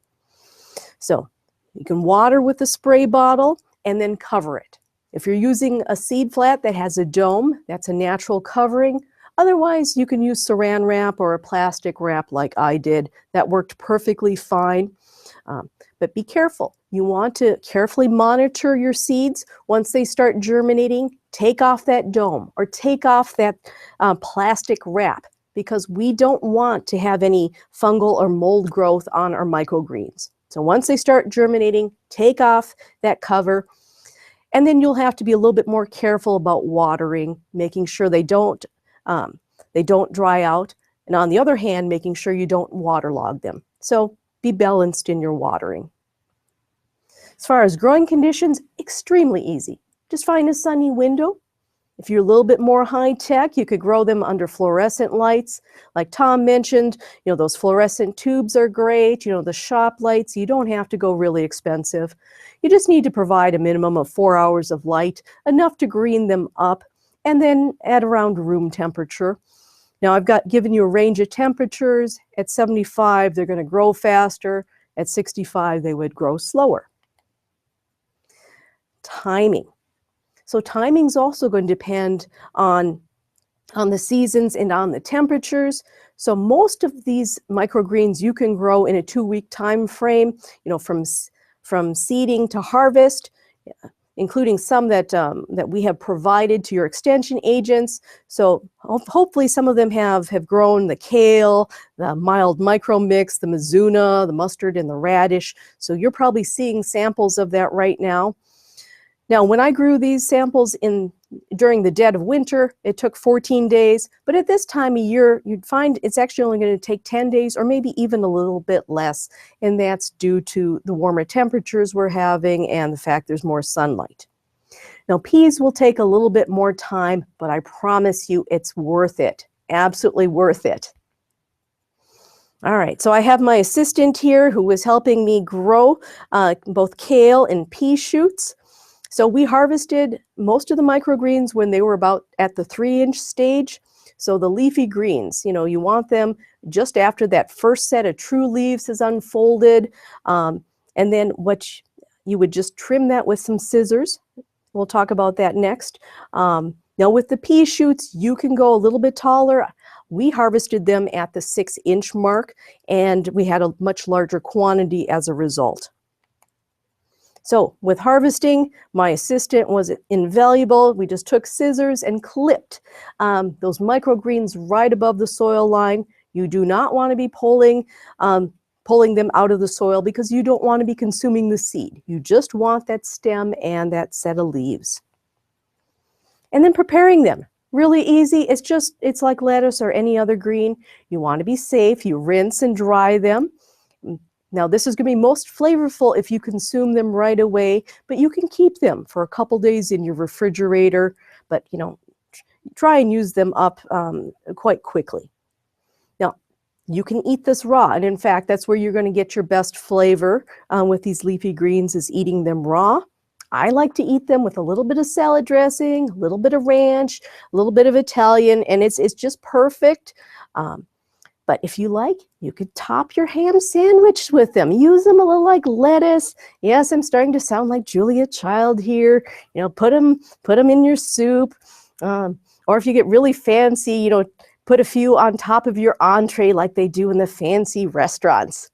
So you can water with a spray bottle and then cover it. If you're using a seed flat that has a dome, that's a natural covering. Otherwise, you can use saran wrap or a plastic wrap like I did. That worked perfectly fine. But be careful. You want to carefully monitor your seeds. Once they start germinating, take off that dome or take off that plastic wrap because we don't want to have any fungal or mold growth on our microgreens. So once they start germinating, take off that cover. And then you'll have to be a little bit more careful about watering, making sure they don't dry out. And on the other hand, making sure you don't waterlog them. So be balanced in your watering. As far as growing conditions, extremely easy. Just find a sunny window. If you're a little bit more high tech, you could grow them under fluorescent lights. Like Tom mentioned, those fluorescent tubes are great. The shop lights, you don't have to go really expensive. You just need to provide a minimum of 4 hours of light, enough to green them up, and then at around room temperature. Now I've given you a range of temperatures. At 75, they're going to grow faster. At 65, they would grow slower. Timing. So timing is also going to depend on the seasons and on the temperatures. So most of these microgreens you can grow in a 2-week time frame, from seeding to harvest, including some that we have provided to your extension agents. So hopefully some of them have grown the kale, the mild micro mix, the mizuna, the mustard, and the radish. So you're probably seeing samples of that right now. Now, when I grew these samples during the dead of winter, it took 14 days. But at this time of year, you'd find it's actually only going to take 10 days or maybe even a little bit less. And that's due to the warmer temperatures we're having and the fact there's more sunlight. Now, peas will take a little bit more time, but I promise you it's worth it. Absolutely worth it. All right, so I have my assistant here who was helping me grow both kale and pea shoots. So we harvested most of the microgreens when they were about at the 3-inch stage. So the leafy greens, you want them just after that first set of true leaves has unfolded. And then you would just trim that with some scissors. We'll talk about that next. Now with the pea shoots, you can go a little bit taller. We harvested them at the 6-inch mark and we had a much larger quantity as a result. So with harvesting, my assistant was invaluable. We just took scissors and clipped those microgreens right above the soil line. You do not want to be pulling them out of the soil because you don't want to be consuming the seed. You just want that stem and that set of leaves. And then preparing them. Really easy. It's like lettuce or any other green. You want to be safe. You rinse and dry them. Now, this is going to be most flavorful if you consume them right away, but you can keep them for a couple days in your refrigerator, but, try and use them up quite quickly. Now, you can eat this raw, and in fact, that's where you're going to get your best flavor with these leafy greens, is eating them raw. I like to eat them with a little bit of salad dressing, a little bit of ranch, a little bit of Italian, and it's just perfect. But if you like, you could top your ham sandwich with them. Use them a little like lettuce. Yes, I'm starting to sound like Julia Child here. Put them in your soup. Or if you get really fancy, put a few on top of your entree like they do in the fancy restaurants.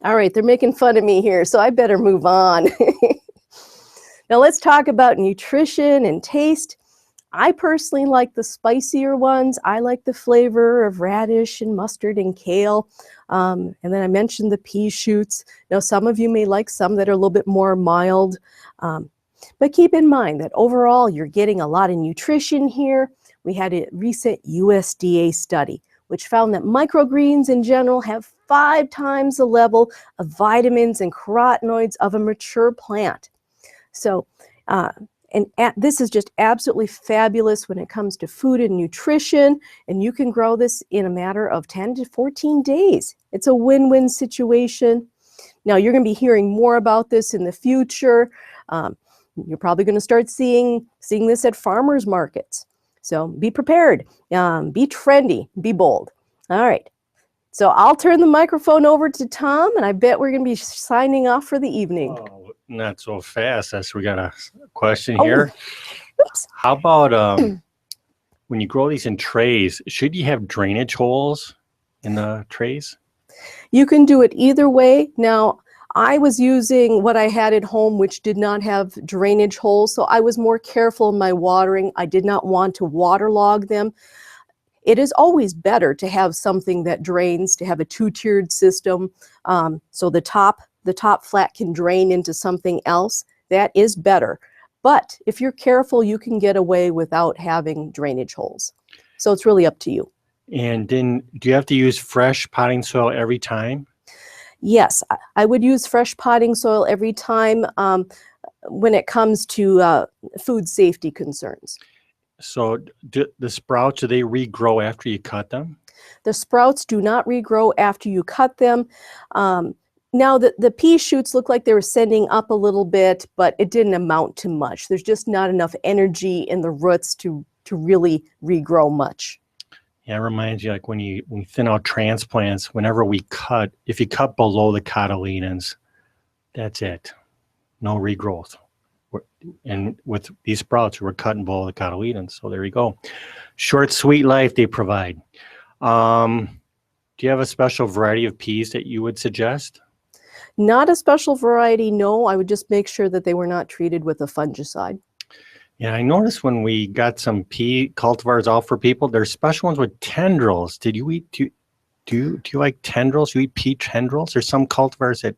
All right, they're making fun of me here, so I better move on. Now let's talk about nutrition and taste. I personally like the spicier ones. I like the flavor of radish and mustard and kale. And then I mentioned the pea shoots. Now, some of you may like some that are a little bit more mild. But keep in mind that overall, you're getting a lot of nutrition here. We had a recent USDA study, which found that microgreens in general have 5 times the level of vitamins and carotenoids of a mature plant. So, this is just absolutely fabulous when it comes to food and nutrition, and you can grow this in a matter of 10 to 14 days. It's a win-win situation. Now, you're going to be hearing more about this in the future. You're probably going to start seeing this at farmers markets. So be prepared, be trendy, be bold. All right. So I'll turn the microphone over to Tom, and I bet we're going to be signing off for the evening. Oh, not so fast. We got a question here. Oops. How about when you grow these in trays, should you have drainage holes in the trays? You can do it either way. Now, I was using what I had at home, which did not have drainage holes, so I was more careful in my watering. I did not want to waterlog them. It is always better to have something that drains, to have a 2-tiered system, so the top flat can drain into something else. That is better. But if you're careful, you can get away without having drainage holes. So it's really up to you. And then do you have to use fresh potting soil every time? Yes, I would use fresh potting soil every time when it comes to food safety concerns. So the sprouts, do they regrow after you cut them? The sprouts do not regrow after you cut them. Now, the pea shoots look like they were sending up a little bit, but it didn't amount to much. There's just not enough energy in the roots to really regrow much. Yeah, it reminds you, like when you thin out transplants, whenever we cut, if you cut below the cotyledons, that's it. No regrowth. And with these sprouts, we're cutting below the cotyledons. So there you go. Short, sweet life they provide. Do you have a special variety of peas that you would suggest? Not a special variety, no. I would just make sure that they were not treated with a fungicide. Yeah, I noticed when we got some pea cultivars out for people, there's special ones with tendrils. Did you eat? Do you like tendrils? You eat pea tendrils? There's some cultivars that.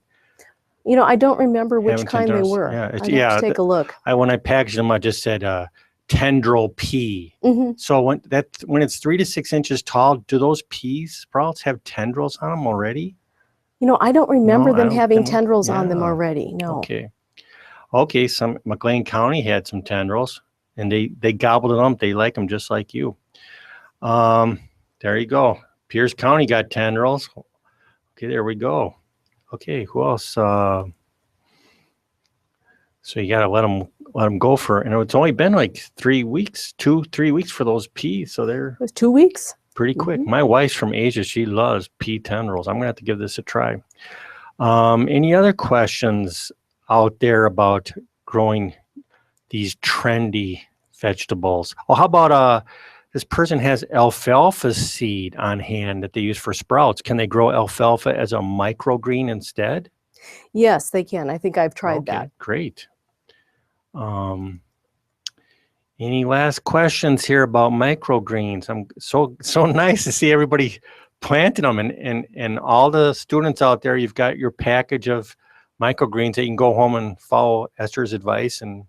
I don't remember which kind they were. Yeah, I'd have to take a look. When I packaged them, I just said tendril pea. Mm-hmm. So when it's 3 to 6 inches tall, do those pea sprouts have tendrils on them already? I don't remember them having tendrils on them already. No. Okay. Some McLean County had some tendrils, and they gobbled them up. They like them just like you. There you go. Pierce County got tendrils. Okay, there we go. Okay, who else? So you gotta let them go for, and it's only been like 3 weeks, 2-3 weeks for those peas. So it was 2 weeks. Pretty quick. Mm-hmm. My wife's from Asia. She loves pea tendrils. I'm gonna have to give this a try. Any other questions out there about growing these trendy vegetables? Oh, how about this person has alfalfa seed on hand that they use for sprouts. Can they grow alfalfa as a microgreen instead? Yes, they can. I think I've tried Okay, that. great. Any last questions here about microgreens? I'm so nice to see everybody planting them, and all the students out there. You've got your package of microgreens that you can go home and follow Esther's advice and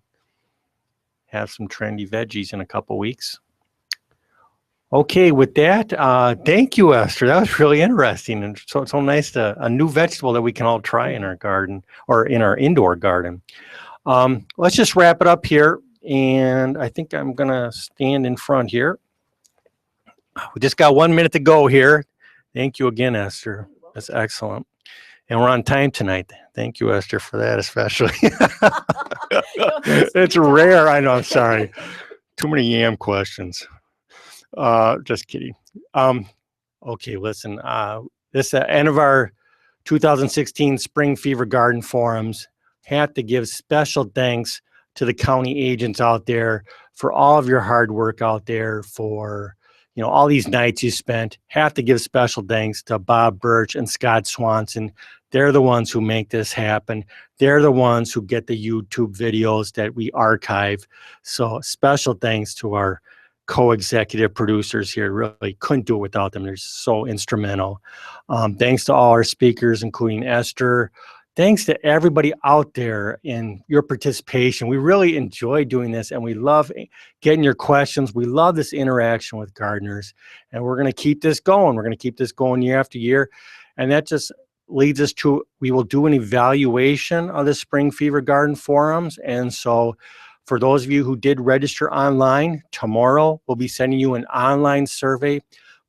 have some trendy veggies in a couple weeks. Okay, with that, thank you, Esther. That was really interesting, and so nice a new vegetable that we can all try in our garden or in our indoor garden. Let's just wrap it up here. And I think I'm going to stand in front here. We just got 1 minute to go here. Thank you again, Esther. That's excellent. And we're on time tonight. Thank you, Esther, for that especially. It's rare. I know. I'm sorry. Too many yam questions. Just kidding. Okay, listen. This is the end of our 2016 Spring Fever Garden Forums. Have to give special thanks to the county agents out there for all of your hard work out there, for all these nights you spent. Have to give special thanks to Bob Birch and Scott Swanson. They're the ones who make this happen. They're the ones who get the YouTube videos that we archive. So special thanks to our co-executive producers here. Really couldn't do it without them. They're so instrumental. Thanks to all our speakers, including Esther. Thanks to everybody out there in your participation. We really enjoy doing this, and we love getting your questions. We love this interaction with gardeners, and we're going to keep this going. We're going to keep this going year after year, and that just leads us to, we will do an evaluation of the Spring Fever Garden Forums. And so for those of you who did register online, tomorrow we'll be sending you an online survey.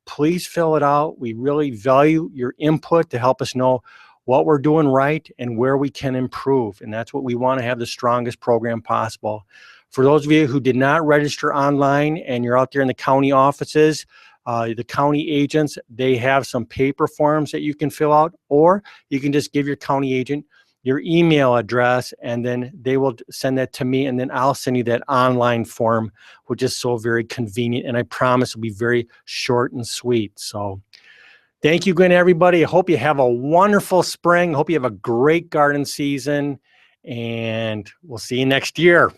Please fill it out. We really value your input to help us know what we're doing right and where we can improve. And that's what we want to have, the strongest program possible. For those of you who did not register online and you're out there in the county offices, the county agents, they have some paper forms that you can fill out, or you can just give your county agent your email address, and then they will send that to me, and then I'll send you that online form, which is so very convenient. And I promise it'll be very short and sweet. So thank you again, everybody. I hope you have a wonderful spring. I hope you have a great garden season, and we'll see you next year.